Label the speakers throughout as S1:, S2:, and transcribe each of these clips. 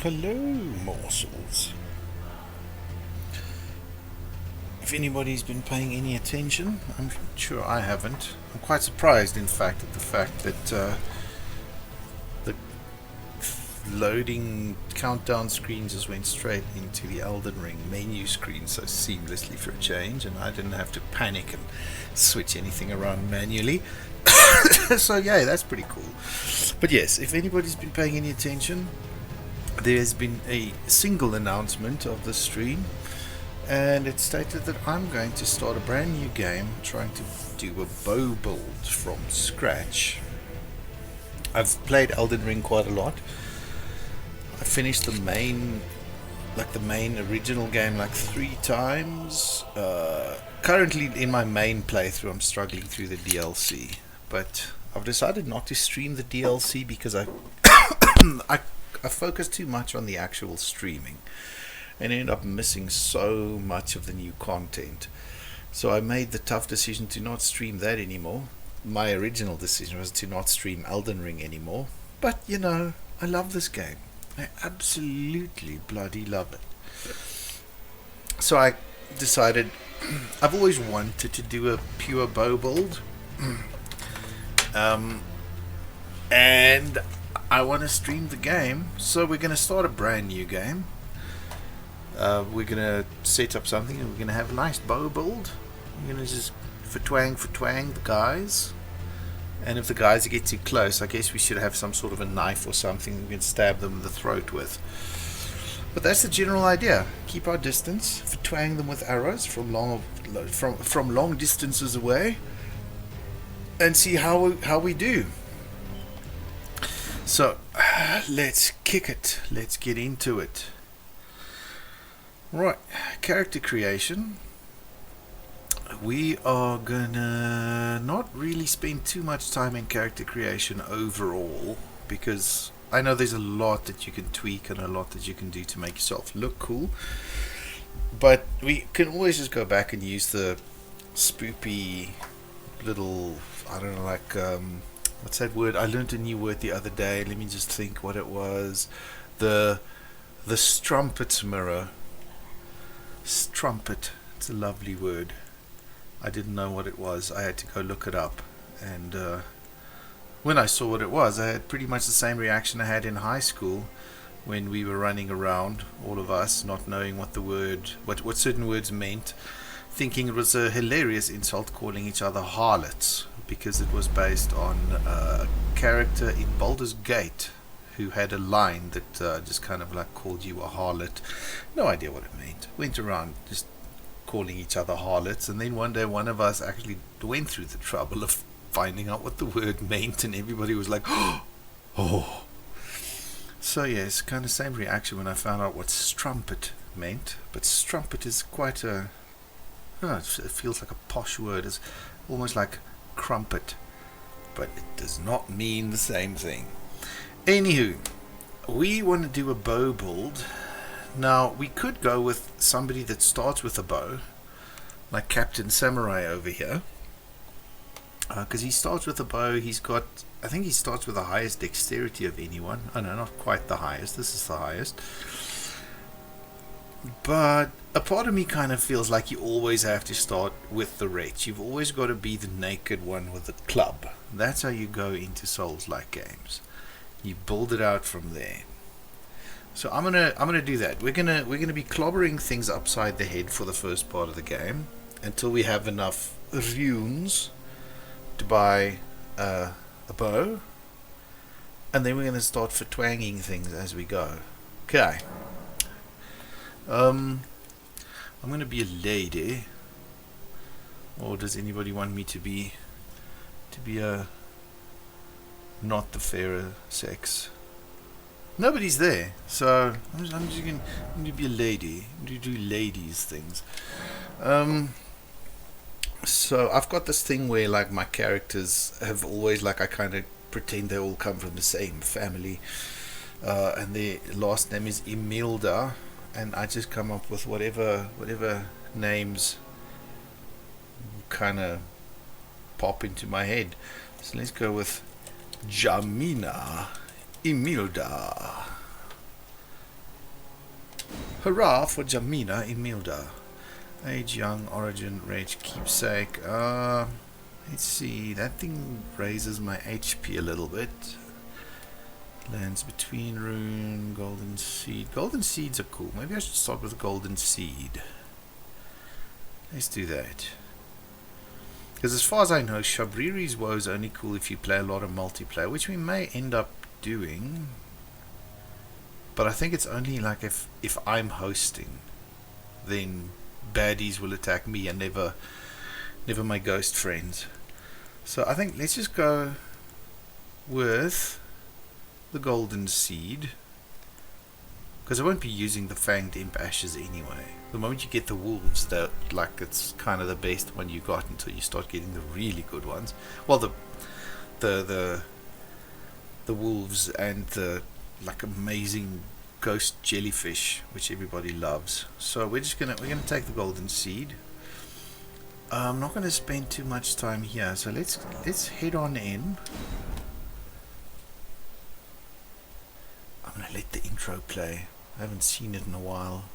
S1: Hello, morsels. If anybody's been paying any attention, I'm sure I haven't. I'm quite surprised, in fact, at the fact that the loading countdown screen just went straight into the Elden Ring menu screen so seamlessly for a change, and I didn't have to panic and switch anything around manually. So yeah, that's pretty cool. But yes, if anybody's been paying any attention, there's been a single announcement of the stream, and it stated that I'm going to start a brand new game trying to do a bow build from scratch. I've played Elden Ring quite a lot. I finished the main original game like 3 times. Currently in my main playthrough I'm struggling through the DLC, but I've decided not to stream the DLC because I focused too much on the actual streaming and ended up missing so much of the new content. So I made the tough decision to not stream that anymore. My original decision was to not stream Elden Ring anymore. But you know, I love this game. I absolutely bloody love it. So I decided I've always wanted to do a pure bow build. And I want to stream the game, so we're going to start a brand new game. We're going to set up something and we're going to have a nice bow build. We're going to just for-twang the guys. And if the guys get too close, I guess we should have some sort of a knife or something we can stab them in the throat with. But that's the general idea. Keep our distance, for-twang them with arrows from long distances away, and see how we do. So let's kick it. Let's get into it. Right, character creation. We are gonna not really spend too much time in character creation overall, because I know there's a lot that you can tweak and a lot that you can do to make yourself look cool, but we can always just go back and use the spoopy little, I don't know, like what's that word? I learned a new word the other day. Let me just think what it was. The strumpet mirror. Strumpet. It's a lovely word. I didn't know what it was. I had to go look it up. And when I saw what it was, I had pretty much the same reaction I had in high school when we were running around, all of us, not knowing what the word, what certain words meant, thinking it was a hilarious insult, calling each other harlots, because it was based on a character in Baldur's Gate who had a line that just kind of like called you a harlot. No idea what it meant. Went around just calling each other harlots, and then one day one of us actually went through the trouble of finding out what the word meant, and everybody was like, oh. So yes, kind of same reaction when I found out what strumpet meant, but strumpet is quite a, it feels like a posh word. It's almost like crumpet, but it does not mean the same thing. Anywho, we want to do a bow build. Now we could go with somebody that starts with a bow, like Captain Samurai over here, because he starts with a bow. I think he starts with the highest dexterity of anyone. Oh no, not quite the highest. This is the highest. But a part of me kind of feels like you always have to start with the wretch. You've always got to be the naked one with the club. That's how you go into Souls-like games. You build it out from there. So I'm gonna do that. We're gonna be clobbering things upside the head for the first part of the game until we have enough runes to buy a bow, and then we're gonna start for twanging things as we go. Okay. I'm gonna be a lady, or does anybody want me to be a not the fairer sex? Nobody's there, so I'm just gonna be a lady. Do ladies things. So I've got this thing where like my characters have always, like, I kind of pretend they all come from the same family, and their last name is Imelda, and I just come up with whatever names kind of pop into my head. So let's go with Jamina Imelda. Hurrah for Jamina Imilda. Age young, origin, rage, keepsake. Let's see. That thing raises my HP a little bit. Lands between rune, golden seed. Golden seeds are cool. Maybe I should start with golden seed. Let's do that. Because as far as I know, Shabriri's Woe is only cool if you play a lot of multiplayer, which we may end up doing. But I think it's only like if I'm hosting, then baddies will attack me and never my ghost friends. So I think let's just go with the golden seed, because I won't be using the fanged imp ashes anyway. The moment you get the wolves, that like it's kind of the best one you got until you start getting the really good ones. Well, the wolves and the like amazing ghost jellyfish, which everybody loves. So we're gonna take the golden seed. I'm not gonna spend too much time here, so let's head on in. I'm gonna let the intro play. I haven't seen it in a while.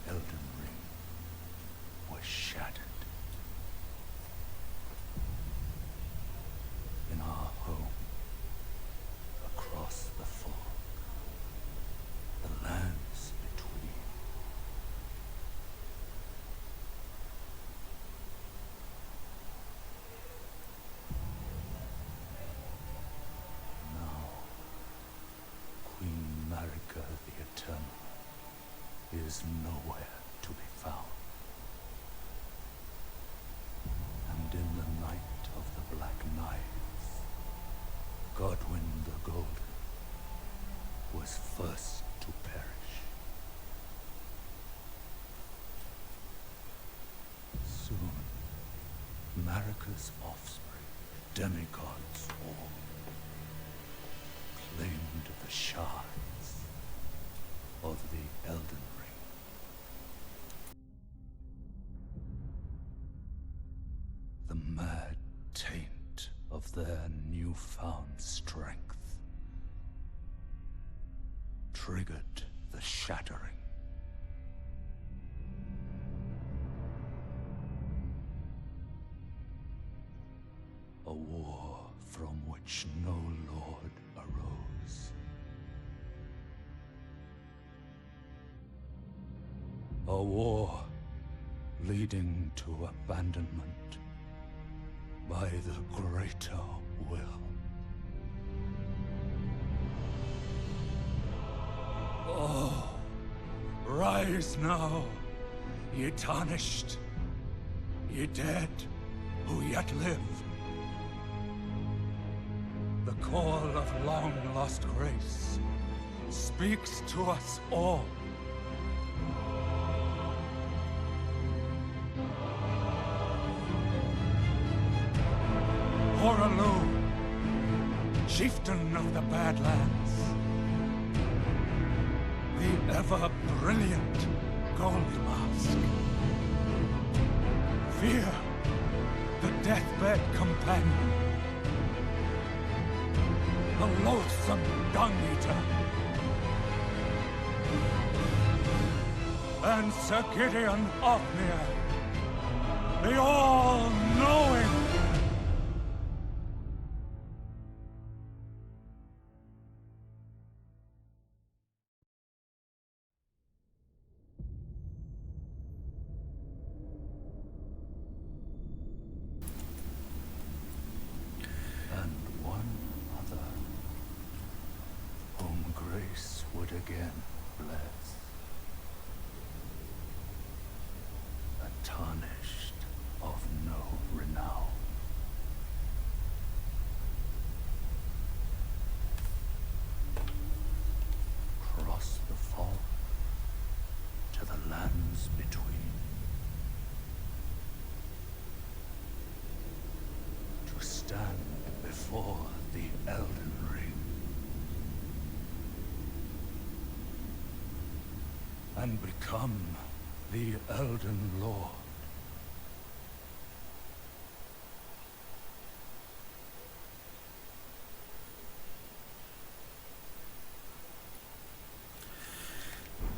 S2: Elden Ring was shattered. In our home, across the fog, the lands between. Now, Queen Marika the Eternal is nowhere to be found. And in the night of the Black Knives, Godwyn the Golden was first to perish. Soon, Marika's offspring, demigods all, claimed the shards of the Elden Ring. The mad taint of their newfound strength triggered the shattering. A war from which no lord arose. A war leading to abandonment by the greater will. Oh, rise now, ye tarnished, ye dead who yet live. The call of long-lost grace speaks to us all. Horalu, chieftain of the Badlands, the ever-brilliant Gold Mask. Fear, the deathbed companion, the loathsome dung-eater, and Sir Gideon Ofnir, the all-knowing. Would again bless, a tarnished of no renown. Cross the fog to the lands between. and become the Elden Lord.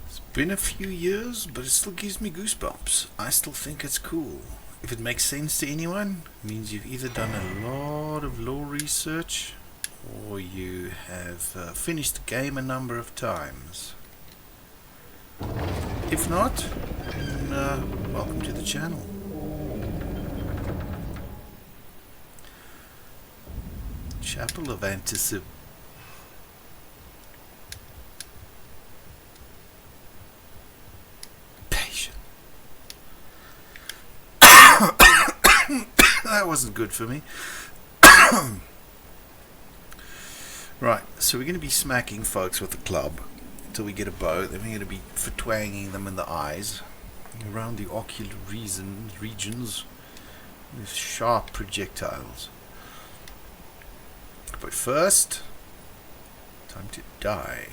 S1: It's been a few years, but it still gives me goosebumps. I still think it's cool. If it makes sense to anyone, it means you've either done a lot of lore research or you have finished the game a number of times. If not, then welcome to the channel. Chapel of Anticipation. That wasn't good for me. Right, so we're going to be smacking folks with the club until we get a bow. Then we're going to be twanging them in the eyes, around the ocular regions with sharp projectiles. But first, time to die.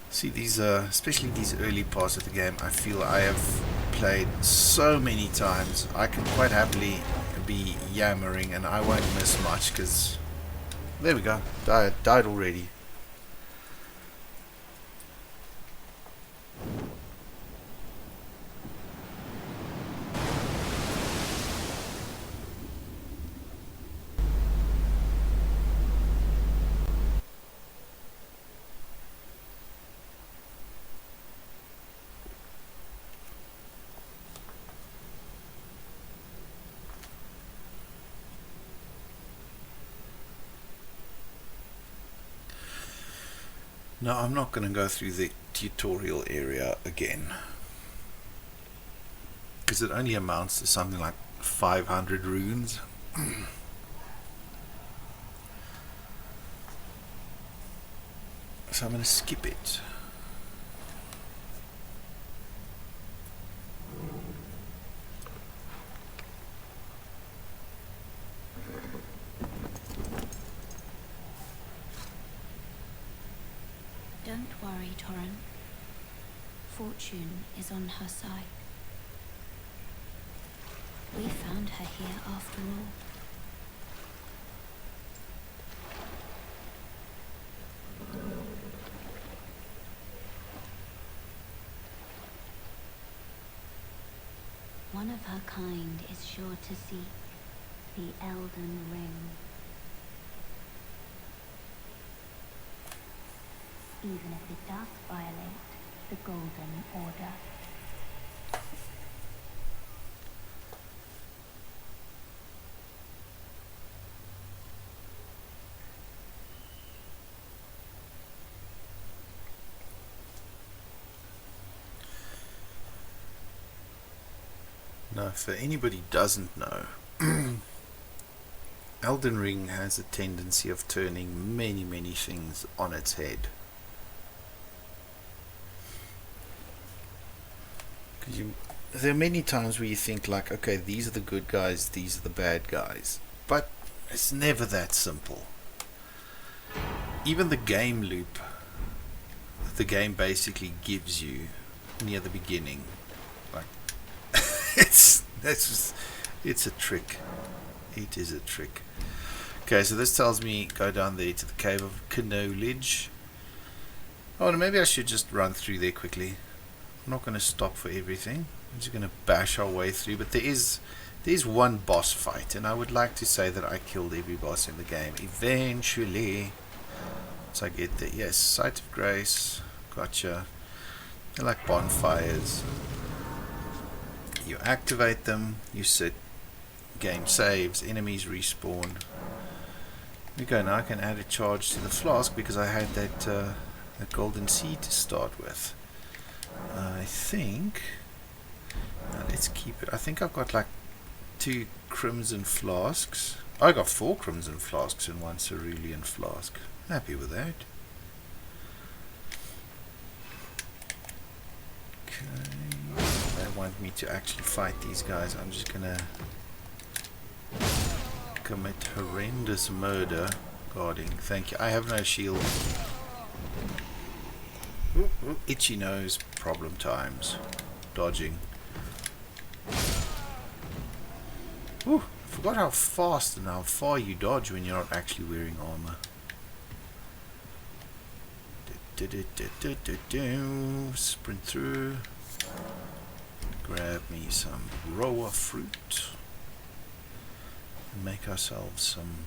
S1: See, these especially these early parts of the game, I feel I have played so many times. I can quite happily be yammering and I won't miss much, because there we go, died already. No, I'm not going to go through the tutorial area again, because it only amounts to something like 500 runes. So I'm going to skip it.
S3: Don't worry, Torren. Fortune is on her side. We found her here after all. One of her kind is sure to seek the Elden Ring. Even if it does violate the Golden Order.
S1: Now, if anybody doesn't know, Elden Ring has a tendency of turning many things on its head. There are many times where you think like, okay, these are the good guys, these are the bad guys, but it's never that simple. Even the game loop that the game basically gives you near the beginning, like it's a trick. It is a trick. Okay, so this tells me go down there to the Cave of Knowledge. Oh, and maybe I should just run through there quickly. I'm not going to stop for everything. I'm just going to bash our way through. But there is one boss fight, and I would like to say that I killed every boss in the game eventually. Once I get there. Yes, Sight of Grace. Gotcha. They're like bonfires. You activate them. You sit. Game saves. Enemies respawn. There we go. Now I can add a charge to the flask because I had that golden seed to start with. I think let's keep it. I think I've got like 2 crimson flasks. I got 4 crimson flasks and 1 cerulean flask. Happy with that. Okay, they want me to actually fight these guys. I'm just gonna commit horrendous murder. Guarding. Thank you. I have no shield. Ooh, itchy nose, problem times. Dodging. Ooh, I forgot how fast and how far you dodge when you're not actually wearing armor. Sprint through. Grab me some roa fruit. And make ourselves some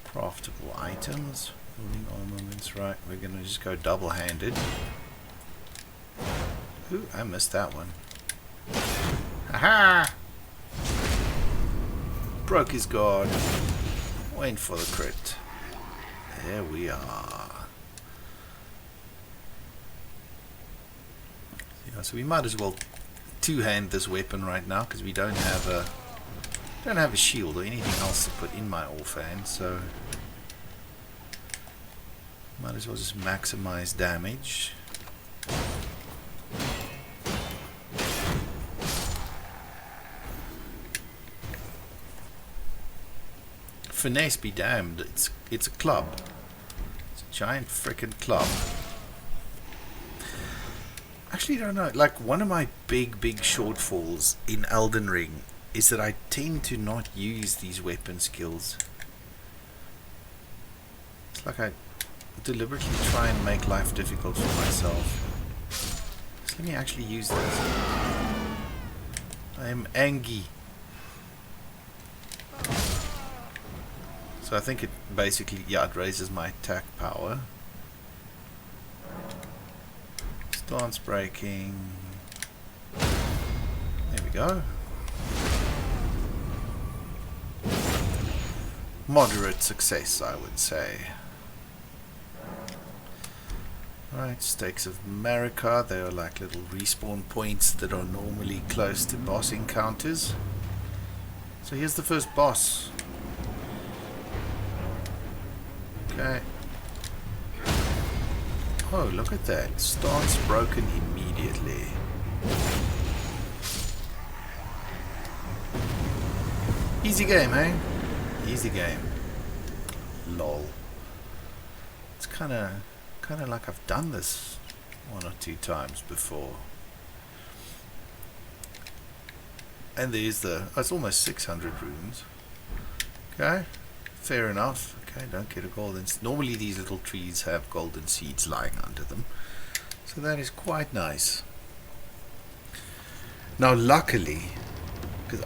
S1: craftable items. Building armaments, right, we're gonna just go double-handed. Ooh, I missed that one. Haha! Broke his guard. Went for the crit. There we are. Yeah, so we might as well two-hand this weapon right now because we don't have a shield or anything else to put in my offhand, so might as well just maximize damage. Finesse be damned, it's a club. It's a giant frickin' club. Actually, don't know, like one of my big shortfalls in Elden Ring is that I tend to not use these weapon skills. It's like I deliberately try and make life difficult for myself. So let me actually use this. I am angry. So I think it basically, yeah, it raises my attack power. Stance breaking. There we go. Moderate success, I would say. Right, Stakes of Marika. They are like little respawn points that are normally close to boss encounters. So here's the first boss. Okay. Oh, look at that. Stance broken immediately. Easy game, eh? Easy game. Lol. It's kind of like I've done this one or two times before. And there's the... Oh, it's almost 600 runes. Okay. Fair enough. Okay, don't get a golden... Normally these little trees have golden seeds lying under them. So that is quite nice. Now luckily, because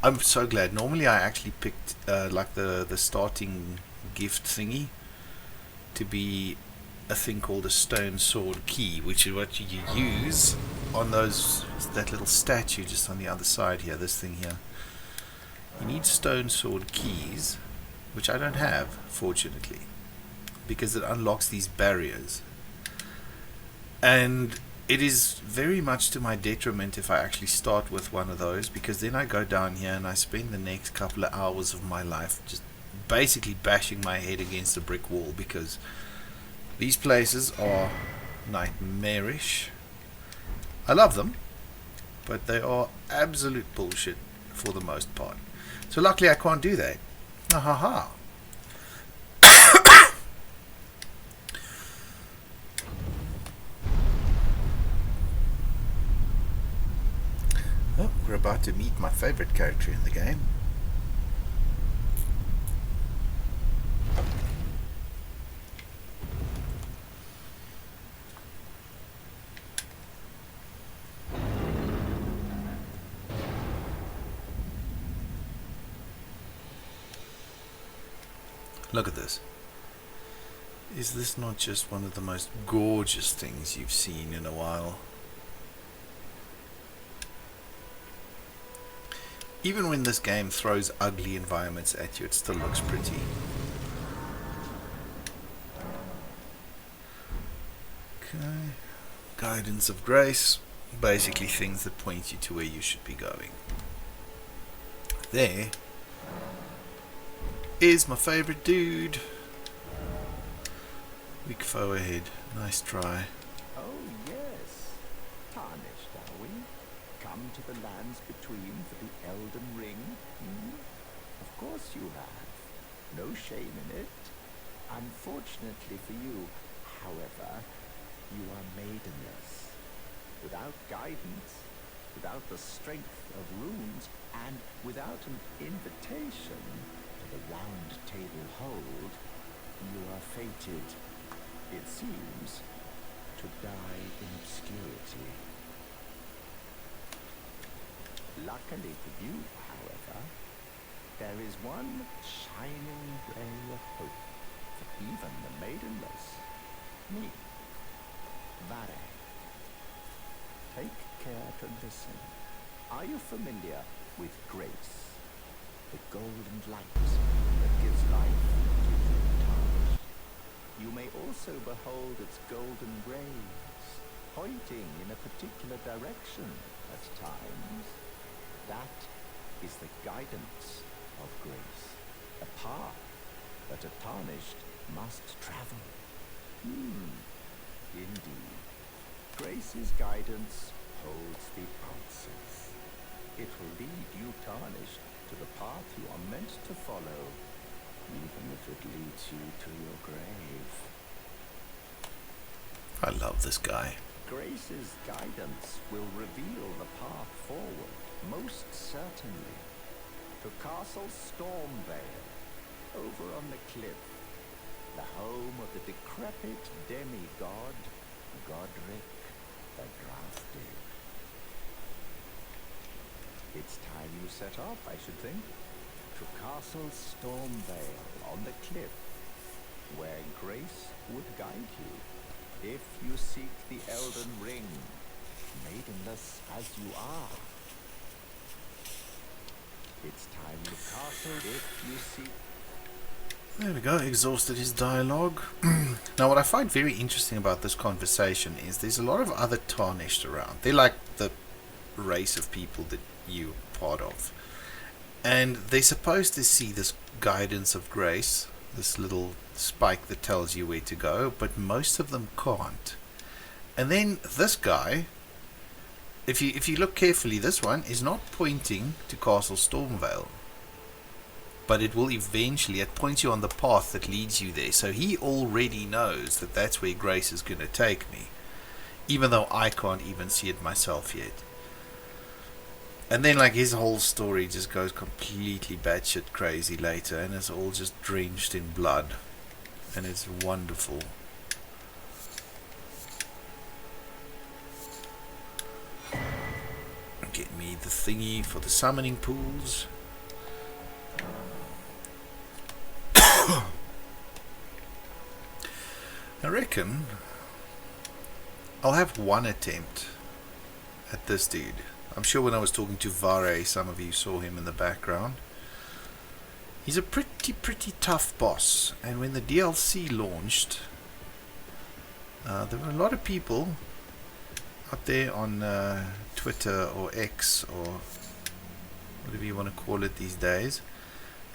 S1: I'm so glad. Normally I actually picked like the starting gift thingy to be a thing called a stone sword key, which is what you use on that little statue just on the other side here, this thing here. You need stone sword keys, which I don't have, fortunately, because it unlocks these barriers. And it is very much to my detriment if I actually start with one of those, because then I go down here and I spend the next couple of hours of my life just basically bashing my head against a brick wall, because these places are nightmarish. I love them, but they are absolute bullshit for the most part. So luckily I can't do that. Ha ha ha. Oh, we're about to meet my favorite character in the game. Look at this. Is this not just one of the most gorgeous things you've seen in a while? Even when this game throws ugly environments at you, it still looks pretty. Okay. Guidance of grace. Basically things that point you to where you should be going. There is my favorite dude. Weak foe ahead. Nice try.
S4: Oh, yes. Tarnished, are we? Come to the lands between for the Elden Ring? Hmm? Of course you have. No shame in it. Unfortunately for you, however, You are maidenless, without guidance, without the strength of runes, and without an invitation to the round table hold. You are fated, it seems, to die in obscurity. Luckily for you, however, there is one shining ray of hope for even the maidenless. Me, Vare. Take care to listen. Are you familiar with grace? The golden light that gives life to the tarnished. You may also behold its golden rays, pointing in a particular direction at times. That is the guidance of grace, a path that a tarnished must travel. Indeed. Grace's guidance holds the answers. It will lead you, tarnished, to the path you are meant to follow, even if it leads you to your grave.
S1: I love this guy.
S4: Grace's guidance will reveal the path forward, most certainly, to Castle Stormvale, over on the cliff, the home of the decrepit demigod, Godric the Drafted. It's time you set off, I should think, to Castle Stormvale on the cliff, where Grace would guide you, if you seek the Elden Ring, maidenless as you are. It's time to castle if you seek.
S1: There we go, exhausted his dialogue. Now what I find very interesting about this conversation is there's a lot of other tarnished around. They're like the race of people that you're part of. And they're supposed to see this guidance of grace, this little spike that tells you where to go, but most of them can't. And then this guy, if you look carefully, this one is not pointing to Castle Stormvale, but it will eventually, it points you on the path that leads you there. So he already knows that that's where grace is going to take me, even though I can't even see it myself yet. And then like his whole story just goes completely batshit crazy later, and it's all just drenched in blood, and it's wonderful. Get me the thingy for the summoning pools. I reckon I'll have one attempt at this dude. I'm sure when I was talking to Vare, some of you saw him in the background. He's a pretty tough boss, and when the DLC launched, there were a lot of people out there on Twitter or X or whatever you want to call it these days,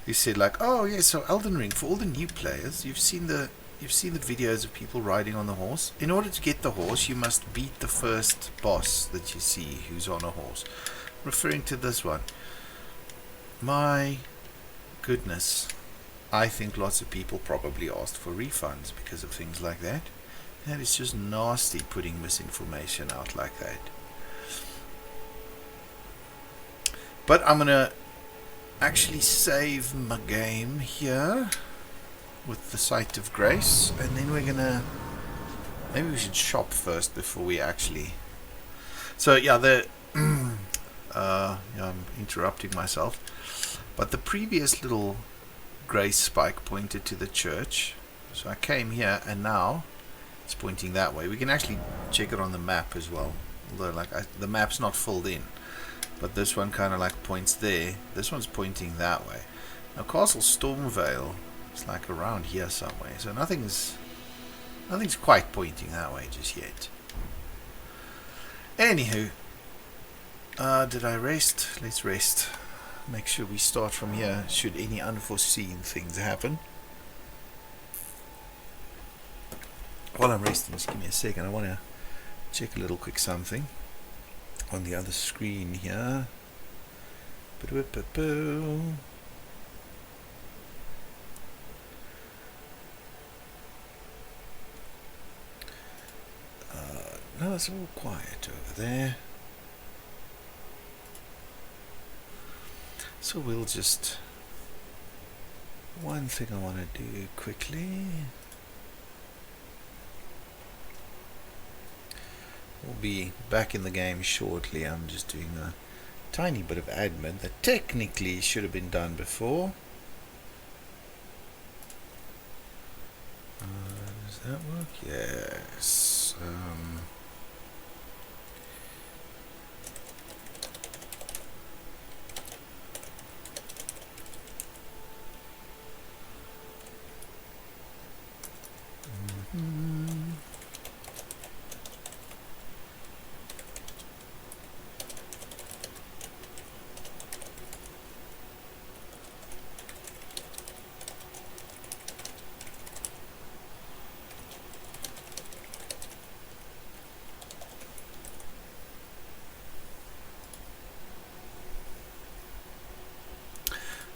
S1: who said like, oh yeah, so Elden Ring, for all the new players, you've seen the videos of people riding on the horse. In order to get the horse, you must beat the first boss that you see who's on a horse. Referring to this one. My goodness. I think lots of people probably asked for refunds because of things like that. And it's just nasty putting misinformation out like that. But I'm gonna actually save my game here with the Sight of Grace, and then we're gonna, maybe we should shop first before we actually, so yeah, yeah, I'm interrupting myself, but the previous little grace spike pointed to the church, so I came here and now it's pointing that way. We can actually check it on the map as well, although like the map's not filled in, but this one kind of like points there. This one's pointing that way. Now Castle Stormvale, it's like around here somewhere, so nothing's quite pointing that way just yet. Anywho, did I rest? Let's rest. Make sure we start from here should any unforeseen things happen. While I'm resting, just give me a second. I want to check a little quick something on the other screen here. Now it's all quiet over there. So we'll just... One thing I want to do quickly. We'll be back in the game shortly. I'm just doing a tiny bit of admin that technically should have been done before. Does that work? Yes.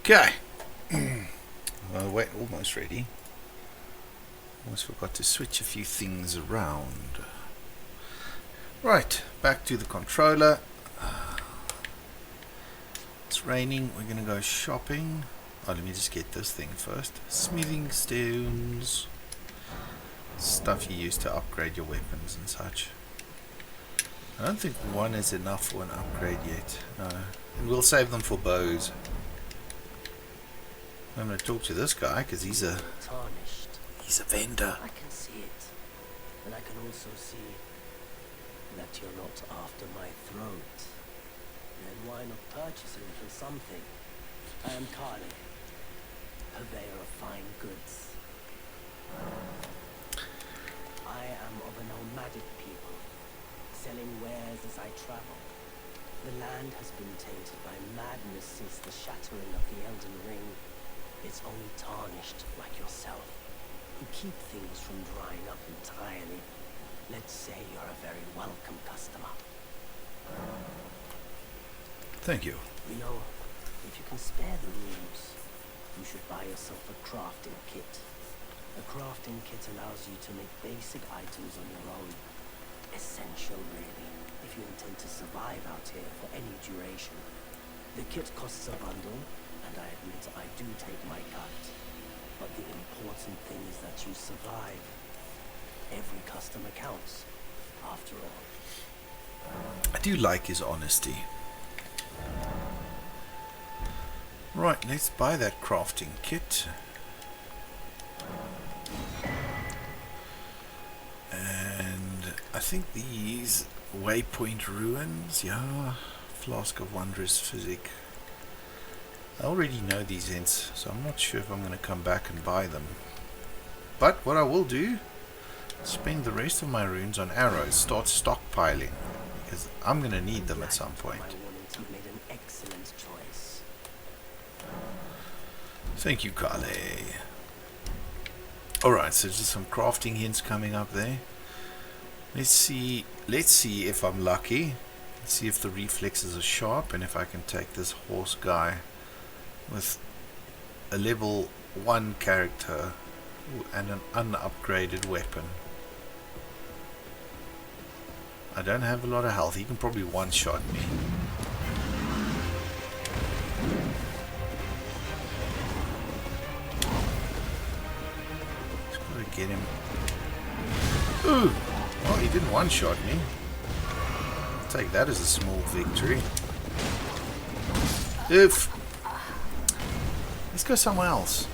S1: Okay. Wait, almost ready. Almost forgot to switch a few things around. Right, back to the controller. It's raining. We're going to go shopping. Oh, let me just get this thing first. Smithing stones. Stuff you use to upgrade your weapons and such. I don't think one is enough for an upgrade yet. No. And we'll save them for bows. I'm going to talk to this guy because he's a vendor.
S5: I can see it, and I can also see that you're not after my throat. Then why not purchase a little something? I am Carly, purveyor of fine goods. I am of a nomadic people, selling wares as I travel. The land has been tainted by madness since the shattering of the Elden Ring. It's only tarnished like yourself, who keep things from drying up entirely. Let's say you're a very welcome customer.
S1: Thank you.
S5: You know, if you can spare the rooms, you should buy yourself a crafting kit. A crafting kit allows you to make basic items on your own. Essential, really, if you intend to survive out here for any duration. The kit costs a bundle, and I admit I do take my cut. But the important thing is that you survive. Every customer counts, after all.
S1: I do like his honesty. Right, let's buy that crafting kit. And I think these waypoint ruins, yeah, flask of wondrous physic. I already know these hints, so I'm not sure if I'm going to come back and buy them. But what I will do, spend the rest of my runes on arrows, start stockpiling, because I'm going to need them at some point.
S5: You've made an excellent choice.
S1: Thank you, Kale. Alright, so just some crafting hints coming up there. Let's see if I'm lucky. Let's see if the reflexes are sharp and if I can take this horse guy with a level 1 character and an unupgraded weapon. I don't have a lot of health. He can probably one-shot me. Just gotta get him. Ooh! Well, he didn't one-shot me. I'll take that as a small victory. Oof! Let's go somewhere else.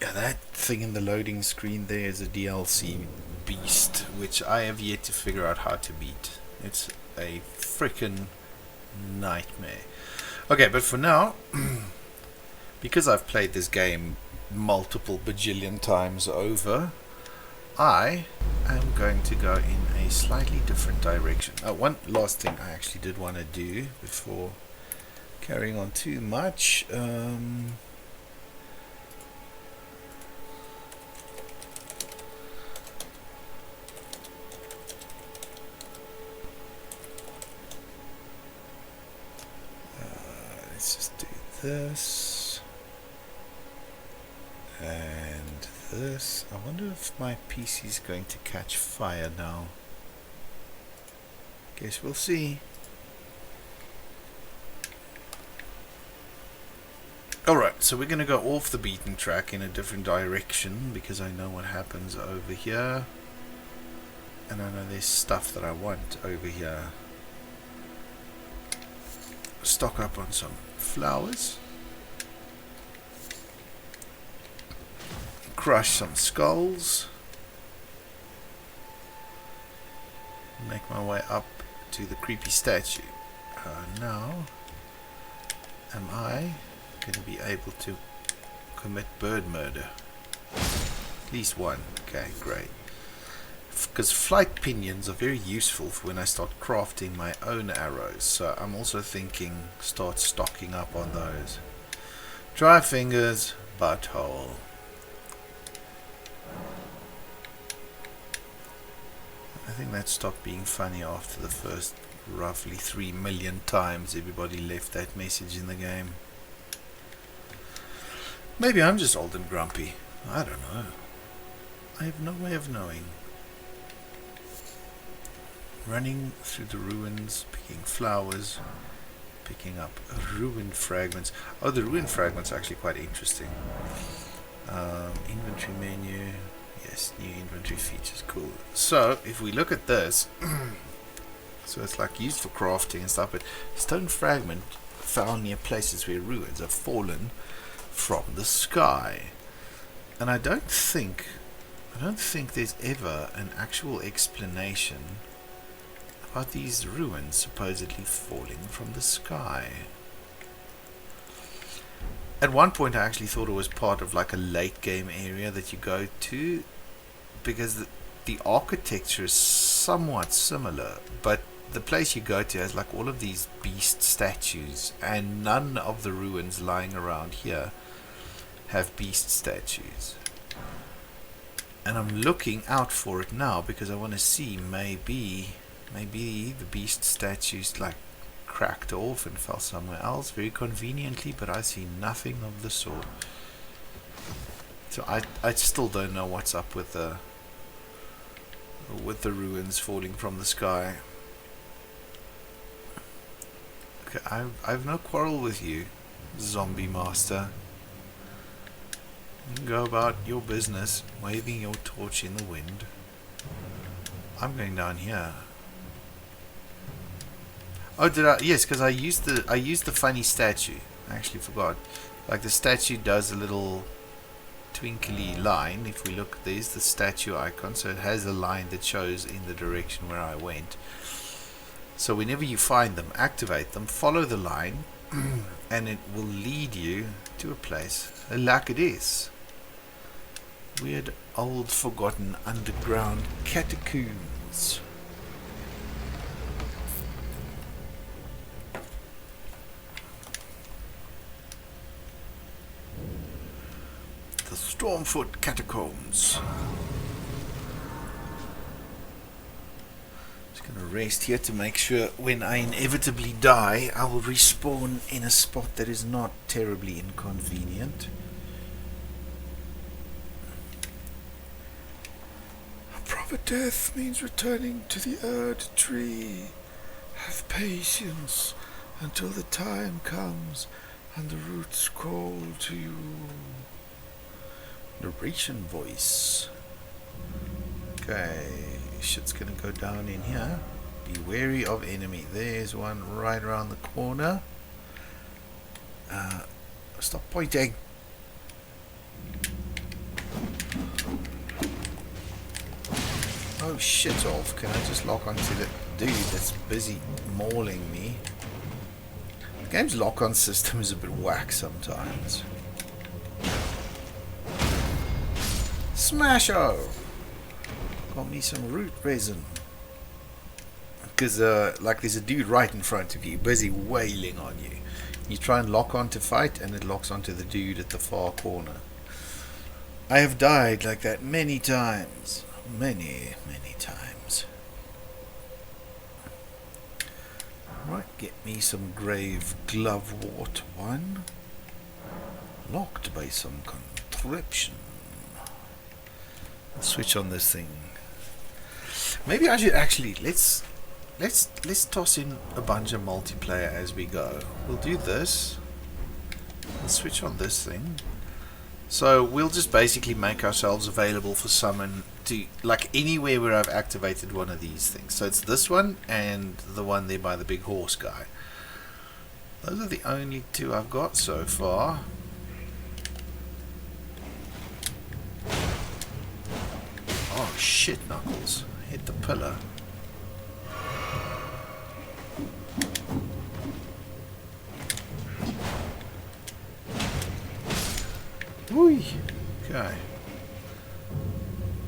S1: Yeah, that thing in the loading screen there is a DLC beast, which I have yet to figure out how to beat. It's a frickin' nightmare. Okay, but for now, because I've played this game multiple bajillion times over, I am going to go in a slightly different direction. One last thing I actually did want to do before carrying on too much. let's just do this. And this. I wonder if my PC is going to catch fire now. Guess we'll see. Alright, so we're going to go off the beaten track in a different direction because I know what happens over here. And I know there's stuff that I want over here. Stock up on some flowers. Crush some skulls. Make my way up to the creepy statue. Now, am I going to be able to commit bird murder? At least one. Okay, great. Because flight pinions are very useful for when I start crafting my own arrows. So I'm also thinking start stocking up on those. Dry fingers, butthole. I think that stopped being funny after the first roughly 3 million times everybody left that message in the game. Maybe I'm just old and grumpy. I don't know. I have no way of knowing. Running through the ruins, picking flowers, picking up ruined fragments. Oh, the ruined fragments are actually quite interesting. Inventory menu. Yes, new inventory features. Cool. So, if we look at this, so it's like used for crafting and stuff, but stone fragment found near places where ruins have fallen from the sky. And I don't think there's ever an actual explanation about these ruins supposedly falling from the sky. At one point I actually thought it was part of like a late game area that you go to, because the architecture is somewhat similar, but the place you go to has like all of these beast statues, and none of the ruins lying around here have beast statues. And I'm looking out for it now because I want to see maybe the beast statues like cracked off and fell somewhere else very conveniently, but I see nothing of the sort. So I still don't know what's up with the ruins falling from the sky. Okay, I've no quarrel with you, zombie master. You can go about your business, waving your torch in the wind. I'm going down here. Oh, did I? Yes, because I used the funny statue. I actually forgot. Like the statue does a little twinkly line. If we look, there's the statue icon, so it has a line that shows in the direction where I went. So whenever you find them, activate them, follow the line, and it will lead you to a place like it is. Weird, old, forgotten underground catacombs. The Stormfoot Catacombs. Just gonna rest here to make sure when I inevitably die, I will respawn in a spot that is not terribly inconvenient. Proper death means returning to the Erd tree. Have patience until the time comes and the roots call to you. Narration voice. Okay, shit's gonna go down in here. Be wary of enemy. There's one right around the corner. Stop pointing. Oh shit off, can I just lock onto the dude that's busy mauling me? The game's lock-on system is a bit whack sometimes. Smash-o! Got me some root resin. Because like there's a dude right in front of you, busy wailing on you. You try and lock on to fight and it locks onto the dude at the far corner. I have died like that many times. Many times. Right, get me some grave glovewort one. Locked by some contraption. Let's switch on this thing. Maybe I should actually let's toss in a bunch of multiplayer as we go. We'll do this. Let's switch on this thing. So we'll just basically make ourselves available for summon to like anywhere where I've activated one of these things. So it's this one and the one there by the big horse guy. Those are the only two I've got so far. Oh shit, Knuckles. Hit the pillar. Whee! Okay.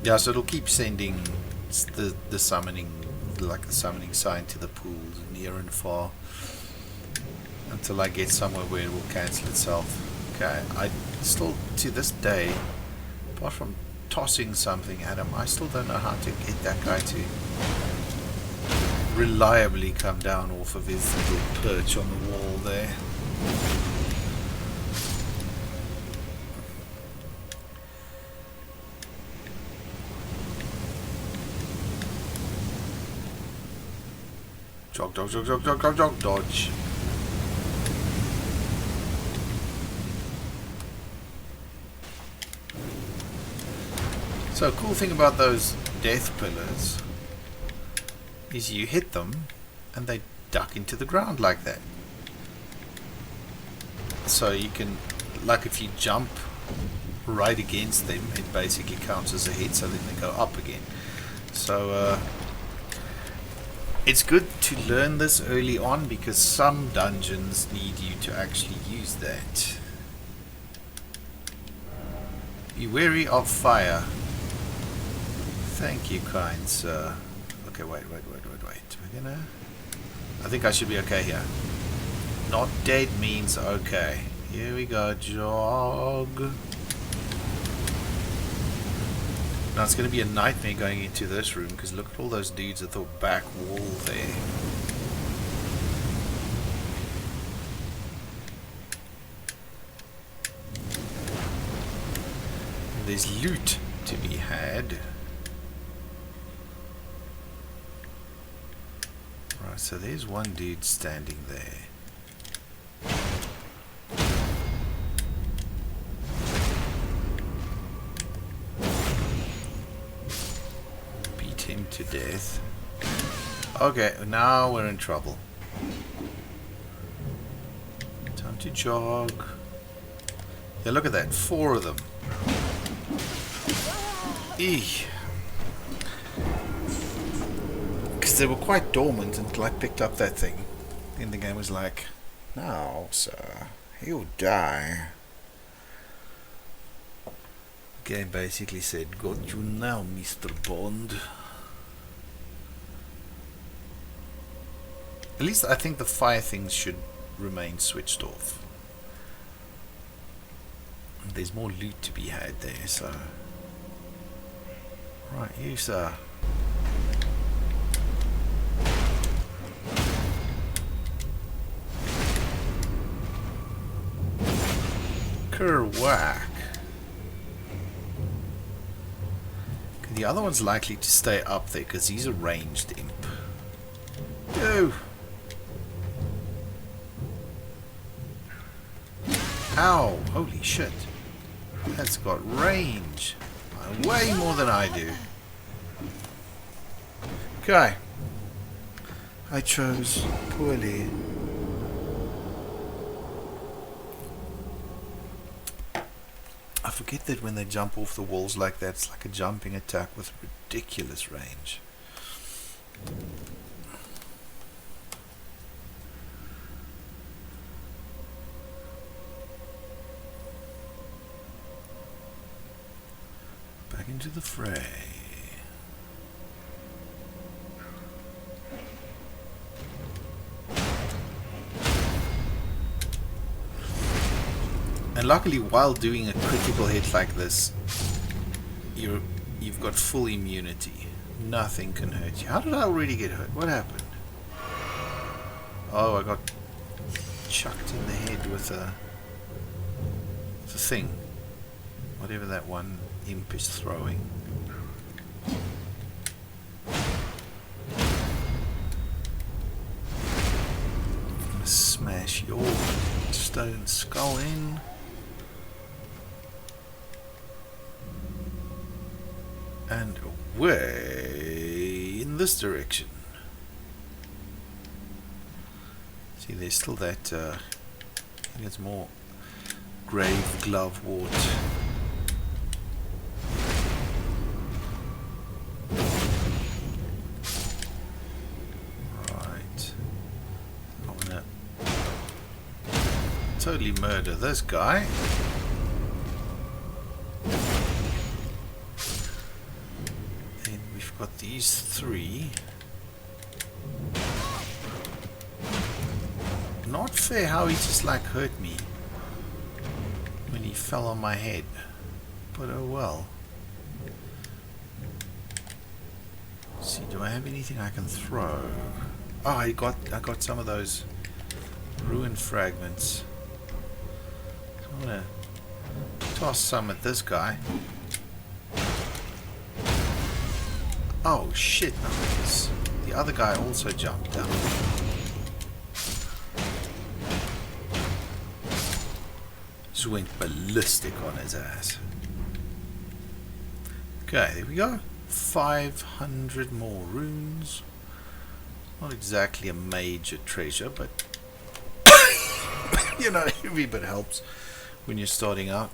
S1: Yeah, so it'll keep sending the summoning, like the summoning sign to the pools near and far until I get somewhere where it will cancel itself. Okay, I still, to this day, apart from tossing something at him, I still don't know how to get that guy to reliably come down off of his little perch on the wall there. Jog, dog, jog, jog, jog, jog, jog, dodge. So, cool thing about those death pillars is you hit them and they duck into the ground like that. So you can, like if you jump right against them, it basically counts as a hit, so then they go up again. So it's good to learn this early on because some dungeons need you to actually use that. Be wary of fire. Thank you, kind sir. Okay, wait. We're gonna... I think I should be okay here. Not dead means okay. Here we go, jog. Now it's going to be a nightmare going into this room because look at all those dudes at the back wall there. There's loot to be had. Right, so there's one dude standing there. Beat him to death. Okay, now we're in trouble. Time to jog. Yeah, look at that, 4 of them. Eek. Because they were quite dormant until I picked up that thing. Then the game was like, "Now, sir, you'll die." The game basically said, "Got you now, Mr. Bond." At least I think the fire things should remain switched off. There's more loot to be had there, so... Right, you sir. Kerwhack. The other one's likely to stay up there because he's a ranged imp. Go! Ow! Holy shit. That's got range. Way more than I do. Okay. I chose poorly. I forget that when they jump off the walls like that, it's like a jumping attack with ridiculous range. Back into the fray. And luckily, while doing a critical hit like this, you've got full immunity. Nothing can hurt you. How did I already get hurt? What happened? Oh, I got chucked in the head with a thing. Whatever that one imp is throwing. I'm gonna smash your stone skull in. And away in this direction. See, there's still that, I think it's more grave glove wart. Right. I wanna totally murder this guy. Then we've got these three. Not fair how he just like hurt me when he fell on my head, but oh well. Let's see, do I have anything I can throw? Oh, I got some of those ruined fragments. I'm gonna toss some at this guy. Oh shit! Nice. The other guy also jumped down. Just went ballistic on his ass. Okay, there we go. 500 more runes. Not exactly a major treasure, but you know, every bit helps when you're starting out.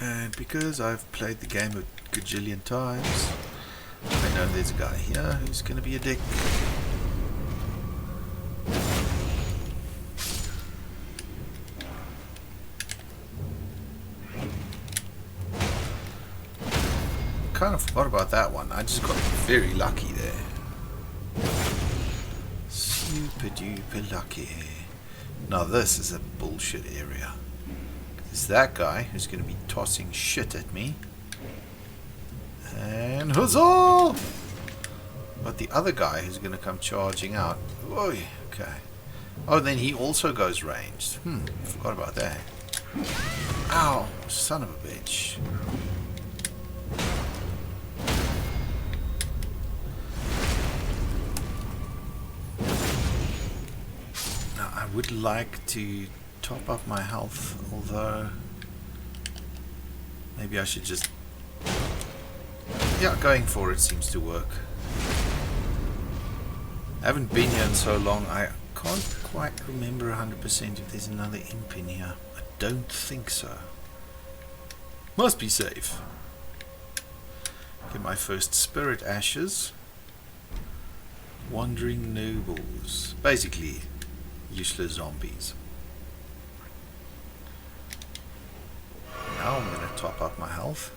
S1: And because I've played the game a gajillion times, I know there's a guy here who's going to be a dick. Kind of forgot about that one. I just got very lucky there. Super duper lucky. Now this is a bullshit area. There's that guy who's going to be tossing shit at me. And huzzah! But the other guy who's going to come charging out. Oy, okay. Oh, then he also goes ranged. Forgot about that. Ow, son of a bitch. Now, I would like to top up my health, although maybe I should just... Yeah, going for it seems to work. I haven't been here in so long, I can't quite remember 100% if there's another imp in here. I don't think so. Must be safe. Get my first spirit ashes. Wandering nobles. Basically, useless zombies. Now I'm going to top up my health.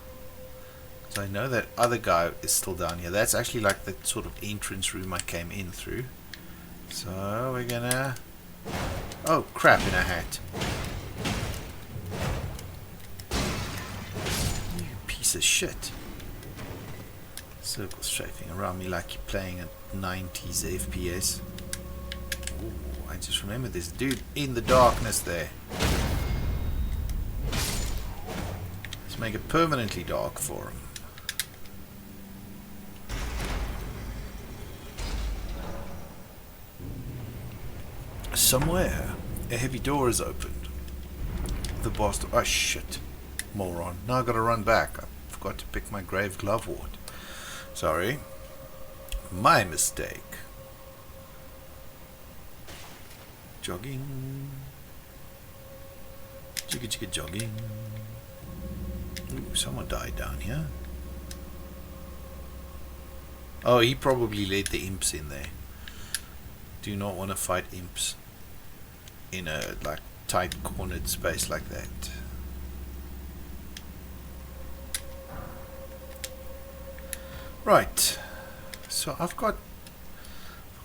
S1: So I know that other guy is still down here. That's actually like the sort of entrance room I came in through. So we're gonna... Oh, crap in a hat. You piece of shit. Circle strafing around me like you're playing at 90s FPS. Ooh, I just remember this dude in the darkness there. Let's make it permanently dark for him. Somewhere, a heavy door is opened. The boss... Oh shit. Moron. Now I gotta run back. I forgot to pick my grave glove ward. Sorry. My mistake. Jogging. Jigga jigga jogging. Ooh, someone died down here. Oh, he probably let the imps in there. Do not want to fight imps in a like tight cornered space like that. Right, so I've got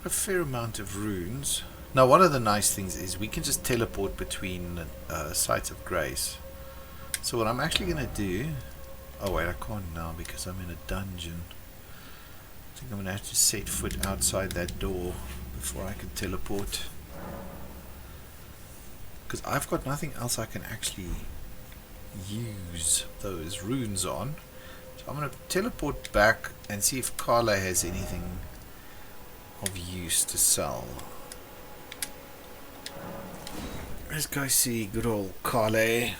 S1: a fair amount of runes. Now one of the nice things is we can just teleport between sites of grace. So what I'm actually going to do, Oh wait, I can't now because I'm in a dungeon. I think I'm gonna have to set foot outside that door before I can teleport. Because I've got nothing else I can actually use those runes on. So I'm gonna teleport back and see if Carla has anything of use to sell. Let's go see good old Carla.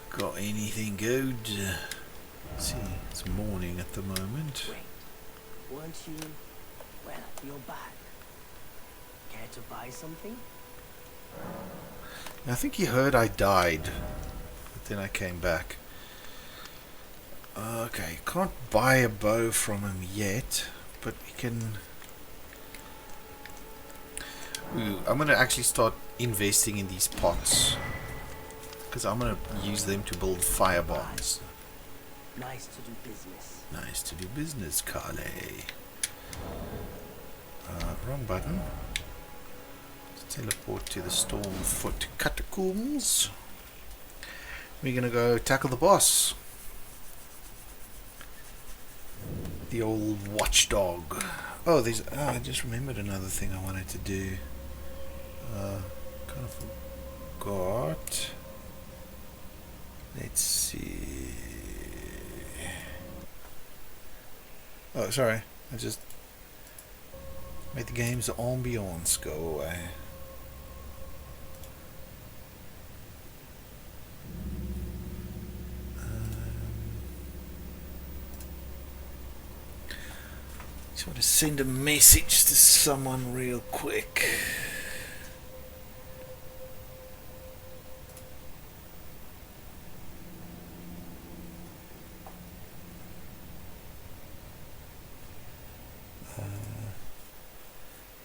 S1: Got anything good? Let's see, it's morning at the moment.
S5: Wait, weren't you... Well, you're back. Care to buy something?
S1: I think he heard I died, but then I came back. Okay, can't buy a bow from him yet, but we can... Ooh, I'm going to actually start investing in these pots, because I'm going to use them to build fire bombs.
S5: Nice to do business.
S1: Nice to do business, Carly. Wrong button. Let's teleport to the Stormfoot Catacombs. We're going to go tackle the boss. The old watchdog. Oh, there's. Oh, I just remembered another thing I wanted to do. Kind of forgot. Let's see. Oh, sorry. I just made the game's ambiance go away. Just want to send a message to someone real quick.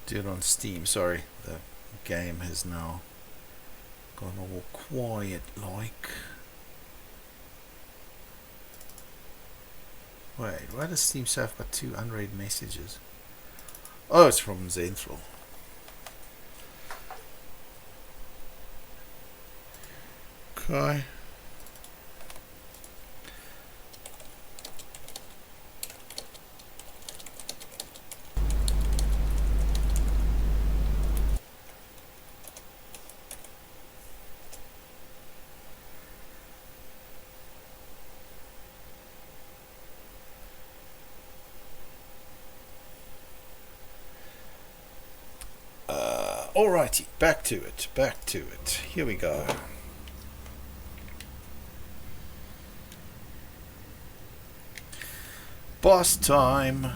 S1: Do it on Steam. Sorry, the game has now gone all quiet like. Wait, why does Steam say I've got 2 unread messages? Oh, it's from Zenthal. Okay. Alrighty, back to it. Here we go. Boss time.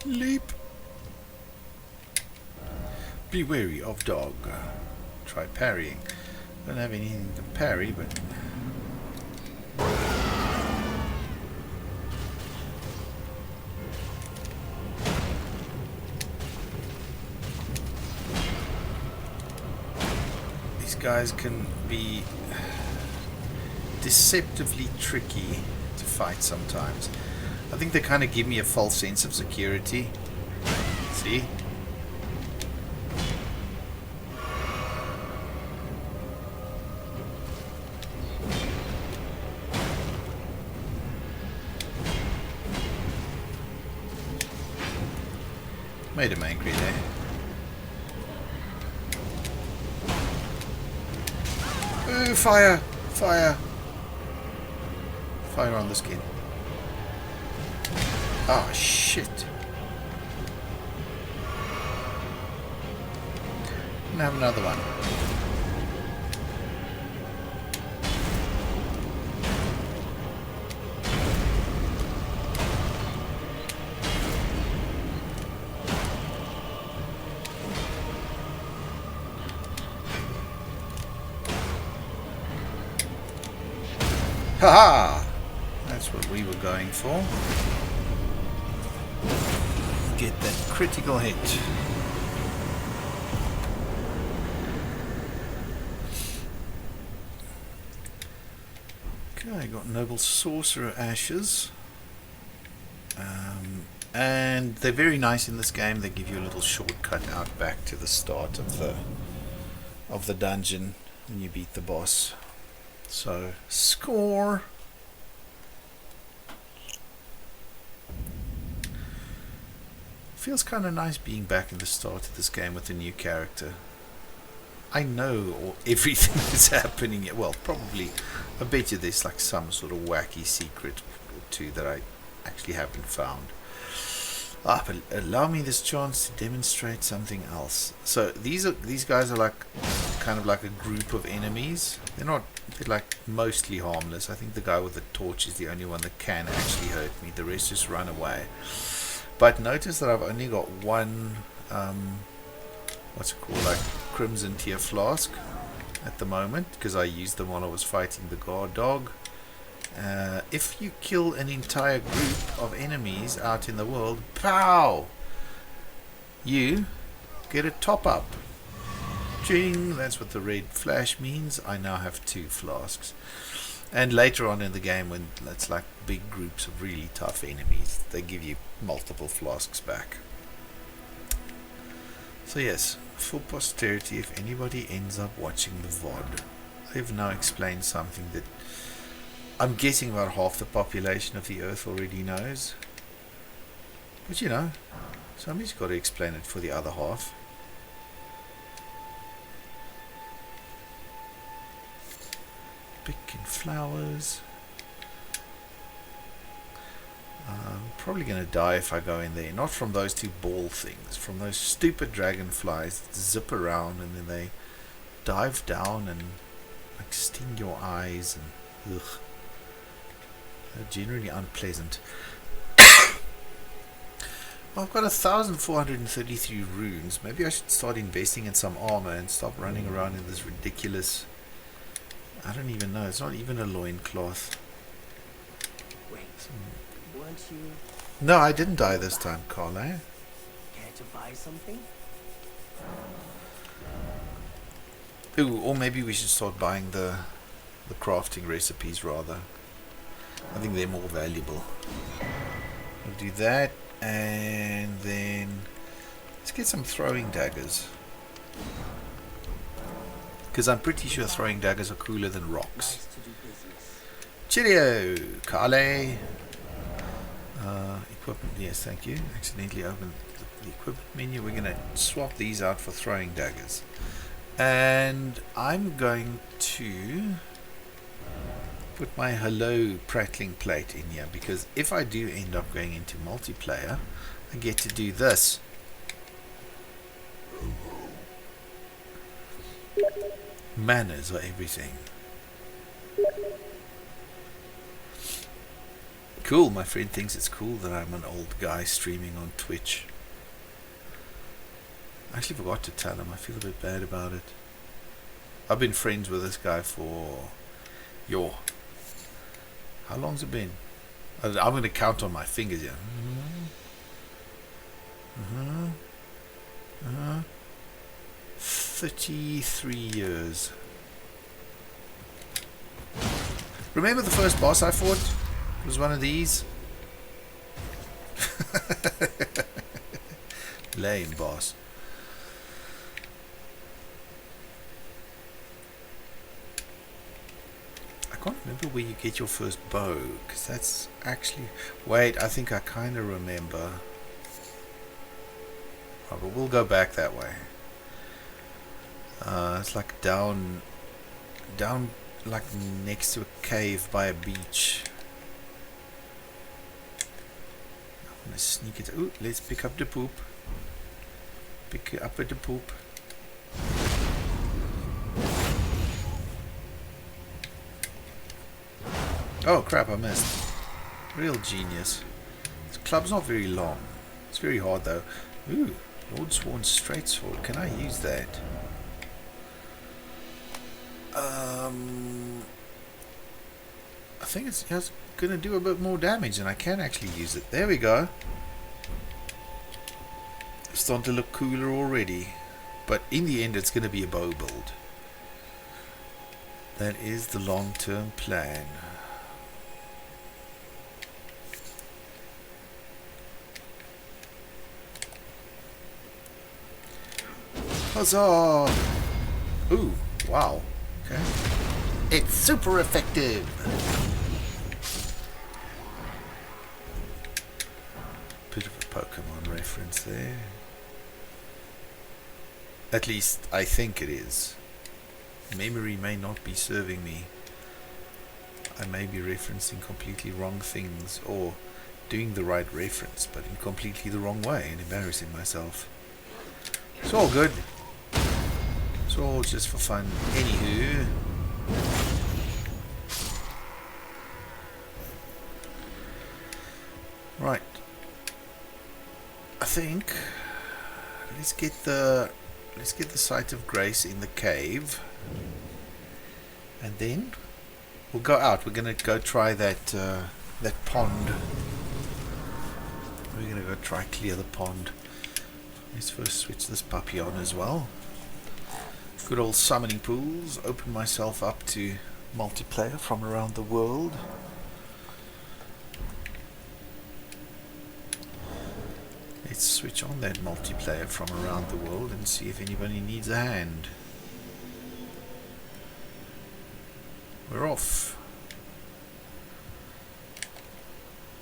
S1: Leap. Be wary of dog. Try parrying. Don't have anything to parry, but... guys can be deceptively tricky to fight sometimes. I think they kind of give me a false sense of security. See? Made him angry there. Ooh, fire! Fire! Fire on the skin. Ah, shit. And have another one. Haha! That's what we were going for. Get that critical hit. Okay, got Noble Sorcerer Ashes. And they're very nice in this game. They give you a little shortcut out back to the start of the dungeon when you beat the boss. So, score! Feels kind of nice being back in the start of this game with a new character. I know everything that's happening. Well, probably, I bet you there's like some sort of wacky secret or two that I actually haven't found. But allow me this chance to demonstrate something else. So these guys are like kind of like a group of enemies. They're like mostly harmless. I think the guy with the torch is the only one that can actually hurt me. The rest just run away. But notice that I've only got one what's it called, like crimson tier flask at the moment, because I used them while I was fighting the guard dog. If you kill an entire group of enemies out in the world, pow! You get a top up. Ching! That's what the red flash means. I now have 2 flasks. And later on in the game, when it's like big groups of really tough enemies, they give you multiple flasks back. So yes, for posterity, if anybody ends up watching the VOD, I've now explained something that I'm guessing about half the population of the Earth already knows. But you know, somebody's got to explain it for the other half. Picking flowers. I'm probably going to die if I go in there. Not from those 2 ball things, from those stupid dragonflies that zip around and then they dive down and like sting your eyes and ugh. They're generally unpleasant. I've got 1,433 runes. Maybe I should start investing in some armor and stop running around in this ridiculous... I don't even know. It's not even a loincloth.
S5: Wait, weren't you...
S1: No, I didn't die this time, Carl.
S5: Care to buy something?
S1: Ooh, or maybe we should start buying the crafting recipes rather. I think they're more valuable. We'll do that, and then let's get some throwing daggers. Because I'm pretty sure throwing daggers are cooler than rocks.
S5: Nice to do business.
S1: Cheerio, Carly. Equipment, yes, thank you. Accidentally opened the equipment menu. We're going to swap these out for throwing daggers. And I'm going to put my hello prattling plate in here, because if I do end up going into multiplayer, I get to do this. Manners are everything. Cool, my friend thinks it's cool that I'm an old guy streaming on Twitch. I actually forgot to tell him. I feel a bit bad about it. I've been friends with this guy for... how long's it been? I'm going to count on my fingers here. 33 years. Remember the first boss I fought? It was one of these. Lame boss. I can't remember where you get your first bow, because that's actually... Wait, I think I kind of remember. Oh, but we'll go back that way. It's like down like next to a cave by a beach. I'm gonna sneak it. Ooh, let's pick up the poop. Pick up at the poop. Oh crap, I missed. Real genius. This club's not very long. It's very hard though. Ooh, Lord Sworn straight sword. Can I use that? I think it's going to do a bit more damage, and I can actually use it. There we go. It's starting to look cooler already, but in the end it's going to be a bow build. That is the long-term plan. Huzzah! Ooh, wow. Okay. It's super effective! Bit of a Pokemon reference there. At least, I think it is. Memory may not be serving me. I may be referencing completely wrong things, or doing the right reference, but in completely the wrong way, and embarrassing myself. It's all good. It's all just for fun. Anywho. Right. I think let's get the Sight of Grace in the cave, and then we'll go out. We're gonna go try that that pond. We're gonna go try clear the pond. Let's first switch this puppy on as well. Good old summoning pools. Open myself up to multiplayer from around the world. Let's switch on that multiplayer from around the world and see if anybody needs a hand. We're off.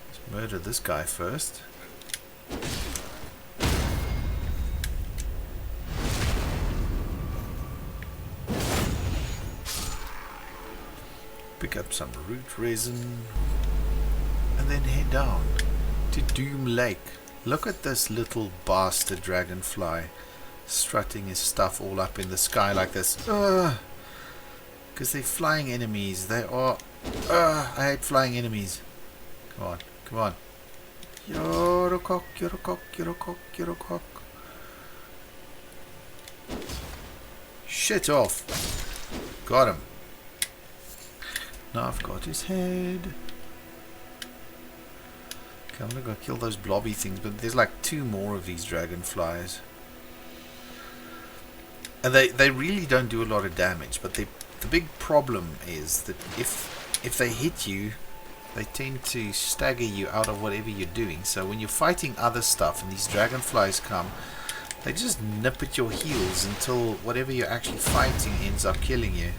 S1: Let's murder this guy first. Pick up some root resin and then head down to Doom Lake. Look at this little bastard dragonfly strutting his stuff all up in the sky like this. Because they're flying enemies. They are. I hate flying enemies. Come on, come on. You're a cock, you're a cock, you're a cock, you're a cock. Shit off. Got him. Now I've got his head. Okay, I'm gonna go kill those blobby things, but there's like 2 more of these dragonflies. And they really don't do a lot of damage, but the big problem is that if they hit you, they tend to stagger you out of whatever you're doing. So when you're fighting other stuff and these dragonflies come, they just nip at your heels until whatever you're actually fighting ends up killing you.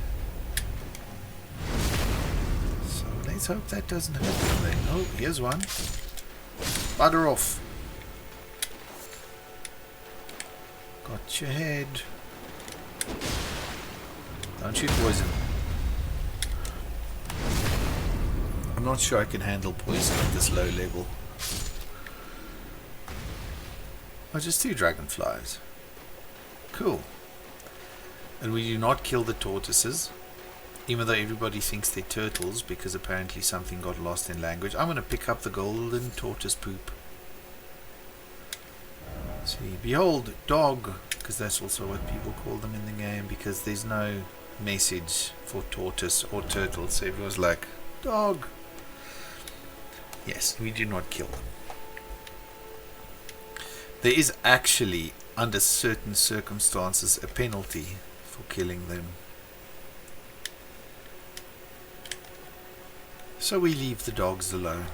S1: So let's hope that doesn't happen then. Oh, here's one. Butter off. Got your head. Don't shoot poison. I'm not sure I can handle poison at this low level. Oh, just 2 dragonflies. Cool. And we do not kill the tortoises, even though everybody thinks they're turtles, because apparently something got lost in language. I'm going to pick up the golden tortoise poop. See, behold, dog, because that's also what people call them in the game, because there's no message for tortoise or turtle, so everyone's like, dog. Yes, we do not kill them. There is actually, under certain circumstances, a penalty for killing them. So we leave the dogs alone.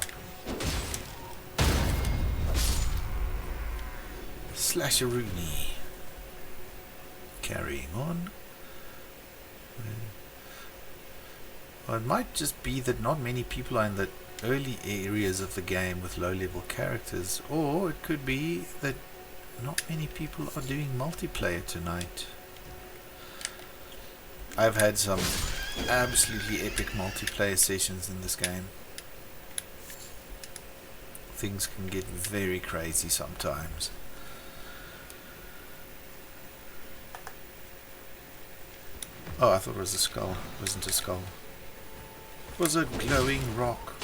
S1: Slasheroony. Carrying on. Well, it might just be that not many people are in the early areas of the game with low level characters, or it could be that not many people are doing multiplayer tonight. I've had some absolutely epic multiplayer sessions in this game. Things can get very crazy sometimes. Oh, I thought it was a skull. It wasn't a skull. It was a glowing rock.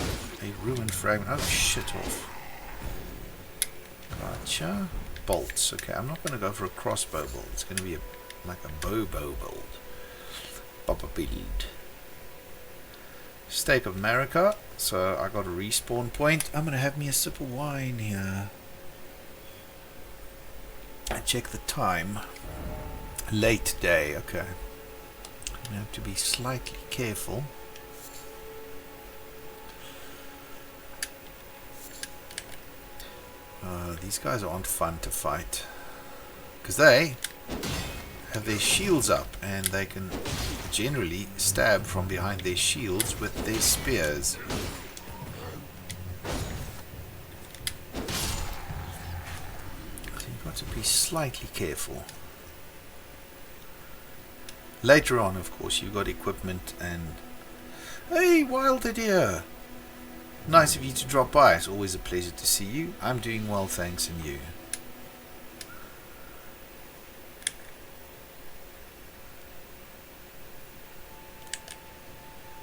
S1: A ruined fragment. Oh, shit off. Gotcha. Bolts. Okay, I'm not going to go for a crossbow bolt. It's going to be like a bow bolt. Bubba build. Stake of Marika. So I got a respawn point. I'm going to have me a sip of wine here. I check the time. Late day. Okay. I'm going to have to be slightly careful. These guys aren't fun to fight. Because they have their shields up, and they can generally stab from behind their shields with their spears. So you've got to be slightly careful. Later on, of course, you've got equipment and... Hey, Wilder dear! Nice of you to drop by. It's always a pleasure to see you. I'm doing well, thanks, and you?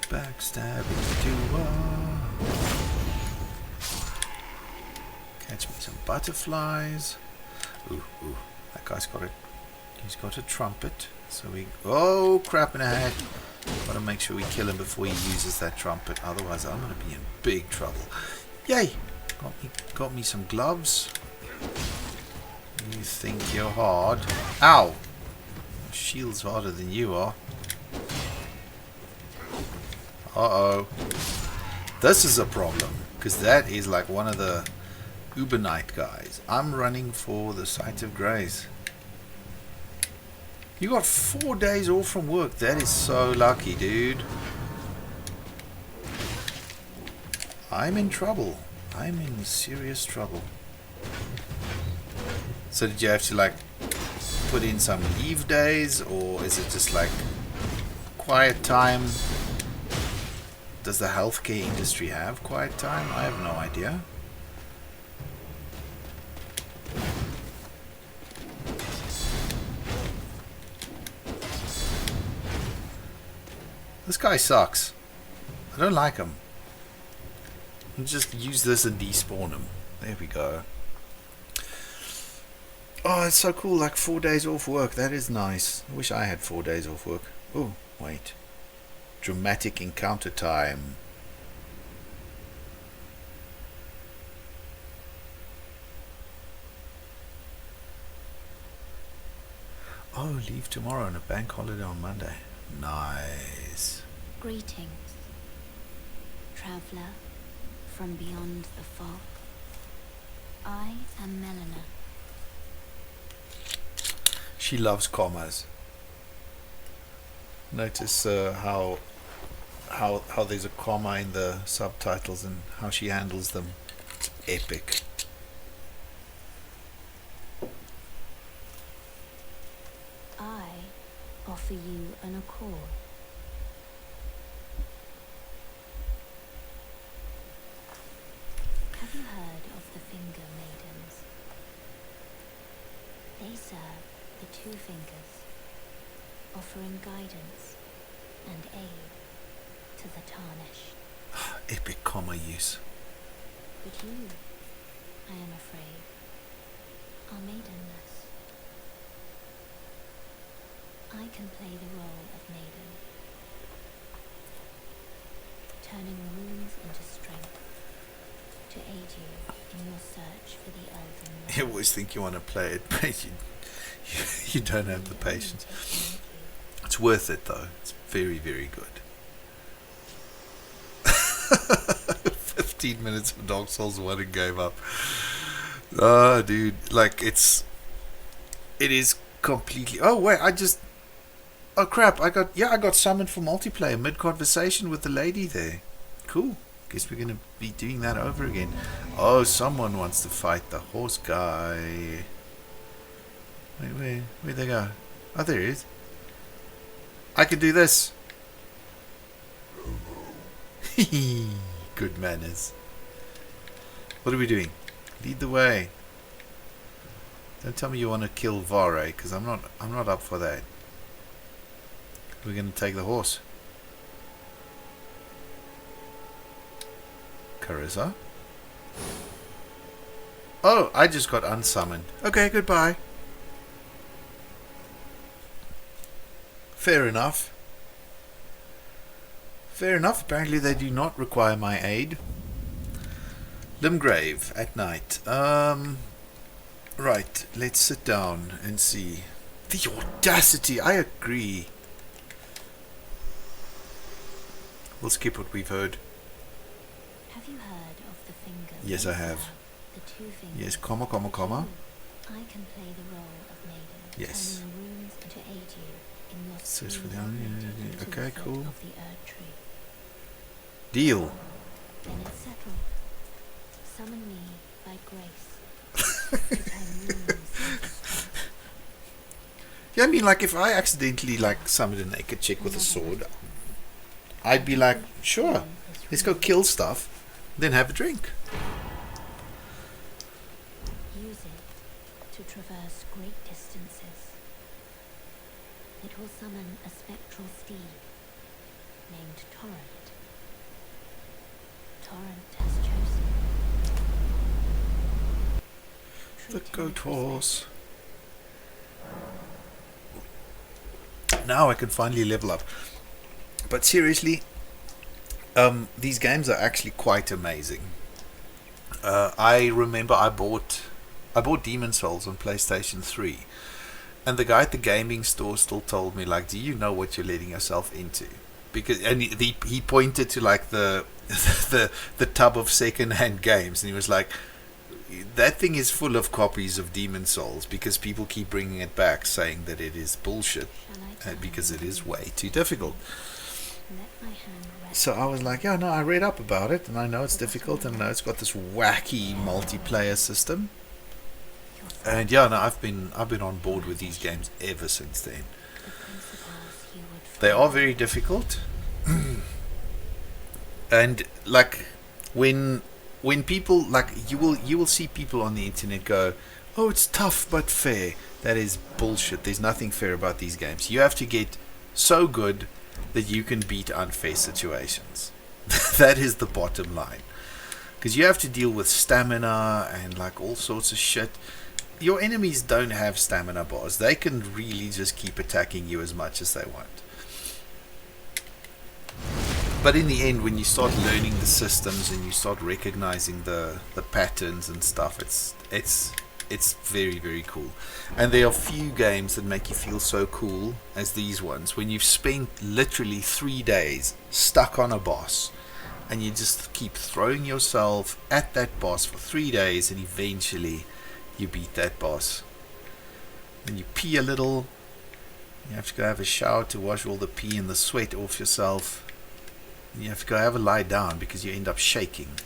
S1: Backstabbing doer. Catch me some butterflies. Ooh, that guy's got it. He's got a trumpet. So we... Oh, crap in a hat. Gotta make sure we kill him before he uses that trumpet. Otherwise, I'm gonna be in big trouble. Yay! Got me some gloves. You think you're hard. Ow! Your shield's harder than you are. Uh-oh. This is a problem, because that is like one of the Uber Knight guys. I'm running for the Sight of Grace. You got 4 days off from work. That is so lucky, dude. I'm in trouble. I'm in serious trouble. So did you have to like put in some leave days, or is it just like quiet time? Does the healthcare industry have quiet time? I have no idea. This guy sucks. I don't like him. I'll just use this and despawn him. There we go. Oh, it's so cool. Like 4 days off work. That is nice. I wish I had 4 days off work. Oh, wait. Dramatic encounter time. Oh, leave tomorrow and a bank holiday on Monday. Nice.
S3: Greetings, traveller from beyond the fog. I am Melina.
S1: She loves commas. Notice how there's a comma in the subtitles and how she handles them. It's epic.
S3: I offer you an accord. Have you heard of the Finger Maidens? They serve the Two Fingers, offering guidance and aid to the tarnished.
S1: Epic comma use.
S3: But you, I am afraid, are maidenless. I can play the role of maiden, turning runes into strength to aid you in your search for the Elden Ring.
S1: You always think you want to play it, but you don't have the patience. It's worth it though. It's very, very good. 15 minutes of Dark Souls 1 and gave up. Oh, dude. Like, it is completely... Oh, wait, oh, crap. I got summoned for multiplayer mid-conversation with the lady there. Cool. Guess we're going to be doing that over again. Oh, someone wants to fight the horse guy. Wait, where'd they go? Oh, there he is. I can do this. Good manners. What are we doing? Lead the way. Don't tell me you want to kill Vare, because I'm not up for that. We're going to take the horse. Carissa? Oh, I just got unsummoned. Okay, goodbye. Fair enough. Fair enough. Apparently they do not require my aid. Limgrave at night. Right, let's sit down and see. The audacity, I agree. We'll skip what we've heard.
S3: Have you heard of the Finger?
S1: Yes, I have.
S3: The Two Fingers.
S1: Yes, comma.
S3: I can play the role of maiden.
S1: Yes.
S3: Turning runes into aid you in your
S1: Search for the
S3: stream
S1: only-
S3: augmented into
S1: okay,
S3: the foot
S1: cool.
S3: of the Erd tree.
S1: Deal.
S3: Then it's settled. Summon me by grace to turn runes into strength.
S1: Yeah, I mean, like, if I accidentally, like, summoned a naked chick with a sword, I'd be like, sure, let's go kill stuff, then have a drink.
S3: Use it to traverse great distances. It will summon a spectral steed named Torrent. Torrent has chosen.
S1: The
S3: Treat him
S1: goat
S3: with
S1: horse. Now I can finally level up. But seriously, these games are actually quite amazing. I remember I bought Demon Souls on PlayStation 3, and the guy at the gaming store still told me, like, do you know what you're letting yourself into? Because he pointed to, like, the the tub of second-hand games, and he was like, that thing is full of copies of Demon Souls because people keep bringing it back saying that it is bullshit, because it is way too difficult.
S3: Let my hand rest.
S1: So I was like, yeah, no, I read up about it, and I know it's difficult, and I know it's got this wacky multiplayer system.
S3: Your
S1: And yeah, no, I've been on board with these games ever since then.
S3: the principles you would
S1: They are
S3: follow.
S1: very difficult, and like when people, like, you will see people on the internet go, oh, it's tough but fair. That is bullshit. There's nothing fair about these games. You have to get so good that you can beat unfair situations. That is the bottom line. Because you have to deal with stamina and, like, all sorts of shit. Your enemies don't have stamina bars. They can really just keep attacking you as much as they want. But in the end, when you start learning the systems and you start recognizing the patterns and stuff, it's very, very cool. And there are few games that make you feel so cool as these ones. When you've spent literally 3 days stuck on a boss, and you just keep throwing yourself at that boss for 3 days, and eventually you beat that boss. Then you pee a little. You have to go have a shower to wash all the pee and the sweat off yourself. You have to go have a lie down because you end up shaking.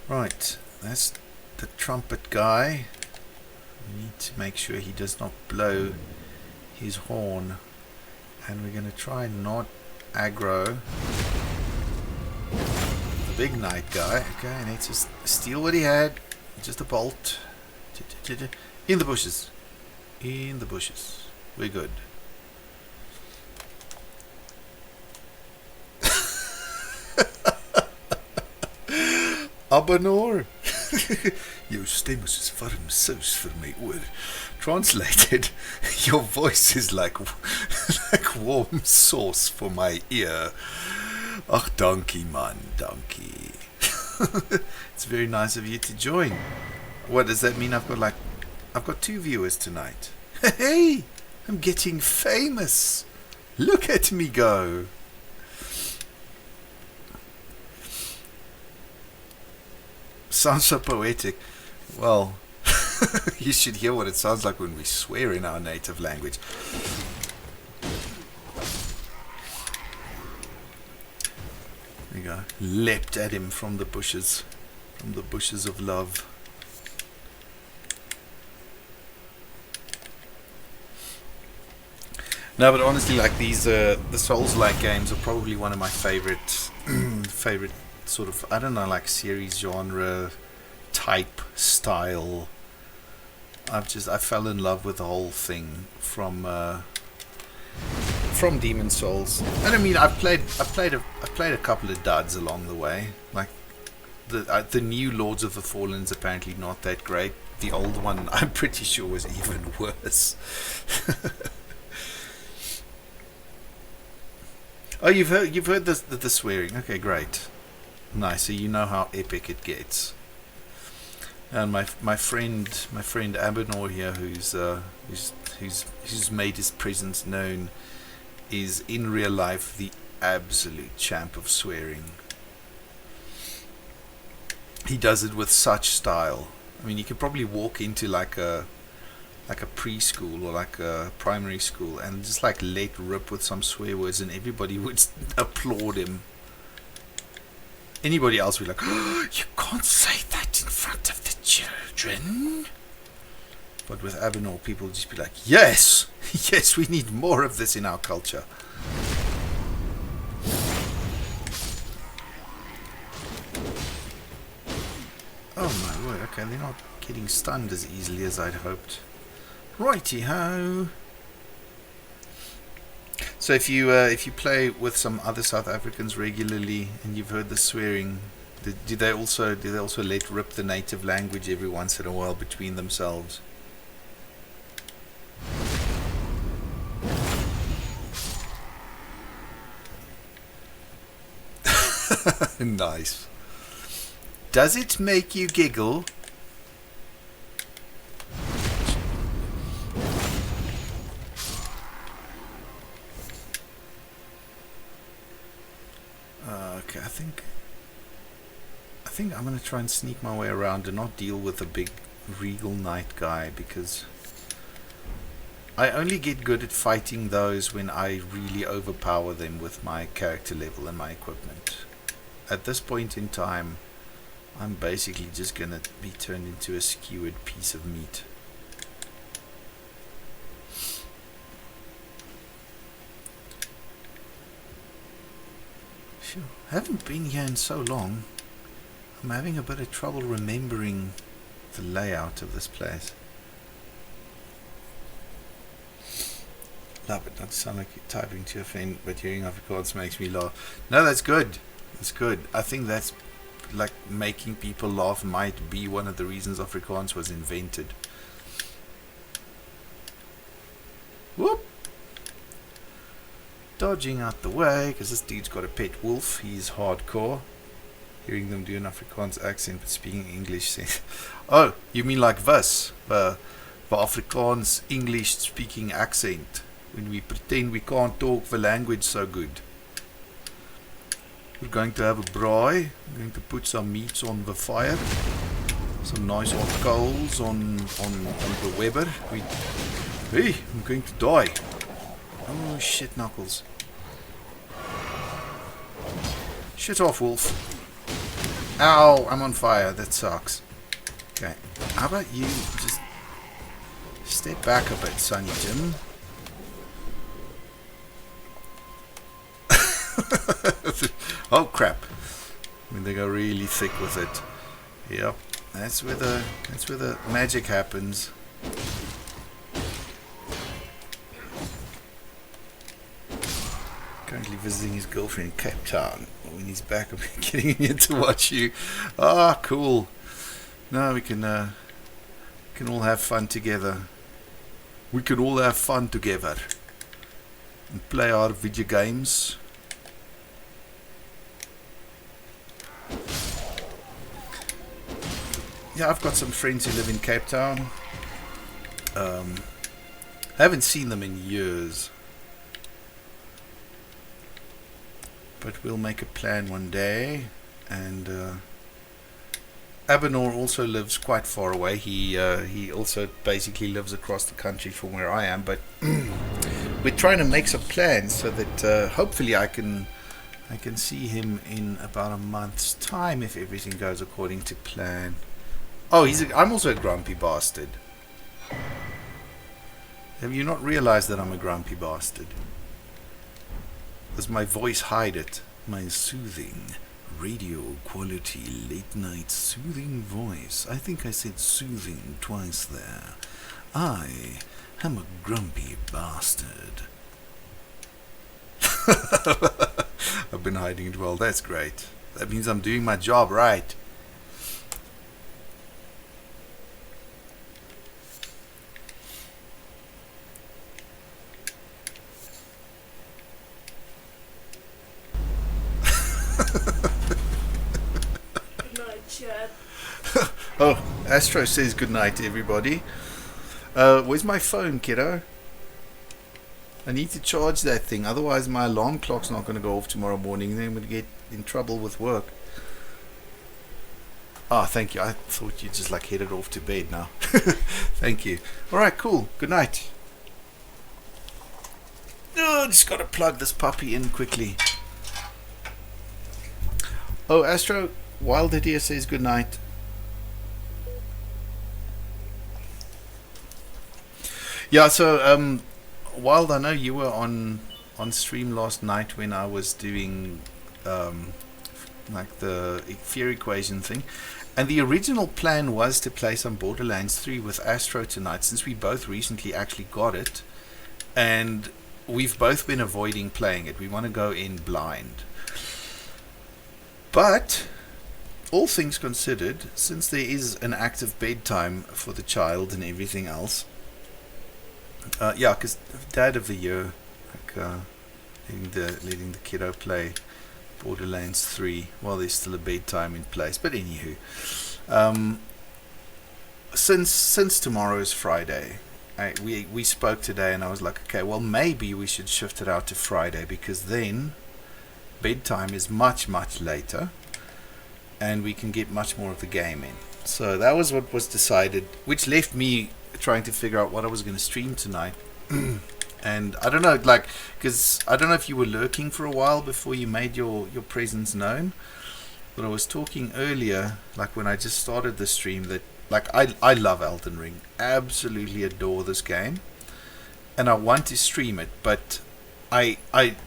S1: Right, that's the trumpet guy. We need to make sure he does not blow his horn. And we're going to try not aggro the big knight guy. Okay, let's just steal what he had. Just a bolt. In the bushes. In the bushes. We're good. Abanor. Jou stem is soos warm sous vir my oor. Translated, your voice is like warm sauce for my ear. Ach, dankie man, dankie. It's very nice of you to join. What does that mean? I've got 2 viewers tonight. Hey, I'm getting famous. Look at me go. Sounds so poetic. Well, you should hear what it sounds like when we swear in our native language. There you go. Leapt at him from the bushes of love. No, but honestly, like, these the Souls-like games are probably one of my favorite sort of, I don't know, like, series genre type style. I fell in love with the whole thing from Demon Souls. And I mean, I've played a couple of duds along the way. Like the new Lords of the Fallen is apparently not that great. The old one, I'm pretty sure, was even worse. Oh, you've heard the swearing. Okay, great, nice. So you know how epic it gets. And my friend Abinor here, who's made his presence known, is in real life the absolute champ of swearing. He does it with such style. I mean, you could probably walk into like a preschool or like a primary school and just like let rip with some swear words, and everybody would applaud him. Anybody else would be like, oh, you can't say that in front of the children. But with Abenor, people would just be like, yes, yes, we need more of this in our culture. Oh my word, okay, they're not getting stunned as easily as I'd hoped. Righty-ho. So if you play with some other South Africans regularly and you've heard the swearing, do they also let rip the native language every once in a while between themselves? Nice. Does it make you giggle? Okay, I think I'm gonna try and sneak my way around and not deal with the big regal knight guy, because I only get good at fighting those when I really overpower them with my character level and my equipment. At this point in time, I'm basically just gonna be turned into a skewered piece of meat. Sure, I haven't been here in so long. I'm having a bit of trouble remembering the layout of this place. Love it, not to sound like you're typing to offend, but hearing Afrikaans makes me laugh. No, that's good. That's good. I think that's like making people laugh might be one of the reasons Afrikaans was invented. Whoop! Dodging out the way, because this dude's got a pet wolf. He's hardcore. Hearing them do an Afrikaans accent but speaking English. Oh, you mean like this? The Afrikaans English speaking accent. When we pretend we can't talk the language so good. We're going to have a braai. We're going to put some meats on the fire. Some nice hot coals on the Weber. Hey, I'm going to die. Oh shit, Knuckles. Shit off, wolf. Ow, I'm on fire. That sucks. Okay, how about you just step back a bit, Sonny Jim. Oh crap. I mean, they go really thick with it. Yep, that's where the magic happens. Currently visiting his girlfriend in Cape Town. When he's back, I'm getting here to watch you. Ah, cool. No, we can all have fun together. We can all have fun together and play our video games. Yeah, I've got some friends who live in Cape Town. I haven't seen them in years. But we'll make a plan one day. And Abenor also lives quite far away. He also basically lives across the country from where I am. But we're trying to make some plans so that hopefully I can see him in about a month's time if everything goes according to plan. Oh, I'm also a grumpy bastard. Have you not realized that I'm a grumpy bastard? Does my voice hide it? My soothing, radio quality, late night soothing voice. I think I said soothing twice there. I am a grumpy bastard. I've been hiding it well. That's great. That means I'm doing my job right.
S6: Good night, Chad.
S1: Oh, Astro says good night to everybody. Where's my phone, kiddo? I need to charge that thing, otherwise my alarm clock's not going to go off tomorrow morning. Then I'm going to get in trouble with work. Oh, thank you. I thought you just like headed off to bed now. Thank you. All right, cool. Good night. Oh, just got to plug this puppy in quickly. Oh, Astro, Wilder Deer says good night. Yeah, so Wild, I know you were on stream last night when I was doing like the fear equation thing, and the original plan was to play some Borderlands 3 with Astro tonight, since we both recently actually got it, and we've both been avoiding playing it. We want to go in blind. But all things considered, since there is an active bedtime for the child and everything else, yeah, because Dad of the Year, like letting the kiddo play Borderlands 3 while there's still a bedtime in place. But anywho, since tomorrow is Friday, we spoke today, and I was like, okay, well, maybe we should shift it out to Friday, because then bedtime is much later, and we can get much more of the game in. So that was what was decided, which left me trying to figure out what I was going to stream tonight. And I don't know, like, because I don't know if you were lurking for a while before you made your presence known, but I was talking earlier, like when I just started the stream, that like I love Elden Ring, absolutely adore this game, and I want to stream it, but I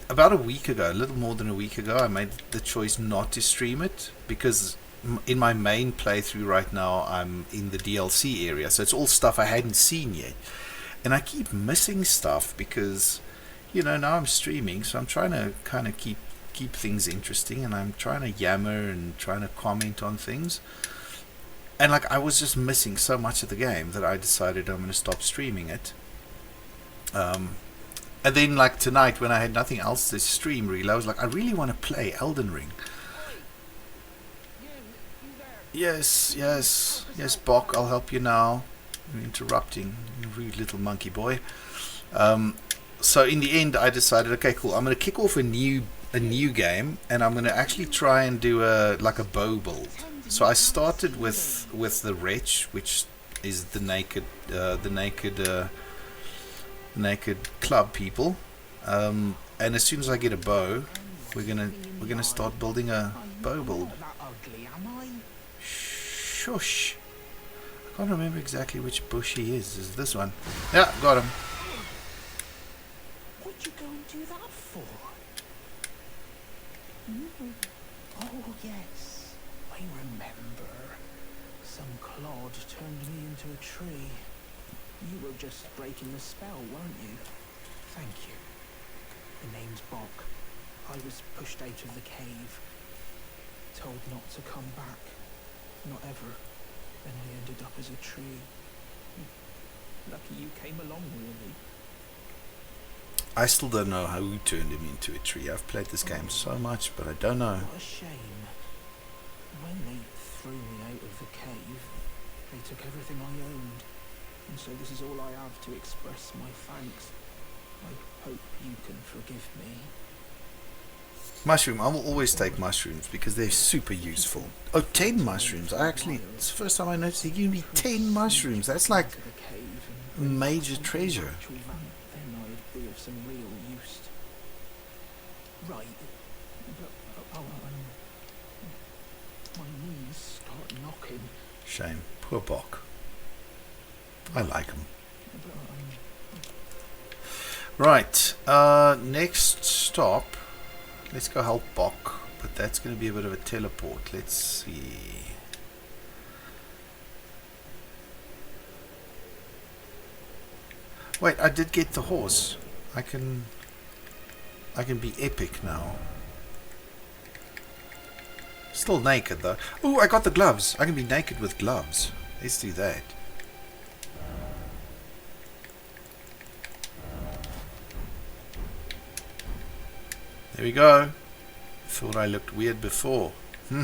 S1: about a week ago, a little more than a week ago, I made the choice not to stream it, because in my main playthrough right now, I'm in the DLC area, so it's all stuff I hadn't seen yet, and I keep missing stuff because, you know, now I'm streaming, so I'm trying to kind of keep things interesting, and I'm trying to yammer and trying to comment on things, and like I was just missing so much of the game that I decided I'm going to stop streaming it. And then like tonight, when I had nothing else to stream really, I was like, I really want to play Elden Ring. Yes, Bok, I'll help you now. You're interrupting, you rude little monkey boy. So in the end, I decided, okay, cool, I'm going to kick off a new game, and I'm going to actually try and do a bow build. So I started with the wretch, which is the naked club people, and as soon as I get a bow, we're gonna start building a bow build. Shush! I can't remember exactly which bush he is. Is this one? Yeah, got him.
S5: What'd you go and do that for? Oh yes, I remember. Some clod turned me into a tree. You were just breaking the spell, weren't you? Thank you. The name's Bok. I was pushed out of the cave. Told not to come back. Not ever. Then I ended up as a tree. Lucky you came along, really.
S1: I still don't know how you turned him into a tree. I've played this game so much, but I don't know.
S5: What a shame. When they threw me out of the cave, they took everything I owned. And so this is all I have to express my thanks. I hope you can forgive me.
S1: Mushroom, I will always take mushrooms because they're super useful. Oh, 10 mushrooms. It's the first time I noticed they give me 10 mushrooms. That's like a major treasure.
S5: Then I'd be of some real use. Right. But, my knees start knocking.
S1: Shame. Poor Bok. I like him. Right. Next stop. Let's go help Bok, but that's going to be a bit of a teleport. Let's see. Wait, I did get the horse. I can be epic now. Still naked though. Oh, I got the gloves. I can be naked with gloves. Let's do that. There we go. Thought I looked weird before. Yeah,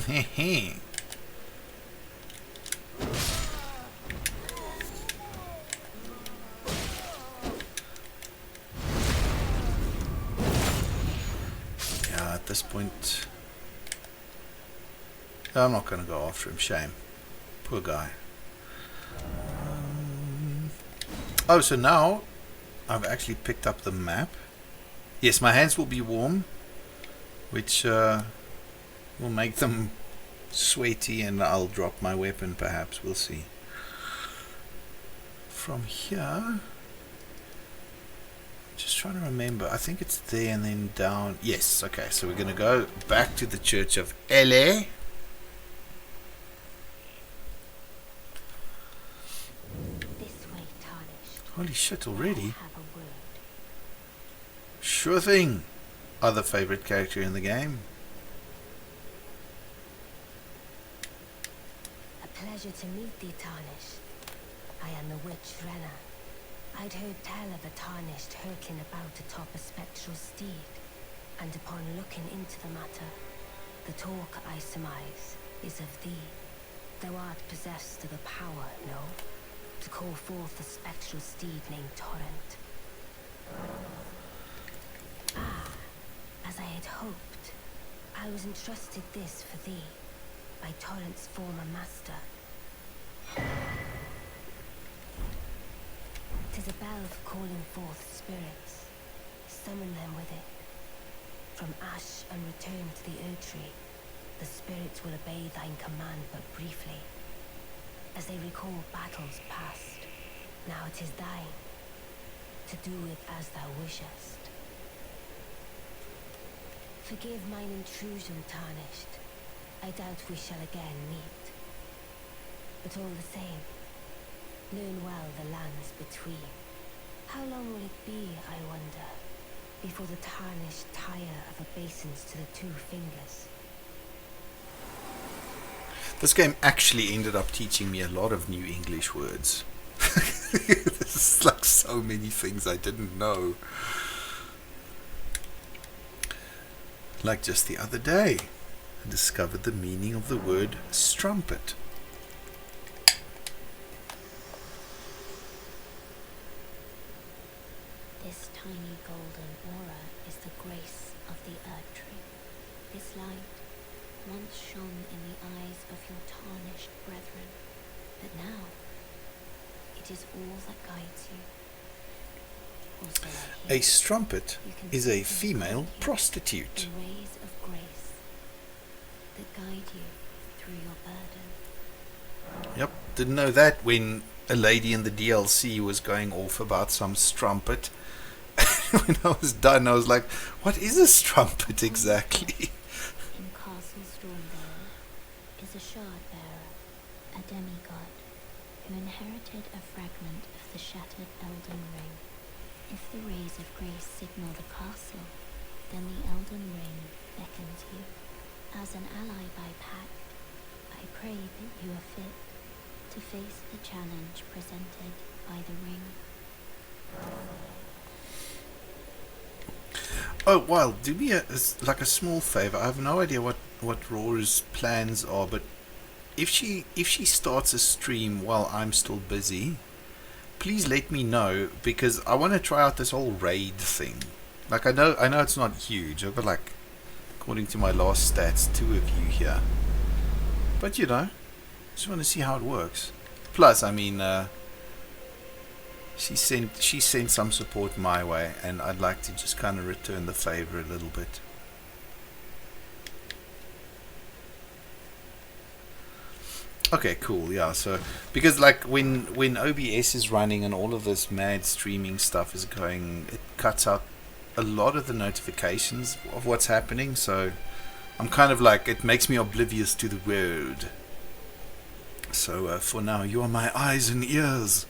S1: at this point, I'm not going to go after him. Shame. Poor guy. Oh, so now I've actually picked up the map. Yes, my hands will be warm, which will make them sweaty, and I'll drop my weapon perhaps. We'll see. From here, just trying to remember. I think it's there and then down. Yes, okay. So we're going to go back to the Church of LA.
S3: This way, Tarnished.
S1: Holy shit,
S3: I
S1: already?
S3: have a word.
S1: Sure thing. Other favorite character in the game.
S5: A pleasure to meet thee, Tarnished. I am the witch Renna. I'd heard tell of a Tarnished hurtling about atop a spectral steed, and upon looking into the matter, the talk, I surmise, is of thee. Thou art possessed of the power, no? To call forth a spectral steed named Torrent. Ah, as I had hoped, I was entrusted this for thee, by Torrent's former master. 'Tis a bell for calling forth spirits. Summon them with it. From ash and return to the Erdtree, the spirits will obey thine command but briefly, as they recall battles past. Now it is thine, to do with as thou wishest. Forgive mine intrusion, Tarnished. I doubt we shall again meet. But all the same, learn well the lands between. How long will it be, I wonder, before the Tarnished tire of obeisance to the two fingers?
S1: This game actually ended up teaching me a lot of new English words. This is like so many things I didn't know. Like just the other day, I discovered the meaning of the word strumpet.
S3: This tiny golden aura is the grace of the Erdtree. This light once shone in the eyes of your tarnished brethren, but now it is all that guides you. Also, I
S1: A
S3: hear
S1: strumpet
S3: you can
S1: is
S3: see
S1: a
S3: them
S1: female
S3: behind you,
S1: prostitute.
S3: the rays of grace that guide you through your burden.
S1: Yep, didn't know that when a lady in the DLC was going off about some strumpet. When I was done, I was like, what is a strumpet exactly?
S3: In Castle Stormvale is a shard bearer, a demigod, who inherited a fragment of the shattered Elden Ring. If the rays of grace signal the castle, then the Elden Ring beckons you. As an ally by pact, I pray that you are fit to face the challenge presented by the ring.
S1: Oh, well, do me like a small favor. I have no idea what Rora's plans are, but if she starts a stream while I'm still busy, please let me know, because I want to try out this whole raid thing. Like I know it's not huge. I've got, like, according to my last stats, 2 of you here. But you know, just want to see how it works. Plus, I mean, she sent some support my way, and I'd like to just kind of return the favor a little bit. Okay, cool. Yeah, so because like when OBS is running and all of this mad streaming stuff is going, it cuts out a lot of the notifications of what's happening. So I'm kind of like, it makes me oblivious to the world. So for now, you are my eyes and ears.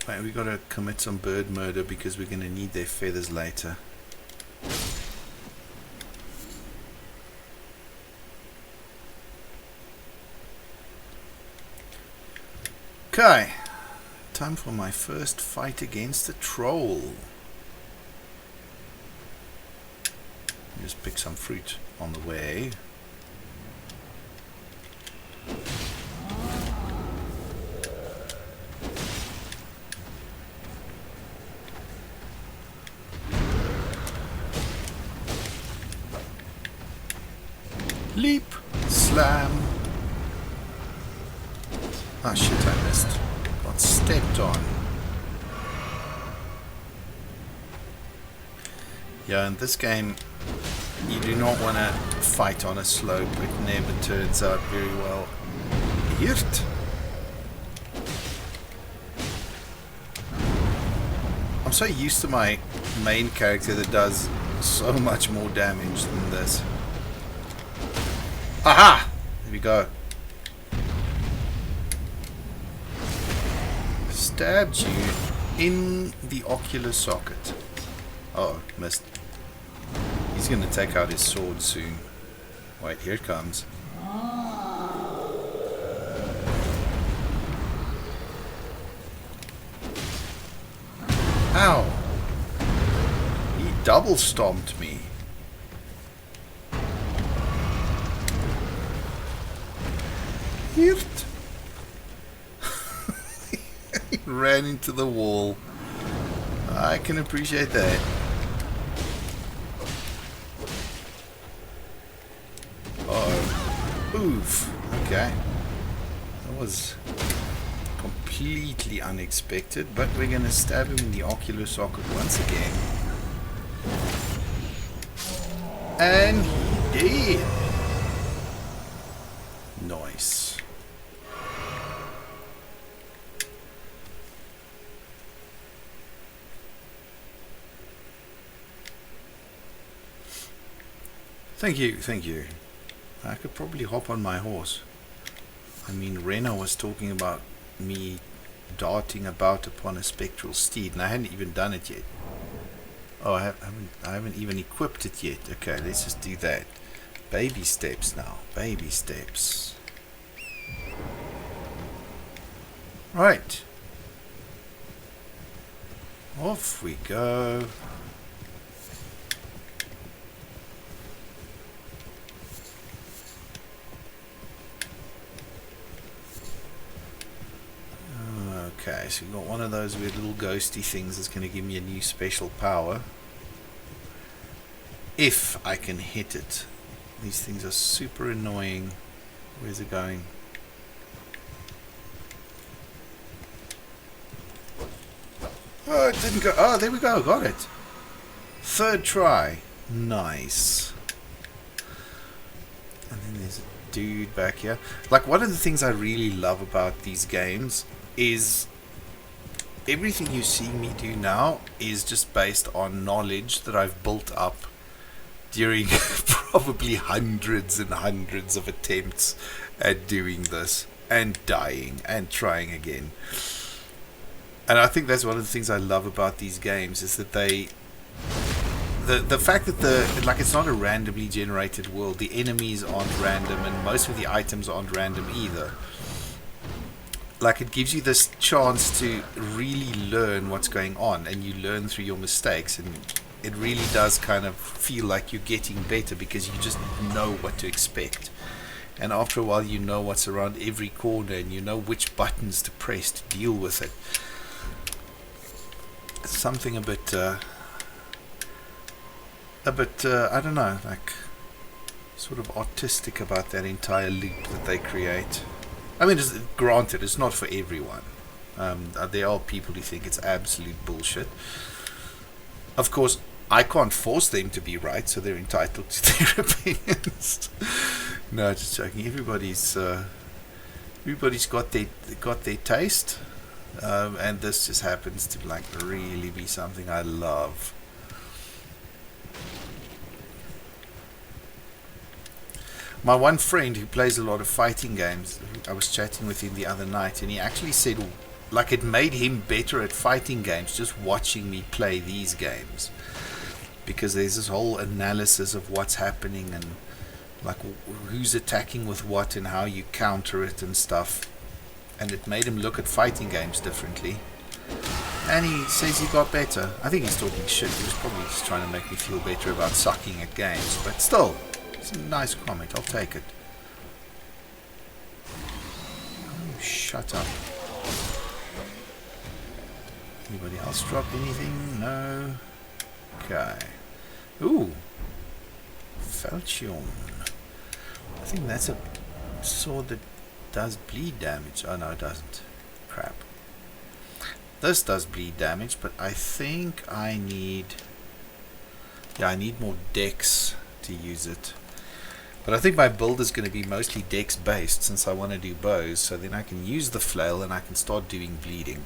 S1: Right, we gotta commit some bird murder because we're gonna need their feathers later. Okay, time for my first fight against a troll. Just pick some fruit on the way. Leap. Slam. Ah, shit, I missed. Got stepped on. Yeah, in this game, you do not want to fight on a slope. It never turns out very well. Hirt. I'm so used to my main character that does so much more damage than this. Aha! There we go. Stabbed you in the ocular socket. Oh, missed. He's gonna take out his sword soon. Wait, here it comes. Ow! He double stomped me. Hirt. He ran into the wall. I can appreciate that. Oh, oof. Okay. That was completely unexpected, but we're going to stab him in the ocular socket once again. And he did. Nice. Thank you, thank you. I could probably hop on my horse. I mean, Rena was talking about me darting about upon a spectral steed, and I hadn't even done it yet. Oh, I haven't even equipped it yet. Okay, let's just do that. Baby steps now. Baby steps. Right. Off we go. Okay, so we've got one of those weird little ghosty things that's going to give me a new special power. If I can hit it. These things are super annoying. Where's it going? Oh, it didn't go. Oh, there we go. Got it. Third try. Nice. And then there's a dude back here. Like, one of the things I really love about these games is everything you see me do now is just based on knowledge that I've built up during probably hundreds and hundreds of attempts at doing this and dying and trying again. And I think that's one of the things I love about these games is that they the fact that it's not a randomly generated world. The enemies aren't random, and most of the items aren't random either. Like, it gives you this chance to really learn what's going on, and you learn through your mistakes, and it really does kind of feel like you're getting better because you just know what to expect. And after a while, you know what's around every corner, and you know which buttons to press to deal with it. It's something a bit I don't know, like sort of artistic about that entire loop that they create. I mean, granted, it's not for everyone. There are people who think it's absolute bullshit. Of course, I can't force them to be right, so they're entitled to their opinions. No, just joking. Everybody's got their taste, and this just happens to like really be something I love. My one friend who plays a lot of fighting games, I was chatting with him the other night, and he actually said like it made him better at fighting games just watching me play these games, because there's this whole analysis of what's happening and like who's attacking with what and how you counter it and stuff, and it made him look at fighting games differently. And he says he got better. I think he's talking shit. He was probably just trying to make me feel better about sucking at games, but still, it's a nice comment. I'll take it. Oh, shut up. Anybody else drop anything? No. Okay. Ooh. Falchion. I think that's a sword that does bleed damage. Oh no, it doesn't. Crap. This does bleed damage, but I think I need... Yeah, I need more dex to use it. But I think my build is going to be mostly dex based since I want to do bows, so then I can use the flail and I can start doing bleeding.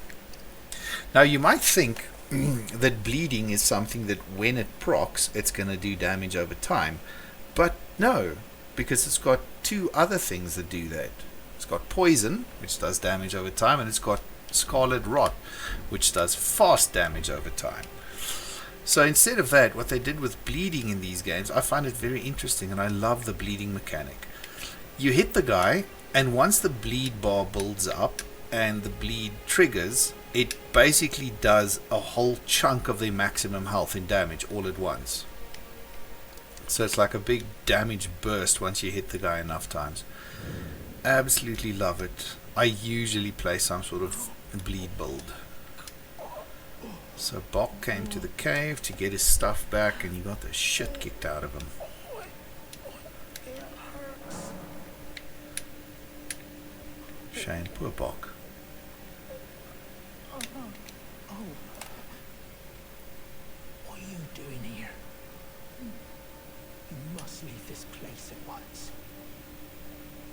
S1: Now you might think that bleeding is something that when it procs, it's going to do damage over time. But no, because it's got two other things that do that. It's got poison, which does damage over time, and it's got scarlet rot, which does fast damage over time. So instead of that, what they did with bleeding in these games, I find it very interesting, and I love the bleeding mechanic. You hit the guy, and once the bleed bar builds up and the bleed triggers, it basically does a whole chunk of their maximum health in damage all at once. So it's like a big damage burst once you hit the guy enough times. Absolutely love it. I usually play some sort of bleed build. So Bok came to the cave to get his stuff back, and he got the shit kicked out of him. Shame, poor Bok.
S5: What are you doing here? You must leave this place at once.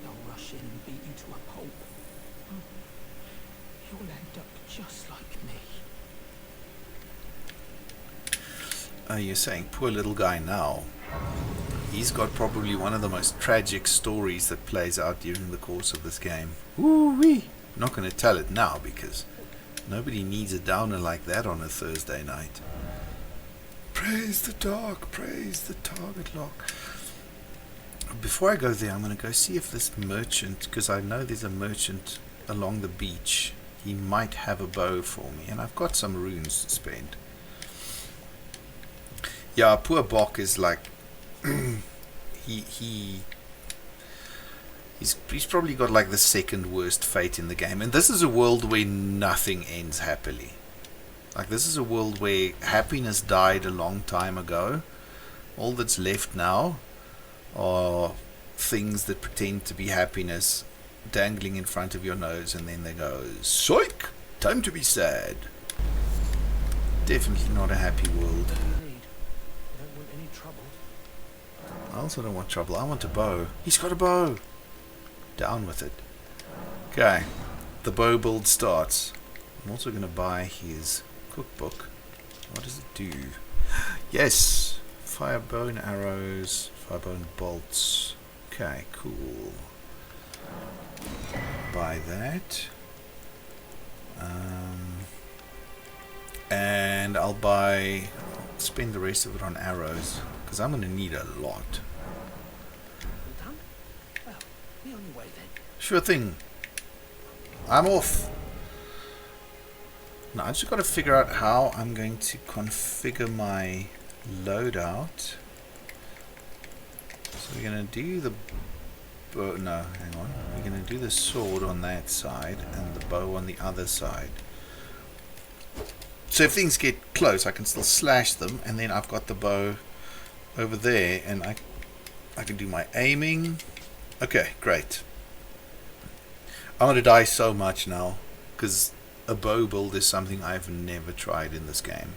S5: They'll rush in and beat you to a pulp. You'll end up just like me.
S1: You're saying poor little guy now. He's got probably one of the most tragic stories that plays out during the course of this game. Woo-wee! I'm not going to tell it now because nobody needs a downer like that on a Thursday night. Praise the dark, praise the target lock. Before I go there, I'm going to go see if this merchant, because I know there's a merchant along the beach, he might have a bow for me, and I've got some runes to spend. Yeah, poor Bok is like he's probably got like the second worst fate in the game, and this is a world where nothing ends happily. Like, this is a world where happiness died a long time ago. All that's left now are things that pretend to be happiness dangling in front of your nose, and then they go, "Psych! Time to be sad." Definitely not a happy world. I also don't want trouble. I want a bow. He's got a bow. Down with it. Okay. The bow build starts. I'm also going to buy his cookbook. What does it do? Yes! Fire bow and arrows. Fire bow and bolts. Okay, cool. Buy that. And I'll spend the rest of it on arrows, because I'm going to need a lot.
S5: Well, be on your way then.
S1: Sure thing. I'm off. Now I just got to figure out how I'm going to configure my loadout. So we're going to do the bow. No, hang on. We're going to do the sword on that side and the bow on the other side. So if things get close, I can still slash them, and then I've got the bow over there, and I can do my aiming. Okay, great. I'm going to die so much now, because a bow build is something I've never tried in this game.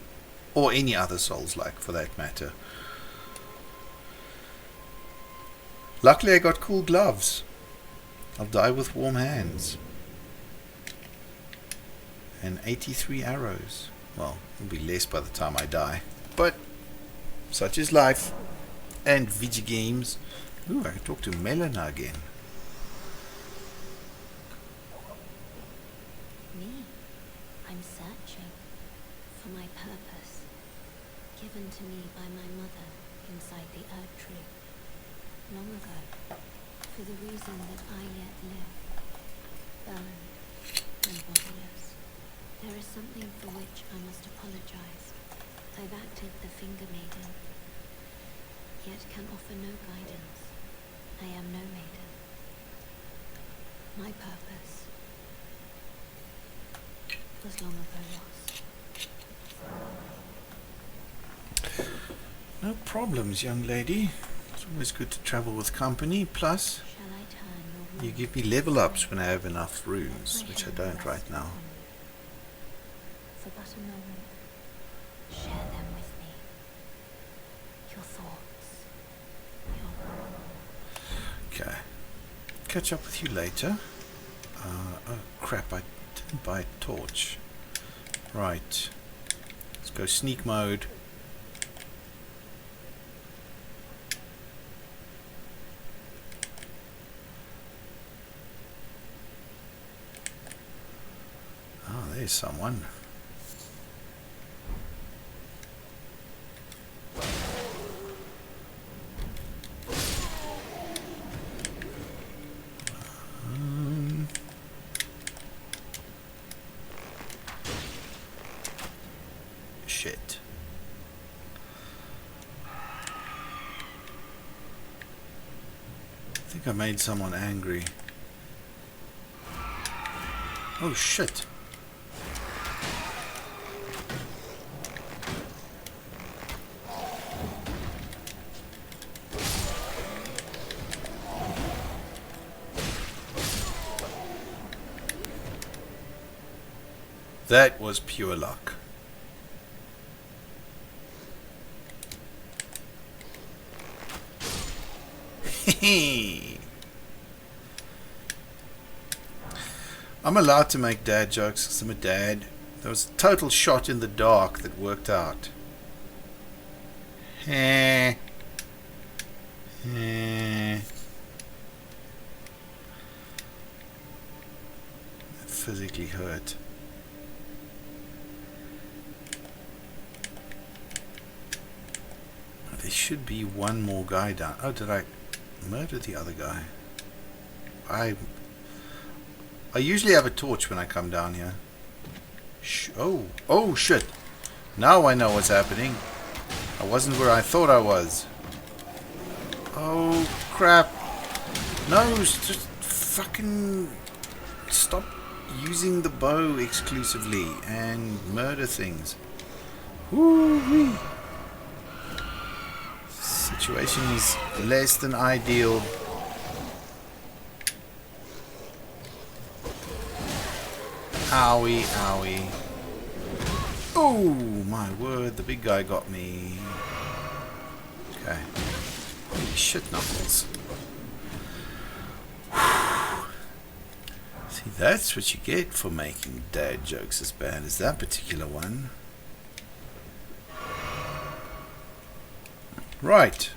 S1: Or any other Souls-like, for that matter. Luckily I got cool gloves. I'll die with warm hands. And 83 arrows. Well, it'll be less by the time I die. But such is life. And video games. Ooh, I can talk to Melina again.
S3: Me? I'm searching for my purpose, given to me by my mother inside the earth tree, long ago, for the reason that I yet live, burned and bodiless. There is something for which I must apologize. I've acted the finger maiden, yet can offer no guidance. I am no maiden. My purpose was long ago lost.
S1: No problems, young lady. So always good to travel with company. Plus,
S3: Shall I turn your
S1: you
S3: wounds
S1: give me
S3: into
S1: level ups
S3: stone?
S1: when I have enough runes,
S3: My
S1: which I
S3: hand
S1: don't right
S3: rests
S1: now.
S3: upon you. For but a moment, share them with me. Your thoughts, your
S1: Okay. Catch up with you later. Oh crap, I didn't buy a torch. Right. Let's go sneak mode. Oh, there's someone. Shit. I think I made someone angry. Oh shit. That was pure luck. I'm allowed to make dad jokes because I'm a dad. There was a total shot in the dark that worked out. It physically hurt. There should be one more guy down. Oh, did I murder the other guy? I usually have a torch when I come down here. Oh shit. Now I know what's happening. I wasn't where I thought I was. Oh crap. No, just fucking stop using the bow exclusively and murder things. Woo-wee. Situation is less than ideal. Owie, owie. Oh my word, the big guy got me. Okay. Holy shit, Knuckles. See, that's what you get for making dad jokes as bad as that particular one. Right.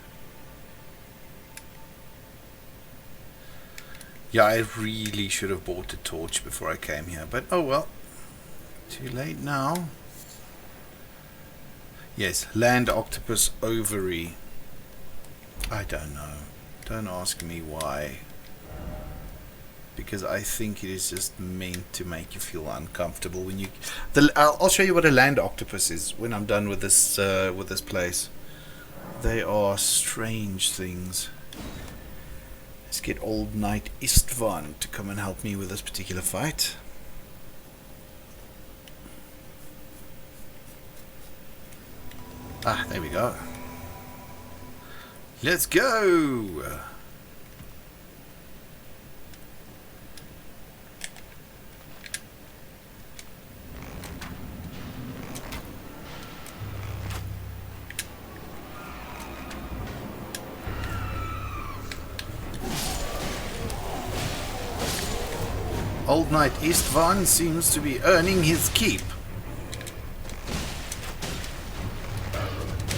S1: Yeah, I really should have bought a torch before I came here, but oh well. Too late now. Yes, land octopus ovary. I don't know. Don't ask me why. Because I think it is just meant to make you feel uncomfortable when you. I'll show you what a land octopus is when I'm done with this place. They are strange things. Let's get old Knight Istvan to come and help me with this particular fight. Ah, there we go. Let's go! Old Knight Istvan seems to be earning his keep.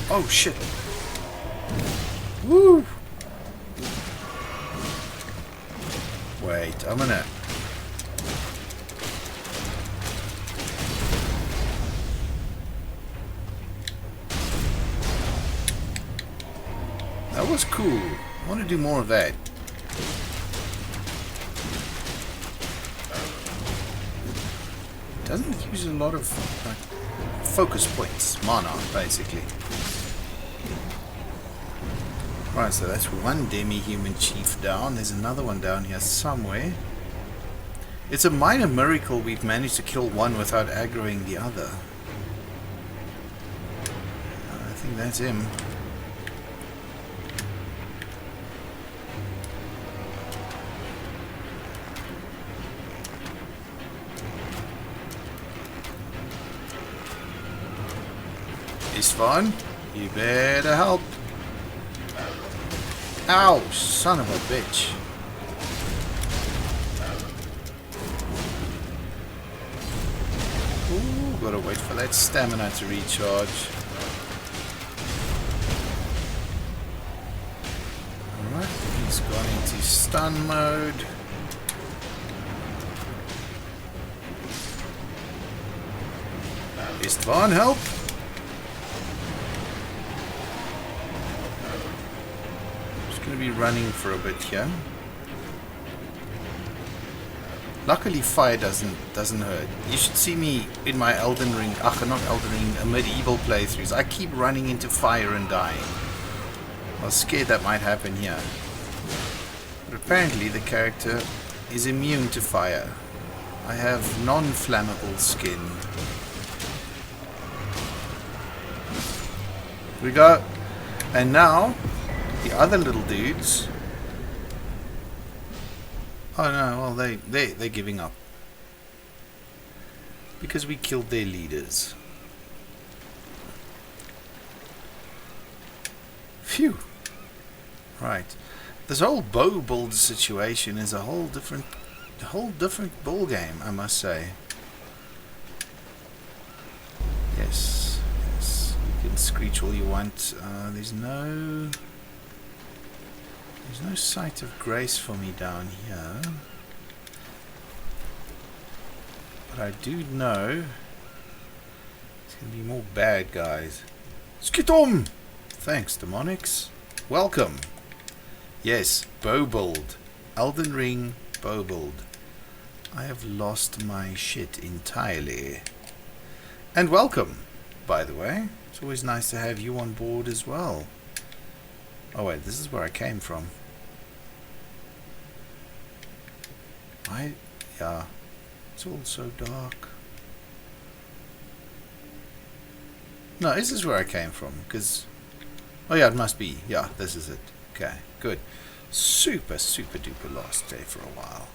S1: Oh shit. Woo! Wait, I'm gonna... That was cool. I want to do more of that. Doesn't use a lot of like, focus points, mana, basically. Right, so that's one demi-human chief down. There's another one down here somewhere. It's a minor miracle we've managed to kill one without aggroing the other. I think that's him. Istvan, you better help. Ow, son of a bitch. Ooh, gotta wait for that stamina to recharge. Alright, he's gone into stun mode. Istvan, help! Just gonna be running for a bit here. Luckily fire doesn't hurt. You should see me in my Elden Ring, not Elden Ring, medieval playthroughs. I keep running into fire and dying. I was scared that might happen here. But apparently the character is immune to fire. I have non-flammable skin. Here we go. And now, the other little dudes... Oh no, well they're giving up. Because we killed their leaders. Phew. Right. This whole bow build situation is a whole different ball game, I must say. Yes, yes. You can screech all you want. There's no sight of grace for me down here. But I do know there's going to be more bad guys. Skitom! Thanks, Demonics. Welcome. Yes, bow build. Elden Ring bow build. I have lost my shit entirely. And welcome, by the way. It's always nice to have you on board as well. Oh wait, this is where I came from. Yeah, it's all so dark. No, this is where I came from, because... Oh yeah, it must be. Yeah, this is it. Okay, good. Super duper lost there for a while.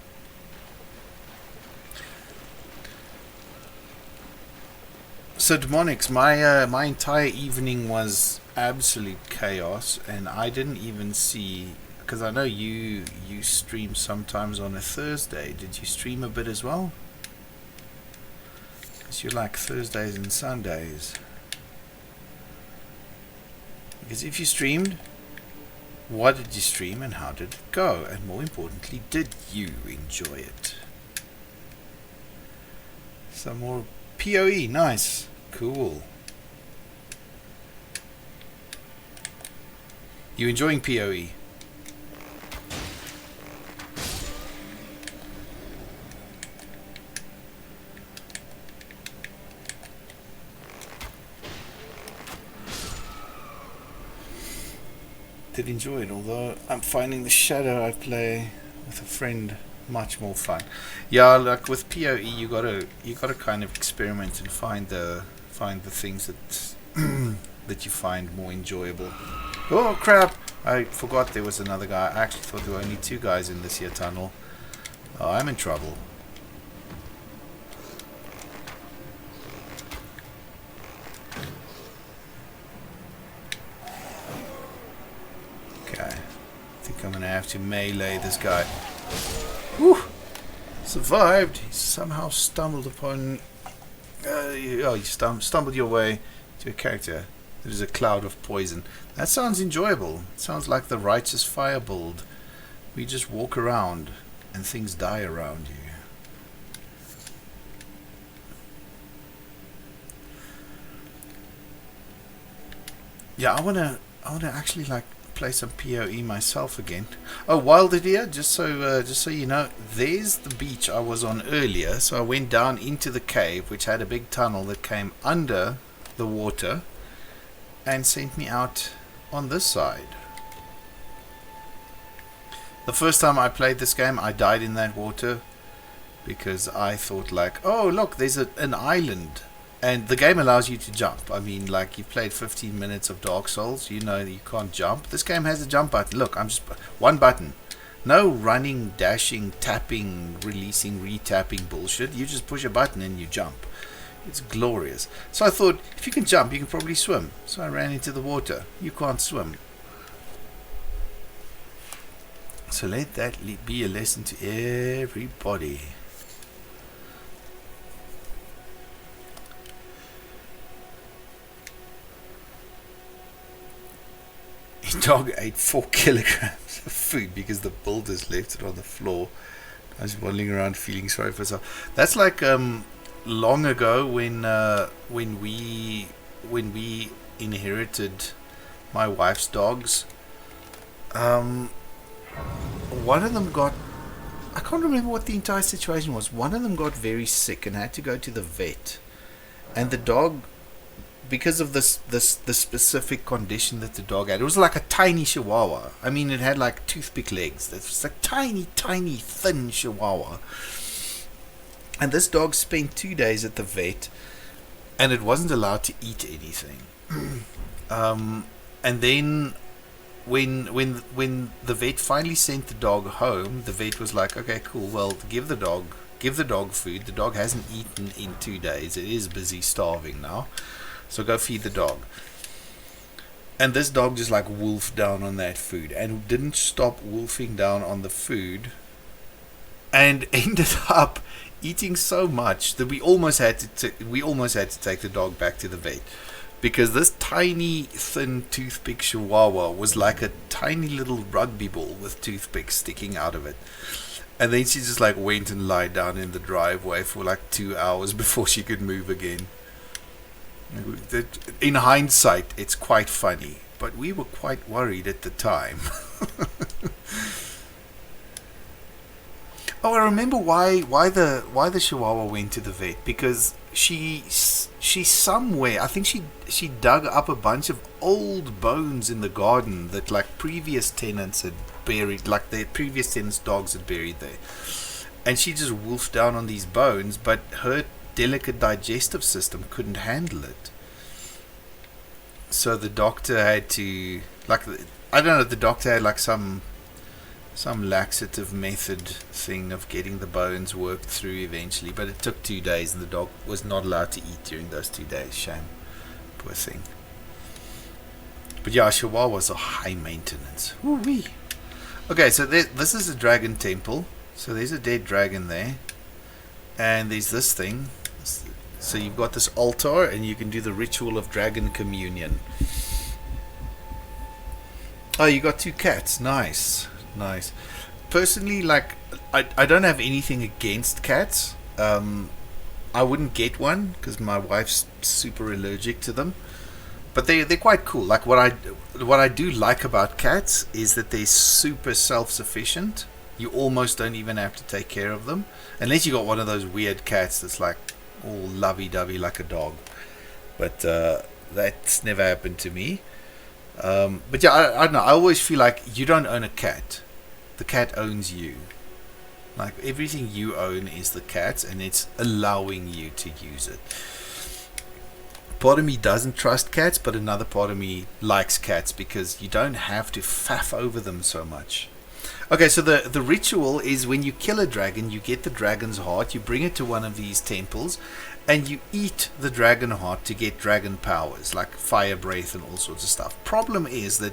S1: So Demonics, my entire evening was absolute chaos, and I didn't even see, because I know you stream sometimes on a Thursday. Did you stream a bit as well? Because you like Thursdays and Sundays. Because if you streamed, what did you stream and how did it go? And more importantly, did you enjoy it? Some more PoE, nice, cool. You enjoying PoE? Did enjoy it, although I'm finding the shadow I play with a friend much more fun. Yeah, like with PoE, you gotta kind of experiment and find the things that that you find more enjoyable. Oh crap! I forgot there was another guy. I actually thought there were only two guys in this here tunnel. Oh, I'm in trouble. Okay, I think I'm gonna have to melee this guy. Whew! Survived. He somehow stumbled upon. You stumbled your way to a character. There is a cloud of poison. That sounds enjoyable. It sounds like the righteous fire build. We just walk around and things die around you. Yeah, I wanna actually like play some PoE myself again. Oh, while they're here, just so you know, there's the beach I was on earlier. So I went down into the cave, which had a big tunnel that came under the water and sent me out on this side. The first time I played this game, I died in that water because I thought like, oh look, there's an island. And the game allows you to jump. I mean, like, you've played 15 minutes of Dark Souls, you know that you can't jump. This game has a jump button. Look, I'm just... one button. No running, dashing, tapping, releasing, re-tapping bullshit. You just push a button and you jump. It's glorious. So I thought, if you can jump, you can probably swim. So I ran into the water. You can't swim. So let that be a lesson to everybody. His dog ate 4 kilograms of food because the builders left it on the floor. I was wandering around feeling sorry for myself. That's like long ago when we inherited my wife's dogs. One of them got, I can't remember what the entire situation was. One of them got very sick and had to go to the vet, and the dog, because of the specific condition that the dog had, it was like a tiny chihuahua. I mean, it had like toothpick legs. It was a tiny thin chihuahua. And this dog spent 2 days at the vet, and it wasn't allowed to eat anything. And then when the vet finally sent the dog home, the vet was like, okay, cool, well, give the dog food. The dog hasn't eaten in 2 days. It is busy starving now. So go feed the dog. And this dog just like wolfed down on that food and didn't stop wolfing down on the food, and ended up eating so much that we almost had to take the dog back to the vet, because this tiny thin toothpick chihuahua was like a tiny little rugby ball with toothpicks sticking out of it. And then she just like went and lied down in the driveway for like 2 hours before she could move again. In hindsight, it's quite funny, but we were quite worried at the time. Oh, I remember why the Chihuahua went to the vet, because she somewhere, I think she dug up a bunch of old bones in the garden that like previous tenants had buried, like their previous tenants' dogs had buried there, and she just wolfed down on these bones, but her delicate digestive system couldn't handle it. So the doctor had to, like, I don't know, the doctor had like some laxative method thing of getting the bones worked through eventually, but it took 2 days, and the dog was not allowed to eat during those 2 days. Shame, poor thing. But yeah, Chihuahuas are high maintenance. Woo-wee. Okay, so this is a dragon temple. So there's a dead dragon there, and there's this thing. So you've got this altar, and you can do the ritual of dragon communion. Oh, you got 2 cats. Nice. Personally, like, I don't have anything against cats. I wouldn't get one because my wife's super allergic to them. But they're quite cool. Like, what I do like about cats is that they're super self-sufficient. You almost don't even have to take care of them, unless you got one of those weird cats that's like all lovey-dovey like a dog. But that's never happened to me. But yeah, I don't know. I always feel like you don't own a cat. The cat owns you. Like, everything you own is the cat's, and it's allowing you to use it. Part of me doesn't trust cats, but another part of me likes cats because you don't have to faff over them so much. Okay, so the ritual is when you kill a dragon, you get the dragon's heart, you bring it to one of these temples, and you eat the dragon heart to get dragon powers, like fire breath and all sorts of stuff. Problem is that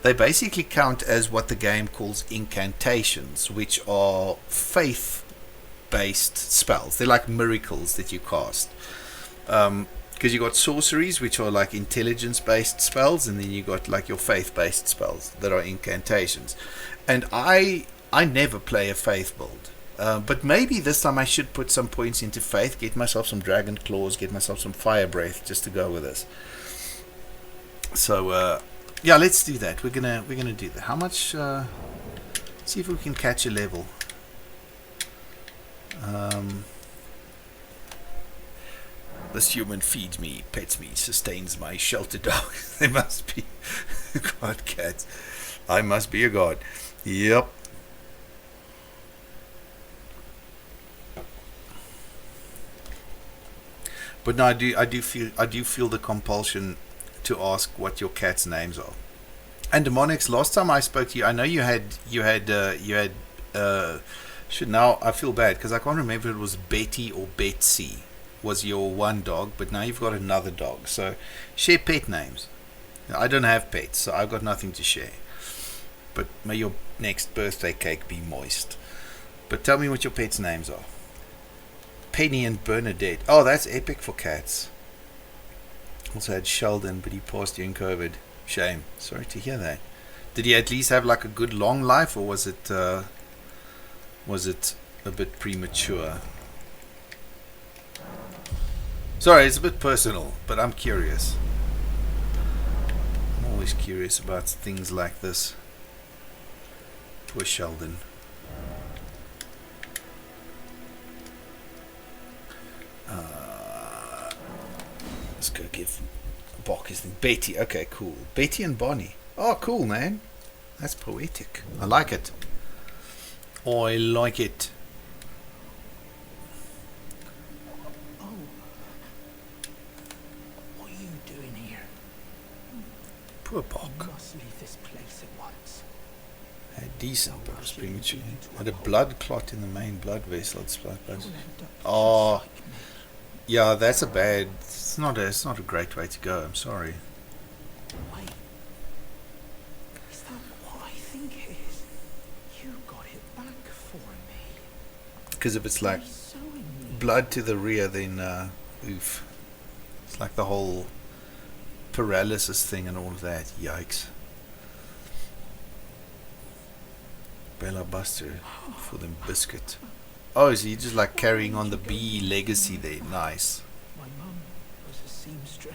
S1: they basically count as what the game calls incantations, which are faith-based spells. They're like miracles that you cast. Because you got sorceries, which are like intelligence-based spells, and then you got like your faith-based spells that are incantations. And I never play a faith build. But maybe this time I should put some points into faith, get myself some dragon claws, get myself some fire breath just to go with this. So yeah, let's do that. We're gonna do that. How much? See if we can catch a level. This human feeds me, pets me, sustains my shelter dog. They must be god cats. I must be a god. Yep. But no, I do feel the compulsion to ask what your cat's names are. And Demonix, last time I spoke to you, I know you had should now I feel bad because I can't remember if it was Betty or Betsy. was your one dog, but now you've got another dog. So share pet names. I don't have pets, so I've got nothing to share. But may your next birthday cake be moist. But tell me what your pets' names are. Penny and Bernadette. Oh, that's epic for cats. Also had Sheldon, but he passed during COVID. Shame. Sorry to hear that. Did he at least have like a good long life, or was it a bit premature? Sorry, it's a bit personal, but I'm curious. I'm always curious about things like this. Poor Sheldon. Let's go give Bok his thing. Betty, okay, cool. Betty and Bonnie. Oh, cool, man. That's poetic. I like it. I like it.
S5: Oh. What are you doing here?
S1: Poor Bok.
S5: You must leave this place at once.
S1: Had decent, but was premature. Had a blood clot in the main blood vessel.
S5: You'll end up
S1: Oh,
S5: just like me.
S1: yeah, that's a bad. It's not a great way to go. I'm sorry.
S5: Wait. Is that what I think it is? You got it back for me.
S1: Because if it's like
S5: By sewing me.
S1: blood to the rear, then oof. It's like the whole paralysis thing and all of that. Yikes. Bella Buster for them biscuit. Oh, so you're just like carrying on the B legacy there. Nice.
S5: My mum was a seamstress,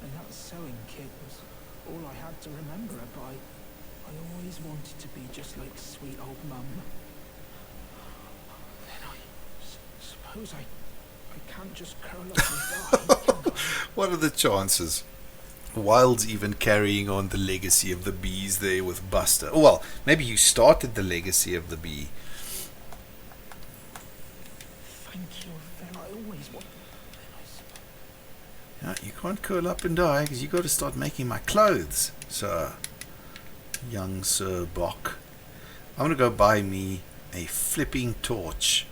S5: and that sewing kit was all I had to remember her by. I always wanted to be just like sweet old mum. Then I suppose I can't just curl up and die, can I?
S1: What are the chances? Wild's even carrying on the legacy of the bees there with Buster. Oh, well, maybe you started the legacy of the bee.
S5: Thank you very. I always want.
S1: Yeah, you can't curl up and die because you got to start making my clothes, sir. Young Sir Bok. I'm going to go buy me a flipping torch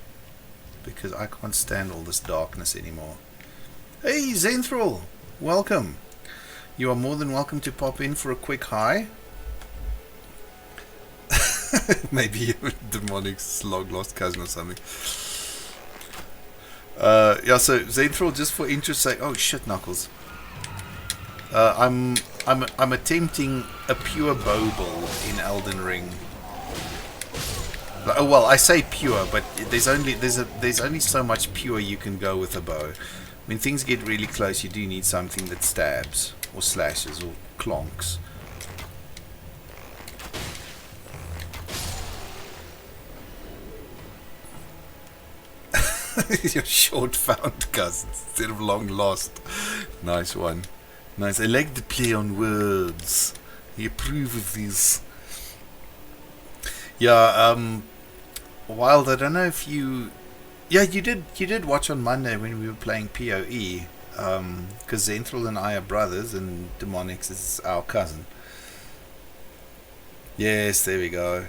S1: because I can't stand all this darkness anymore. Hey, Zenthral! Welcome. You are more than welcome to pop in for a quick hi. Maybe you're a demonic slog lost cousin or something. Yeah, so Zenthral, just for interest's sake. Oh shit, Knuckles. I'm attempting a pure bow build in Elden Ring. Oh well, I say pure, but there's only so much pure you can go with a bow. When things get really close, you do need something that stabs or slashes or clonks. Your short found cousin instead of long lost. Nice one. Nice. I like the play on words. I approve of this. Yeah, Wild, I don't know if you... Yeah, you did watch on Monday when we were playing PoE. Because Zenthral and I are brothers and Demonix is our cousin. Yes, there we go.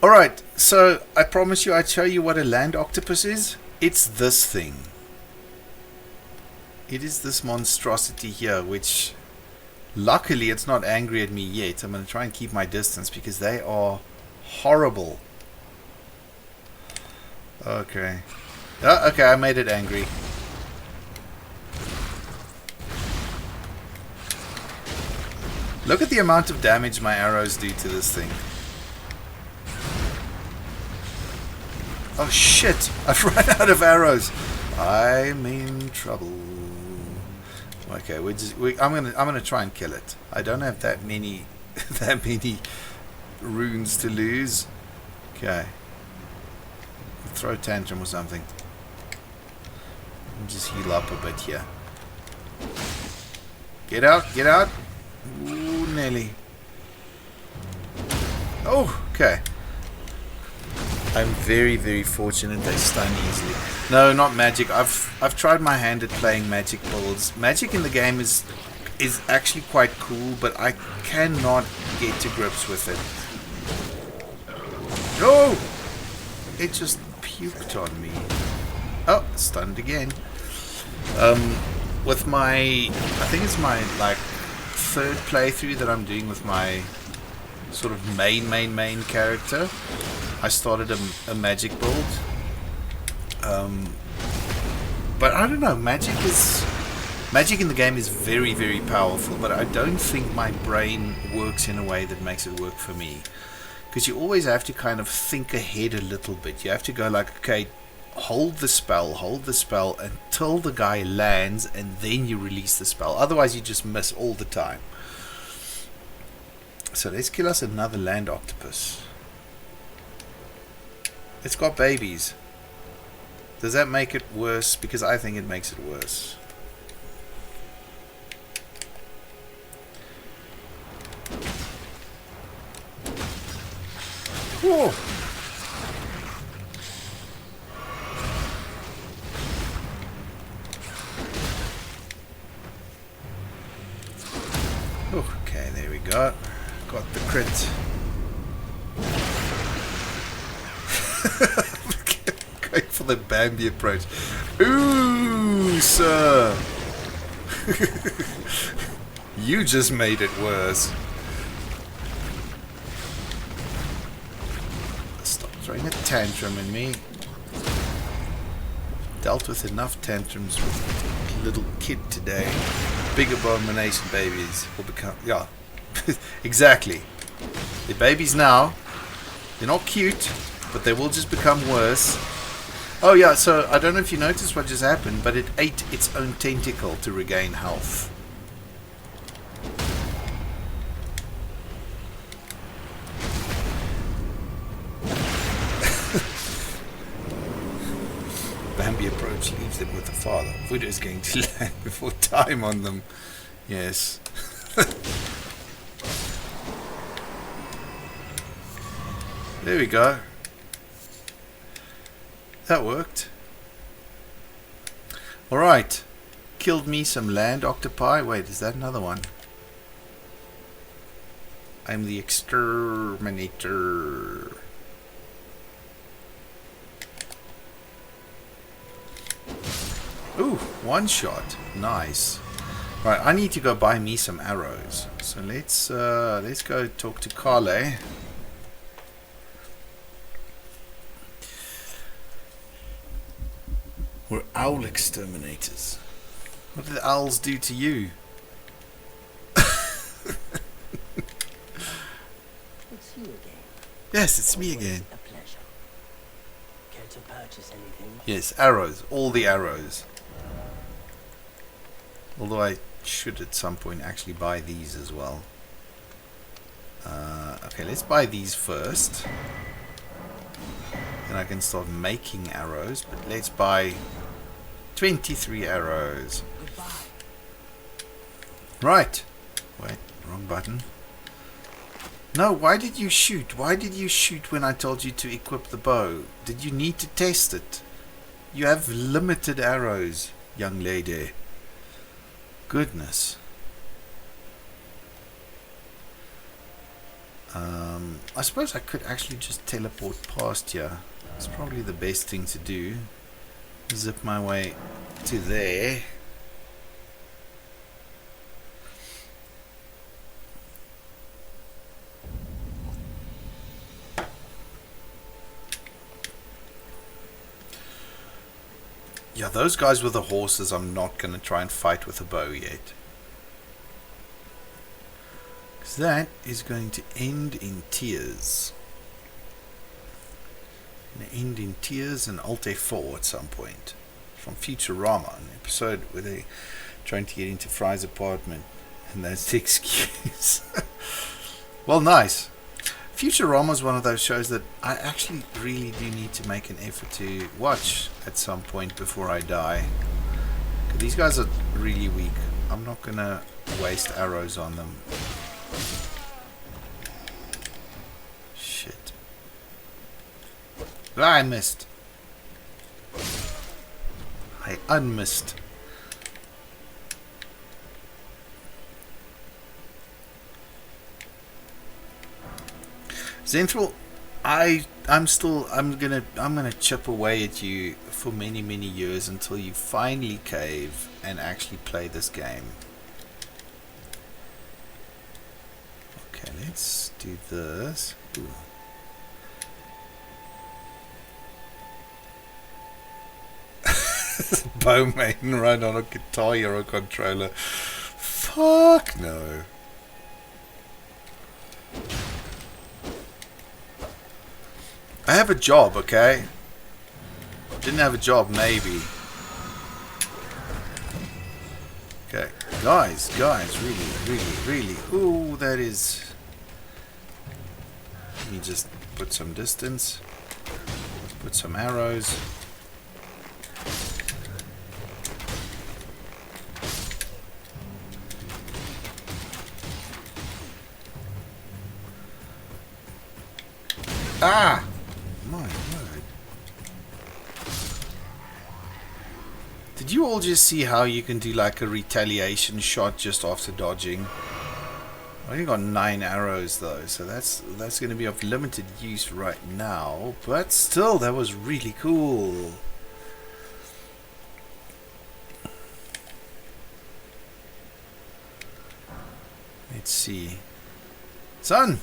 S1: Alright, so I promise you I'd show you what a land octopus is. It's this thing. It is this monstrosity here, which luckily it's not angry at me yet. I'm going to try and keep my distance because they are horrible. Okay. Okay, I made it angry. Look at the amount of damage my arrows do to this thing. Oh shit! I've run out of arrows. I'm in trouble. Okay, I'm gonna try and kill it. I don't have that many runes to lose. Okay. Throw a tantrum or something. Just heal up a bit here. Get out! Get out! Ooh, nearly. Oh, okay. I'm very, very fortunate they stun easily. No, not magic. I've tried my hand at playing magic builds. Magic in the game is actually quite cool, but I cannot get to grips with it. No! It just puked on me. Oh, stunned again. With my, I think it's my like third playthrough that I'm doing with my sort of main character. I started a magic build. But I don't know, magic in the game is very powerful, but I don't think my brain works in a way that makes it work for me. Because you always have to kind of think ahead a little bit. You have to go like, okay, hold the spell until the guy lands, and then you release the spell. Otherwise you just miss all the time. So let's kill us another land octopus. It's got babies. Does that make it worse? Because I think it makes it worse. Whoa. Okay, there we go. Got the crit. Going for the Bambi approach. Ooh, sir. You just made it worse. Stop throwing a tantrum in me. Dealt with enough tantrums with little kid today. Big abomination babies will become... Yeah, exactly. They're babies now. They're not cute, but they will just become worse. Oh yeah, so I don't know if you noticed what just happened, but it ate its own tentacle to regain health. Bambi approach leaves them with the father. Voodoo is going to land before time on them. Yes. There we go. That worked. Alright. Killed me some land octopi. Wait, is that another one? I'm the exterminator. Ooh, one shot. Nice. Right, I need to go buy me some arrows. So let's go talk to Carle. We're owl exterminators. What did the owls do to you?
S5: It's you again.
S1: Yes, it's me again.
S5: A pleasure. Care to purchase anything?
S1: Yes, arrows. All the arrows. Although I should at some point actually buy these as well. Okay, let's buy these first. Then I can start making arrows. But let's buy 23 arrows.
S5: Goodbye.
S1: Right. Wait, wrong button. No, why did you shoot? Why did you shoot when I told you to equip the bow? Did you need to test it? You have limited arrows, young lady. Goodness. I suppose I could actually just teleport past here. It's probably the best thing to do. Zip my way to there. Yeah, those guys with the horses I'm not going to try and fight with a bow yet. Because that is going to end in tears. Going to end in tears and Alt F4 at some point. From Futurama, an episode where they're trying to get into Fry's apartment. And that's the excuse. Well, nice. Futurama is one of those shows that I actually really do need to make an effort to watch at some point before I die. These guys are really weak. I'm not going to waste arrows on them. Shit. I missed. I unmissed. Zenthal I'm gonna chip away at you for many years until you finally cave and actually play this game. Okay, let's do this. Ooh. Bowman run on a Guitar Hero controller. Fuck no. I have a job, okay? Didn't have a job, maybe. Okay, guys, really. Ooh, that is. Let me just put some distance. Put some arrows. Ah! My word. Did you all just see how you can do like a retaliation shot just after dodging? I only got 9 arrows though, so that's going to be of limited use right now, but still, that was really cool. Let's see. Son!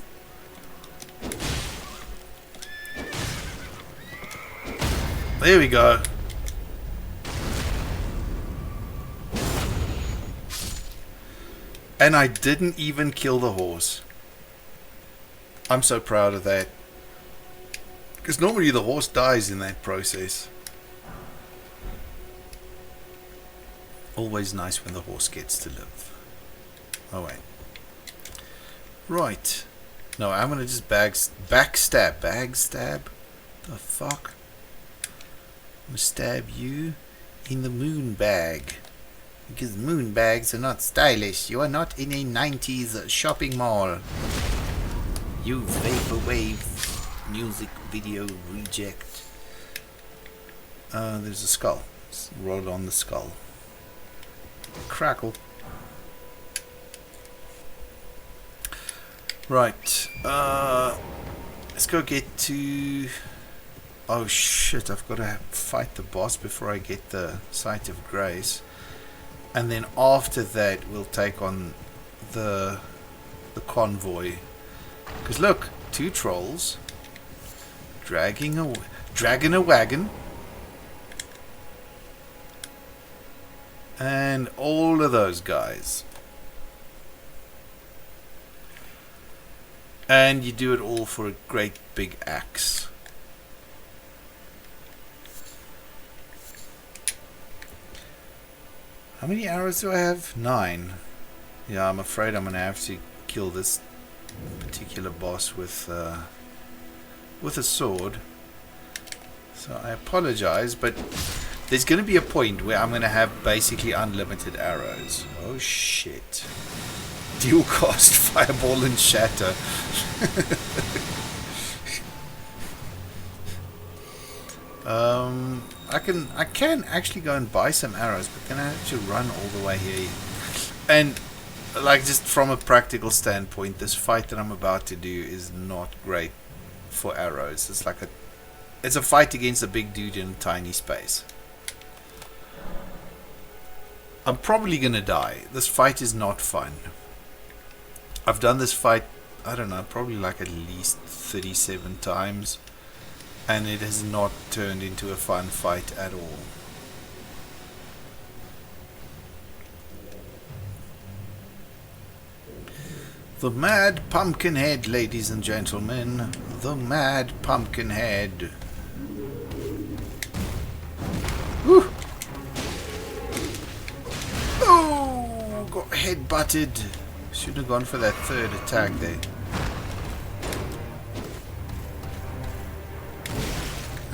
S1: There we go. And I didn't even kill the horse. I'm so proud of that. Because normally the horse dies in that process. Always nice when the horse gets to live. Oh wait. Right. No, I'm gonna just backstab. Backstab? The fuck? I'm gonna stab you in the moon bag. Because moon bags are not stylish. You are not in a 90s shopping mall. You vaporwave music video reject. There's a skull. Let's roll on the skull. Crackle. Right. Let's go get to... Oh shit, I've got to fight the boss before I get the Sight of Grace. And then after that we'll take on the convoy. Because look, 2 trolls dragging a wagon. And all of those guys. And you do it all for a great big axe. How many arrows do I have? 9. Yeah, I'm afraid I'm going to have to kill this particular boss with a sword. So I apologize, but there's going to be a point where I'm going to have basically unlimited arrows. Oh shit. Dual cast Fireball and Shatter. I can actually go and buy some arrows, but then I have to run all the way here. And like, just from a practical standpoint, this fight that I'm about to do is not great for arrows. It's a fight against a big dude in a tiny space. I'm probably gonna die. This fight is not fun. I've done this fight, I don't know, probably like at least 37 times. And it has not turned into a fun fight at all. The Mad Pumpkinhead, ladies and gentlemen. The Mad Pumpkinhead. Woo! Oh! Got head-butted. Should have gone for that third attack there.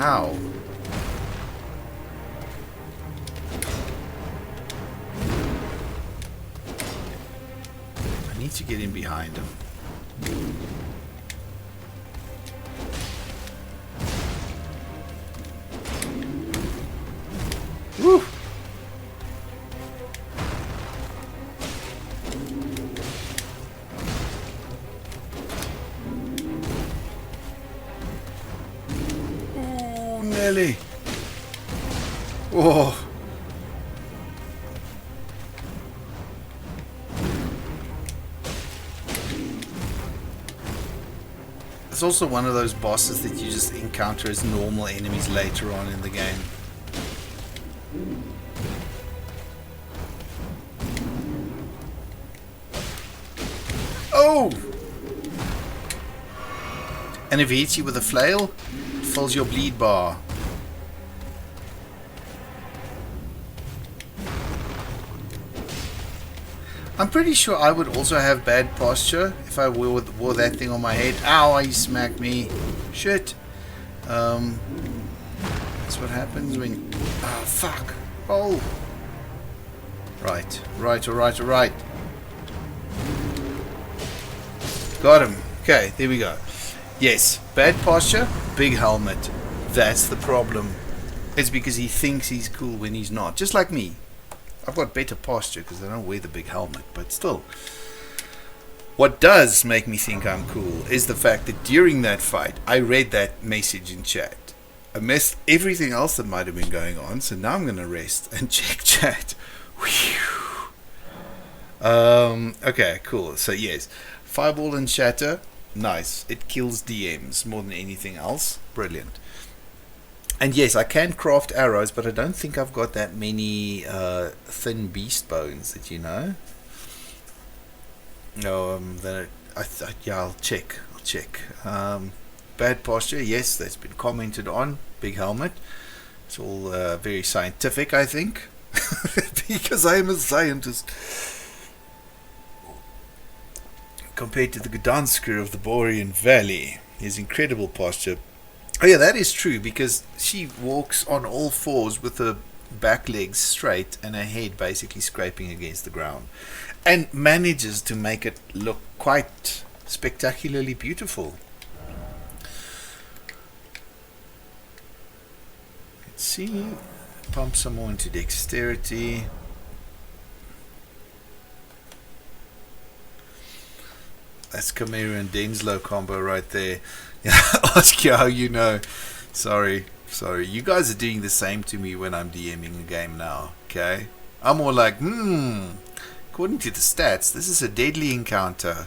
S1: Ow. I need to get in behind him. Woo! Nearly. Oh. It's also one of those bosses that you just encounter as normal enemies later on in the game. Oh! And if he hits you with a flail, it fills your bleed bar. I'm pretty sure I would also have bad posture if I wore that thing on my head. Ow, he smacked me. Shit. That's what happens when... Oh, fuck. Oh. Right. Alright. Got him. Okay, there we go. Yes, bad posture, big helmet. That's the problem. It's because he thinks he's cool when he's not. Just like me. I've got better posture because I don't wear the big helmet, but still. What does make me think I'm cool is the fact that during that fight, I read that message in chat. I missed everything else that might have been going on, so now I'm going to rest and check chat. Whew. Okay, cool. So yes, Fireball and Shatter, nice. It kills DMs more than anything else. Brilliant. And yes, I can craft arrows, but I don't think I've got that many thin beast bones that you know. No, yeah, I'll check. Bad posture, yes, that's been commented on. Big helmet. It's all very scientific, I think, because I am a scientist. Compared to the Gdansker of the Borean Valley, his incredible posture. Oh yeah, that is true, because she walks on all fours with her back legs straight and her head basically scraping against the ground, and manages to make it look quite spectacularly beautiful. Let's see, pump some more into dexterity. That's Chimera and Denslow combo right there. Ask you how you know. Sorry. You guys are doing the same to me when I'm DMing a game now. Okay? I'm all like, according to the stats, this is a deadly encounter.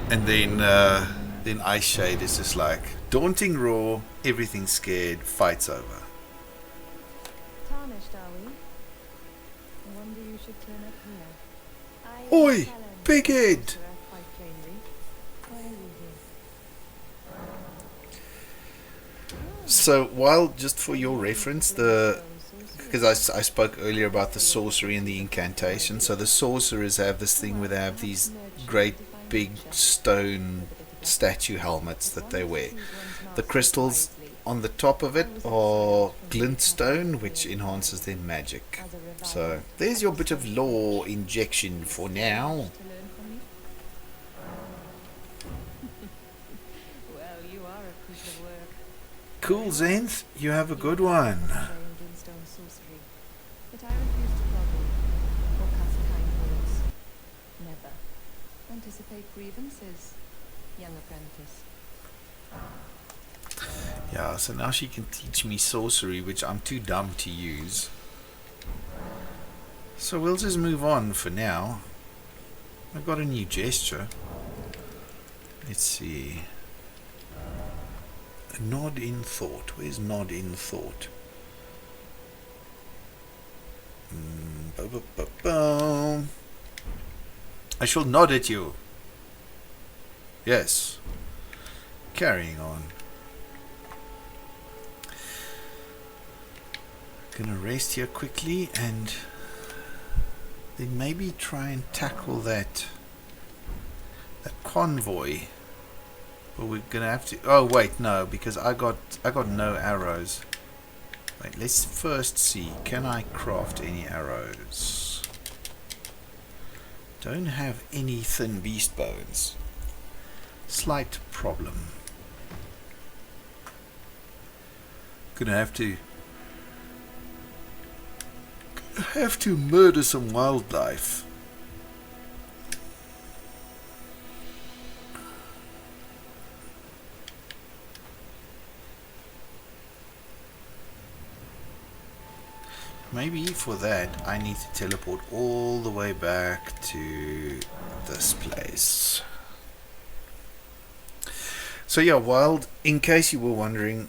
S1: And then Ice Shade is just like, daunting roar, everything's scared, fight's over.
S7: Tarnished, are we? I wonder you should turn up here.
S1: Oi! Big head! So, while, just for your reference, because I spoke earlier about the sorcery and the incantation, so the sorcerers have this thing where they have these great big stone statue helmets that they wear. The crystals on the top of it are glintstone, which enhances their magic. So, there's your bit of lore injection for now. Cool, Zenth. You have a good one.
S7: But I refuse to grovel or cast kind words. Never. Anticipate grievances, young apprentice.
S1: Yeah, so now she can teach me sorcery, which I'm too dumb to use. So we'll just move on for now. I got a new gesture. Let's see. A nod in thought. Where's nod in thought? I shall nod at you. Yes. Carrying on. Gonna rest here quickly and then maybe try and tackle that convoy. But we're gonna have to. Oh wait, no, because I got no arrows. Wait, let's first see. Can I craft any arrows? Don't have any thin beast bones. Slight problem. Gonna have to murder some wildlife. maybe for that I need to teleport all the way back to this place. So yeah, Wild, in case you were wondering,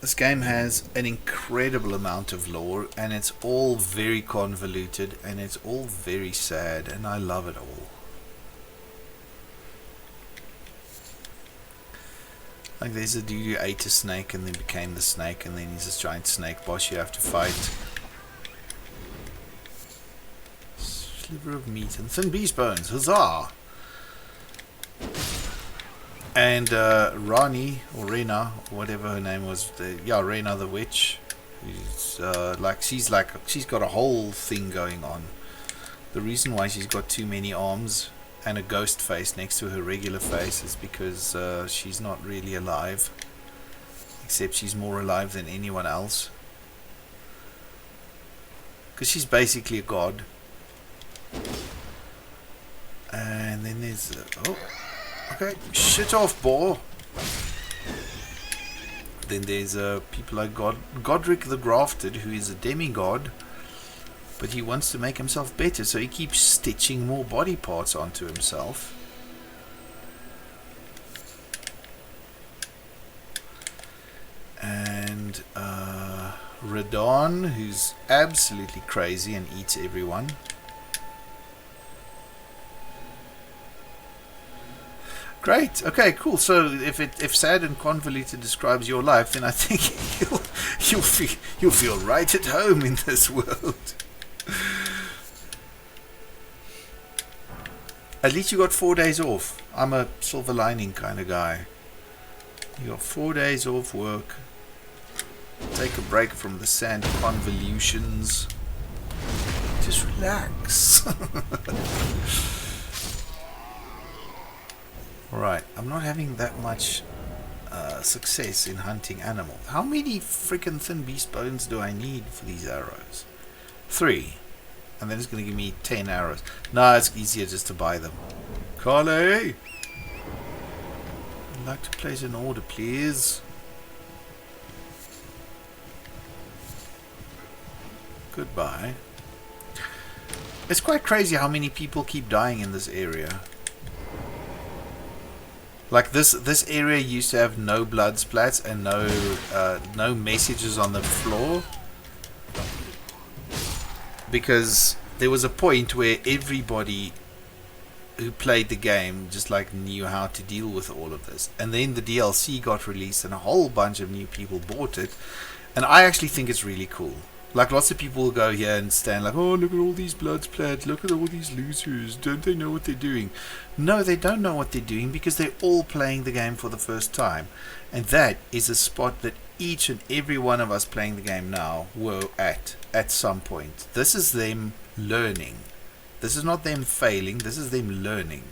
S1: this game has an incredible amount of lore, and it's all very convoluted, and it's all very sad, and I love it all. Like, there's a dude who ate a snake and then became the snake, and then he's this giant snake boss you have to fight. Sliver of meat and thin beast bones, huzzah! And Rani, or Rena, or whatever her name was, Rena the witch, who's she's got a whole thing going on. The reason why she's got too many arms and a ghost face next to her regular face is because she's not really alive, except she's more alive than anyone else, because she's basically a god. And then there's okay, shit off, boar. Then there's people like Godric the Grafted, who is a demigod, but he wants to make himself better, so he keeps stitching more body parts onto himself. And Radon, who's absolutely crazy and eats everyone. Great. Okay, cool. So if sad and convoluted describes your life, then I think you'll feel right at home in this world. At least you got 4 days off. I'm a silver lining kind of guy. You got 4 days off work. Take a break from the sand convolutions. Just relax. Right, I'm not having that much success in hunting animals. How many freaking thin beast bones do I need for these arrows? 3. And then it's going to give me 10 arrows. No, it's easier just to buy them. Carly! I'd like to place an order, please. Goodbye. It's quite crazy how many people keep dying in this area. Like this area used to have no blood splats and no messages on the floor, because there was a point where everybody who played the game just like knew how to deal with all of this, and then the DLC got released and a whole bunch of new people bought it, and I actually think it's really cool. Like, lots of people will go here and stand like, oh, look at all these blood splats, look at all these losers, don't they know what they're doing? No, they don't know what they're doing, because they're all playing the game for the first time. And that is a spot that each and every one of us playing the game now were at some point. This is them learning. This is not them failing, this is them learning.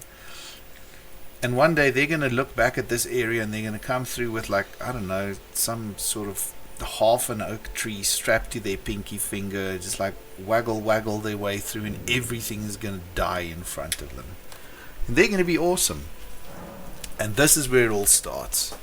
S1: And one day they're going to look back at this area and they're going to come through with, like, I don't know, some sort of half an oak tree strapped to their pinky finger, just like waggle their way through, and everything is going to die in front of them. And they're going to be awesome. And this is where it all starts.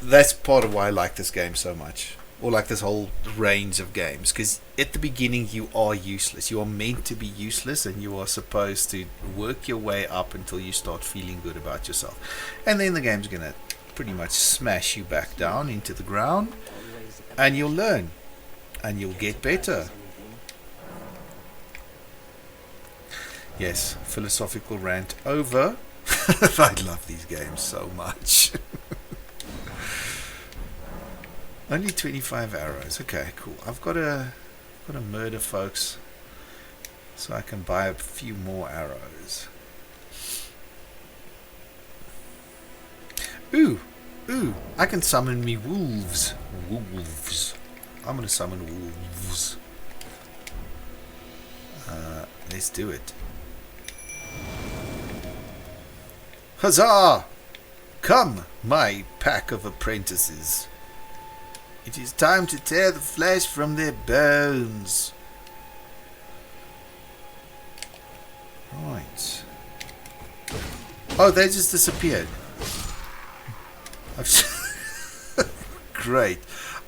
S1: That's part of why I like this game so much, or like this whole range of games, because at the beginning you are useless. You are meant to be useless, and you are supposed to work your way up until you start feeling good about yourself. And then the game's going to pretty much smash you back down into the ground, and you'll learn and you'll get better. Yes, philosophical rant over. I love these games so much. Only 25 arrows. Okay, cool. I've got to murder folks so I can buy a few more arrows. Ooh, I can summon me wolves. Wolves. I'm going to summon wolves. Let's do it. Huzzah! Come, my pack of apprentices. It is time to tear the flesh from their bones. Right. Oh, they just disappeared. Great.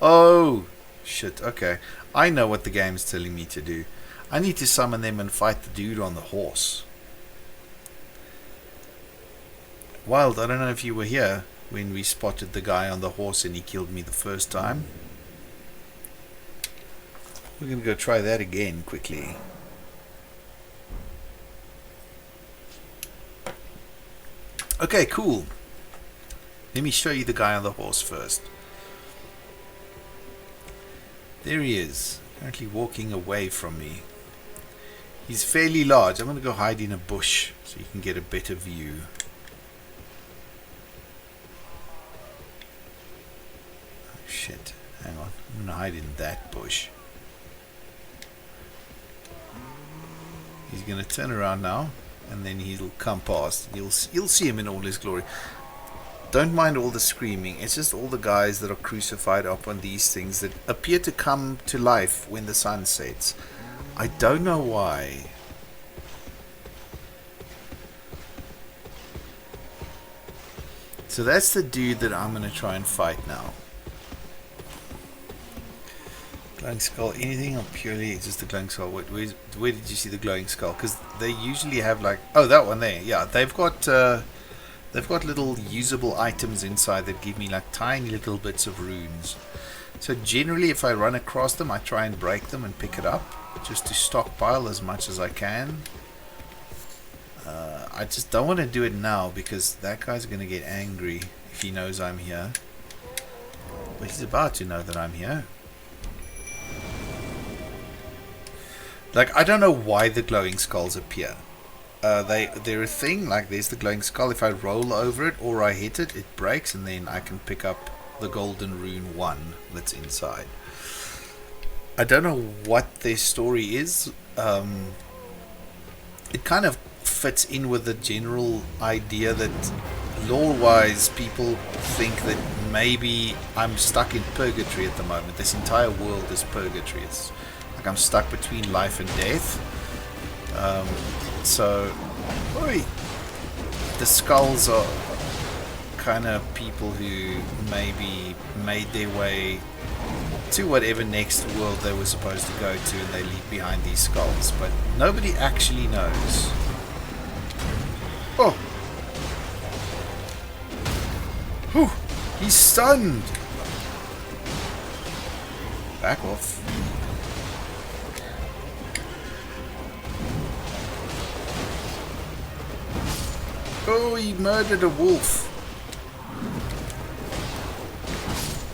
S1: Oh, shit. Okay. I know what the game's telling me to do. I need to summon them and fight the dude on the horse. Wild, I don't know if you were here when we spotted the guy on the horse and he killed me the first time. We're going to go try that again quickly. Okay, cool. Let me show you the guy on the horse first. There he is, currently walking away from me. He's fairly large. I'm going to go hide in a bush so you can get a better view. Oh, shit. Hang on. I'm going to hide in that bush. He's going to turn around now, and then he'll come past. You'll see him in all his glory. Don't mind all the screaming. It's just all the guys that are crucified up on these things that appear to come to life when the sun sets. I don't know why. So that's the dude that I'm going to try and fight now. Glowing skull, anything or purely just the glowing skull? Where did you see the glowing skull? Because they usually have like... Oh, that one there. Yeah, they've got little usable items inside that give me like tiny little bits of runes. So generally if I run across them, I try and break them and pick it up, just to stockpile as much as I can. I just don't want to do it now because that guy's going to get angry if he knows I'm here. But he's about to know that I'm here. Like, I don't know why the glowing skulls appear. They're a thing. Like, there's the glowing skull. If I roll over it or I hit it, it breaks, and then I can pick up the golden rune 1 that's inside. I don't know what their story is. It kind of fits in with the general idea that lore-wise people think that maybe I'm stuck in purgatory at the moment. This entire world is purgatory. It's like I'm stuck between life and death. So, oi, the skulls are kind of people who maybe made their way to whatever next world they were supposed to go to, and they leave behind these skulls, but nobody actually knows. Oh! Whew! He's stunned! Back off. Oh, he murdered a wolf.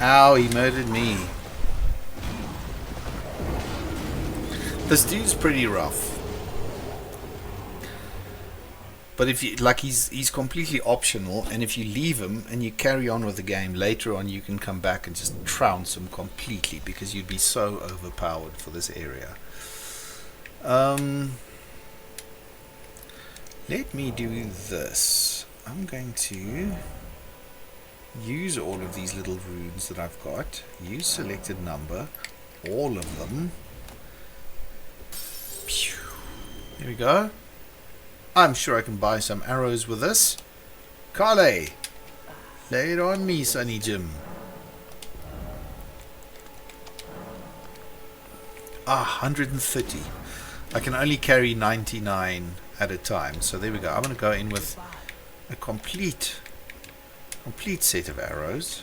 S1: Ow, he murdered me. This dude's pretty rough. But if you like, he's completely optional, and if you leave him and you carry on with the game, later on you can come back and just trounce him completely because you'd be so overpowered for this area. Let me do this. I'm going to use all of these little runes that I've got. Use selected number, all of them. There we go. I'm sure I can buy some arrows with this. Carly, lay it on me, Sonny Jim. 130. I can only carry 99 at a time. So there we go. I'm going to go in with a complete set of arrows.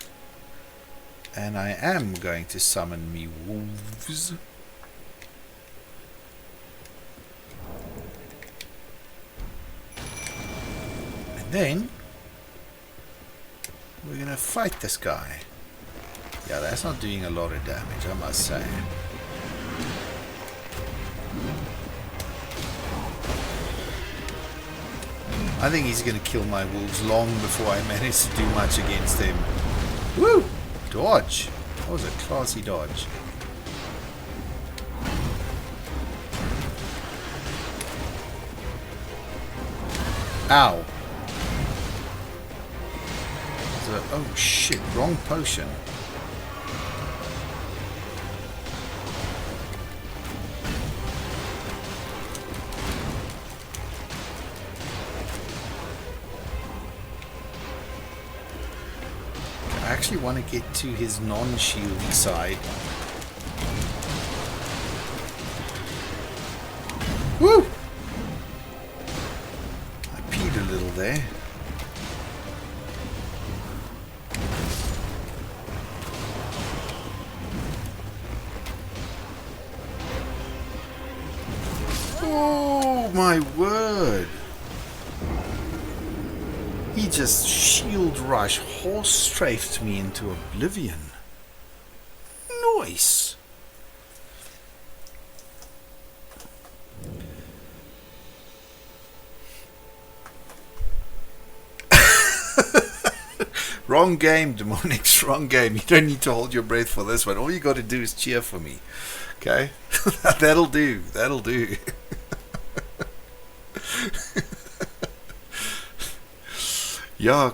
S1: And I am going to summon me wolves. Then we're gonna fight this guy. Yeah, that's not doing a lot of damage, I must say. I think he's gonna kill my wolves long before I manage to do much against him. Woo! Dodge! That was a classy dodge. Ow! Oh shit, wrong potion. I actually want to get to his non-shieldy side. Woo! I peed a little there. Oh my word! He just shield rush horse strafed me into oblivion. Nice! Wrong game, Demonics, wrong game. You don't need to hold your breath for this one. All you got to do is cheer for me. Okay? That'll do. That'll do. Yeah,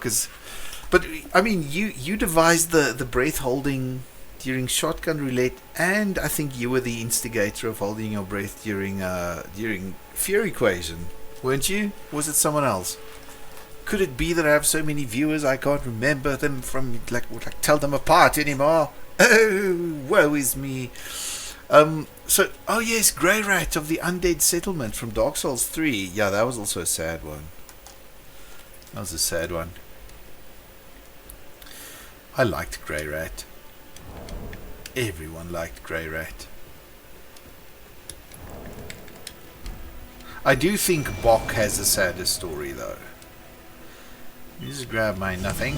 S1: but I mean, you devised the breath holding during shotgun roulette, and I think you were the instigator of holding your breath during Fear Equation, weren't you? Was it someone else? Could it be that I have so many viewers I can't remember them from like tell them apart anymore? Oh, woe is me. So, oh yes, Grey Rat of the Undead Settlement from Dark Souls 3. Yeah, that was also a sad one. That was a sad one. I liked Grey Rat. Everyone liked Grey Rat. I do think Bok has a sadder story though. Just grab my nothing.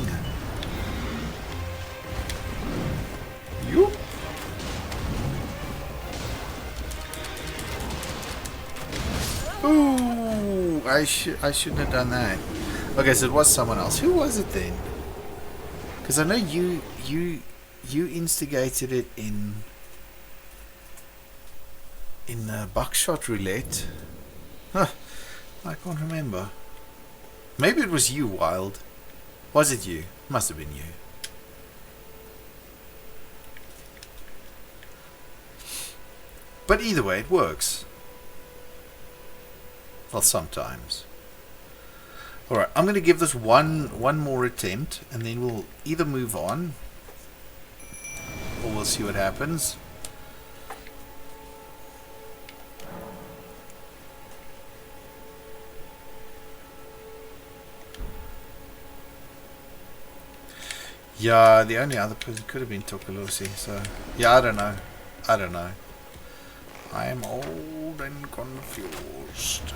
S1: You. Ooh, I shouldn't have done that. Okay, so it was someone else. Who was it then? Because I know you instigated it in buckshot roulette. Huh, I can't remember. Maybe it was you, Wild. Was it you? Must have been you. But either way, it works. Well, sometimes. Alright, I'm going to give this one more attempt, and then we'll either move on, or we'll see what happens. Yeah, the only other person could have been Tokolosi, so yeah, I don't know. I am old and confused.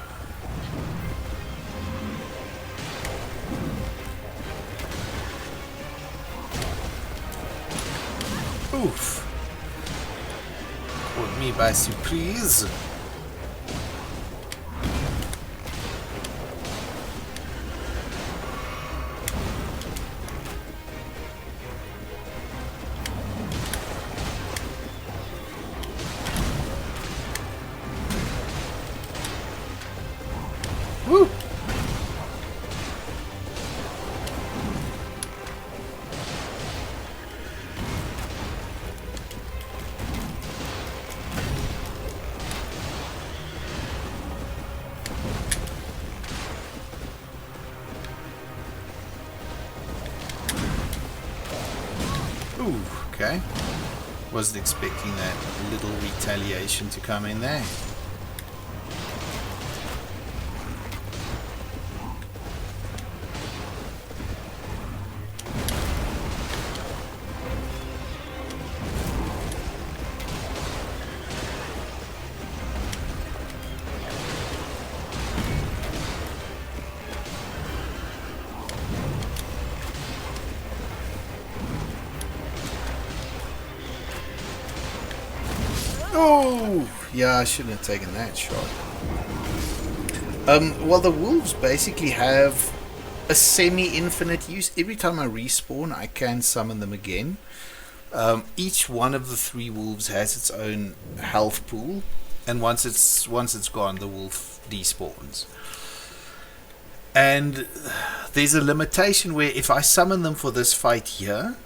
S1: Oof. Caught me by surprise. Woo! Ooh, okay. Wasn't expecting that little retaliation to come in there. Oh, yeah, I shouldn't have taken that shot. Well, the wolves basically have a semi-infinite use. Every time I respawn, I can summon them again. Each one of the 3 wolves has its own health pool, and once it's gone, the wolf despawns. And there's a limitation where if I summon them for this fight here,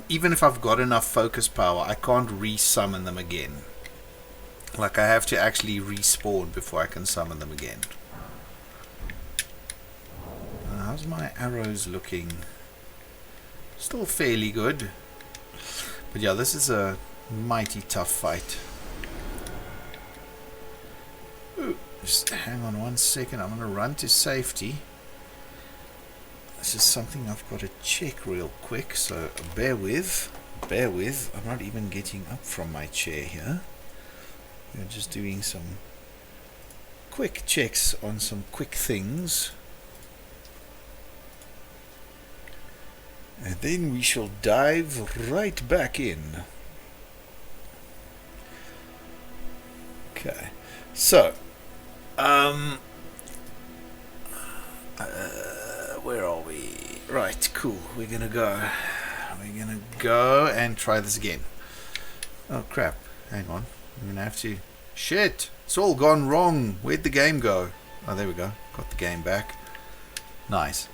S1: even if I've got enough focus power, I can't re-summon them again. Like, I have to actually respawn before I can summon them again. How's my arrows looking? Still fairly good. But yeah, this is a mighty tough fight. Ooh. Just hang on 1 second. I'm going to run to safety. This is something I've got to check real quick, so bear with. Bear with. I'm not even getting up from my chair here. We're just doing some quick checks on some quick things. And then we shall dive right back in. Okay. So, where are we? Right, cool. We're gonna go. We're gonna go and try this again. Oh crap! Hang on. I'm gonna have to. Shit! It's all gone wrong. Where'd the game go? Oh, there we go. Got the game back. Nice.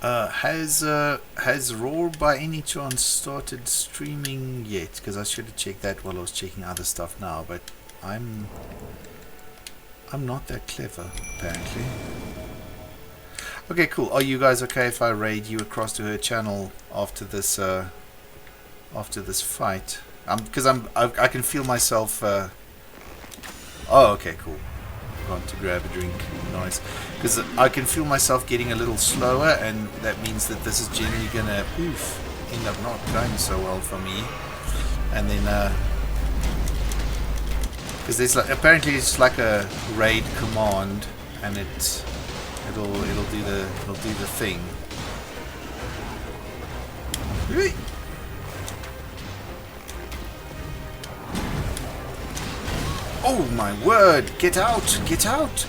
S1: Has Roar by any chance started streaming yet? Because I should have checked that while I was checking other stuff now, but I'm not that clever apparently. Okay, cool. Are you guys okay if I raid you across to her channel after this fight? Because I can feel myself. Oh, okay, cool. Gone to grab a drink. Nice. Because I can feel myself getting a little slower, and that means that this is generally gonna end up not going so well for me. And then because there's like, apparently it's like a raid command, and it'll do the thing. Oh my word! Get out! Get out!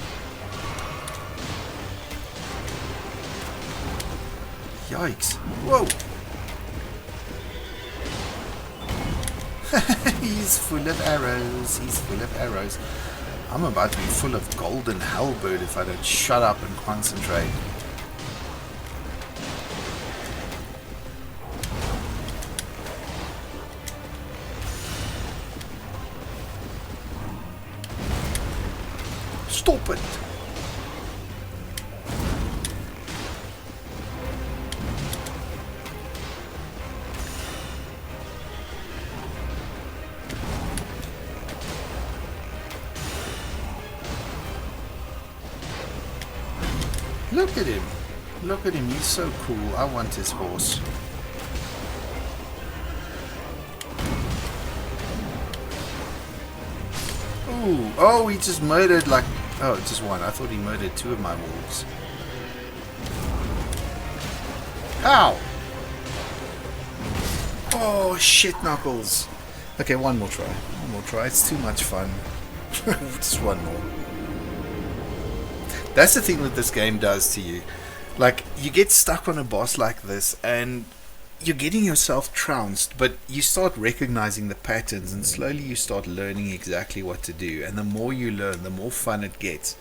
S1: Yikes! Whoa! He's full of arrows. He's full of arrows. I'm about to be full of golden halberd if I don't shut up and concentrate. Stop it! Look at him. Look at him. He's so cool. I want his horse. Ooh. Oh, he just murdered like... Oh, just one. I thought he murdered two of my wolves. Ow! Oh, shit knuckles. Okay, one more try. One more try. It's too much fun. Just one more. That's the thing that this game does to you. Like, you get stuck on a boss like this and you're getting yourself trounced, but you start recognizing the patterns and slowly you start learning exactly what to do. And the more you learn, the more fun it gets.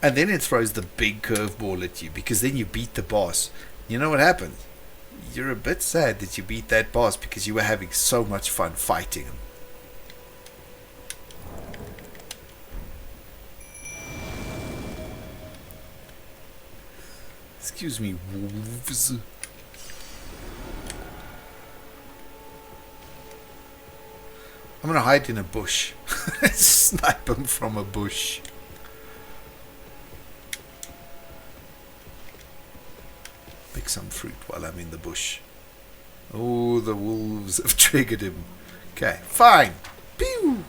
S1: And then it throws the big curveball at you, because then you beat the boss. You know what happens? You're a bit sad that you beat that boss because you were having so much fun fighting him. Excuse me, wolves. I'm gonna hide in a bush. Snipe him from a bush. Pick some fruit while I'm in the bush. Oh, the wolves have triggered him. Okay, fine. Pew!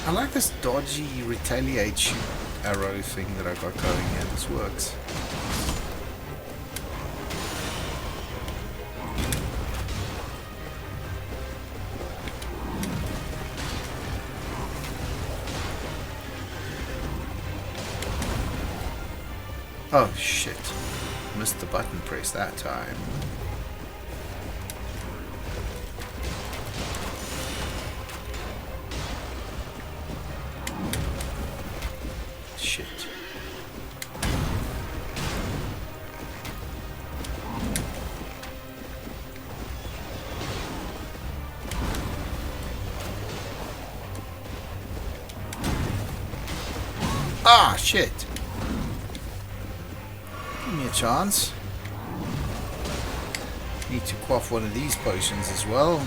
S1: I like this dodgy retaliate shoot arrow thing that I got going here. This works. Oh shit. Missed the button press that time. Shit. Ah, shit. Give me a chance. Need to quaff one of these potions as well.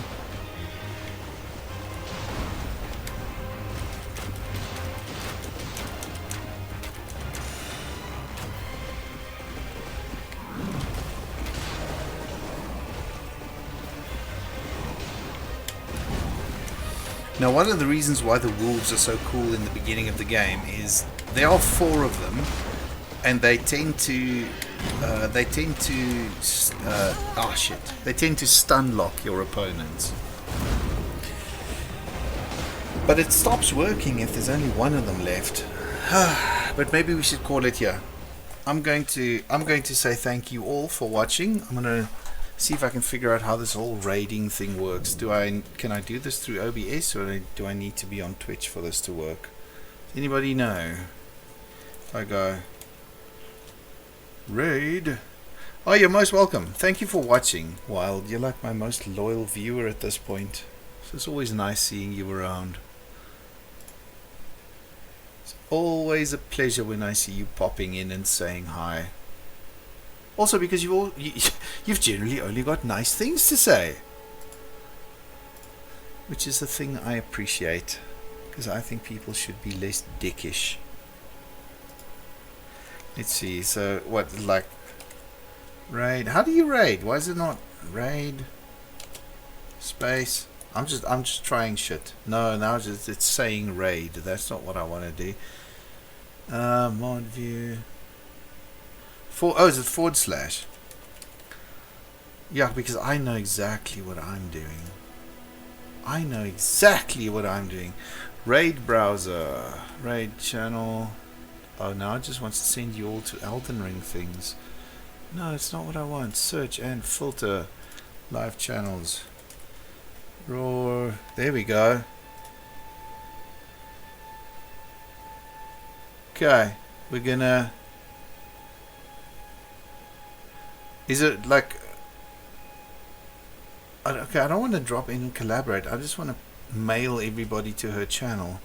S1: Now, one of the reasons why the wolves are so cool in the beginning of the game is there are 4 of them, and they tend to stun lock your opponents. But it stops working if there's only one of them left. But maybe we should call it here. I'm going to say thank you all for watching. I'm gonna see if I can figure out how this whole raiding thing works. Can I do this through OBS, or do I need to be on Twitch for this to work? Does anybody know? If I go raid. Oh, you're most welcome. Thank you for watching, Wild. You're like my most loyal viewer at this point. So it's always nice seeing you around. It's always a pleasure when I see you popping in and saying hi. Also, because you've generally only got nice things to say, which is a thing I appreciate, because I think people should be less dickish. Let's see. So what, like raid? How do you raid? Why is it not raid space? I'm just trying shit. No, now it's saying raid. That's not what I want to do. Mod view. Is it /? Yeah, because I know exactly what I'm doing. Raid browser. Raid channel. Oh, now it just wants to send you all to Elden Ring things. No, it's not what I want. Search and filter. Live channels. Roar. There we go. Okay. We're gonna... Is it like... Okay, I don't want to drop in and collaborate. I just want to mail everybody to her channel.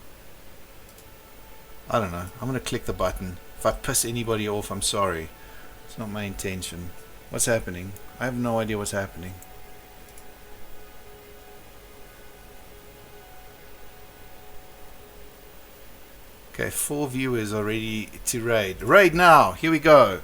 S1: I don't know. I'm going to click the button. If I piss anybody off, I'm sorry. It's not my intention. What's happening? I have no idea what's happening. Okay, 4 viewers are ready to raid. Raid now! Here we go!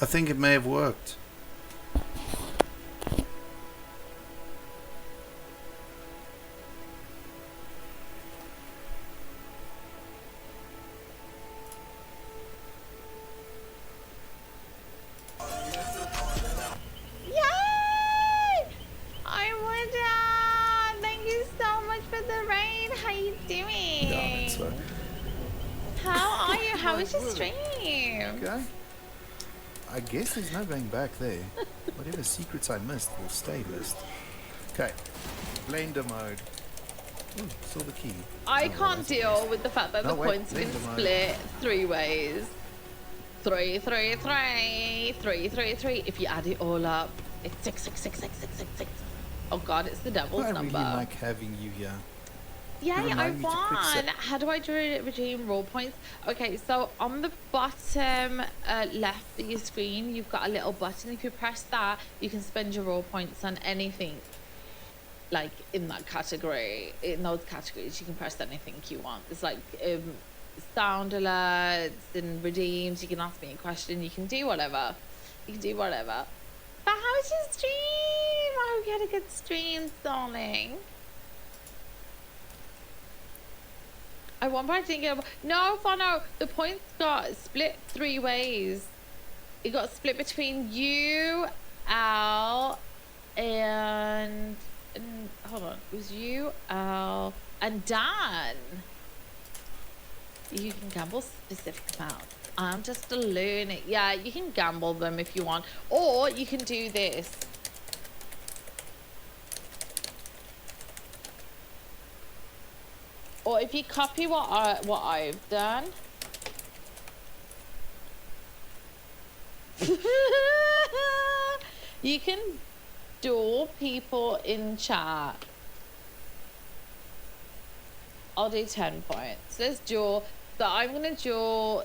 S1: I think it may have worked. I guess there's no going back there. Whatever secrets I missed will stay missed. Okay. Blender mode. Ooh, silver key.
S8: I can't deal with the fact that the points have been split 3 ways. 3, 3, 3, 3, 3, 3. If you add it all up, it's 6, 6, 6, 6, 6, 6, 6. Oh god, it's the devil's number.
S1: I really like having you here.
S8: Yeah, I won. How do I redeem raw points? Okay, so on the bottom left of your screen, you've got a little button. If you press that, you can spend your raw points on anything, like in that category. In those categories, you can press anything you want. It's like sound alerts and redeems. You can ask me a question. You can do whatever. You can do whatever. But how was your stream? I hope you had a good stream, darling. I one point didn't get no, Fono. The points got split 3 ways. It got split between you, Al, and hold on. It was you, Al, and Dan. You can gamble specific amounts. I'm just learning. Yeah, you can gamble them if you want, or you can do this. Or if you copy what I've done, You can duel people in chat. I'll do 10 points. Let's duel. So I'm gonna duel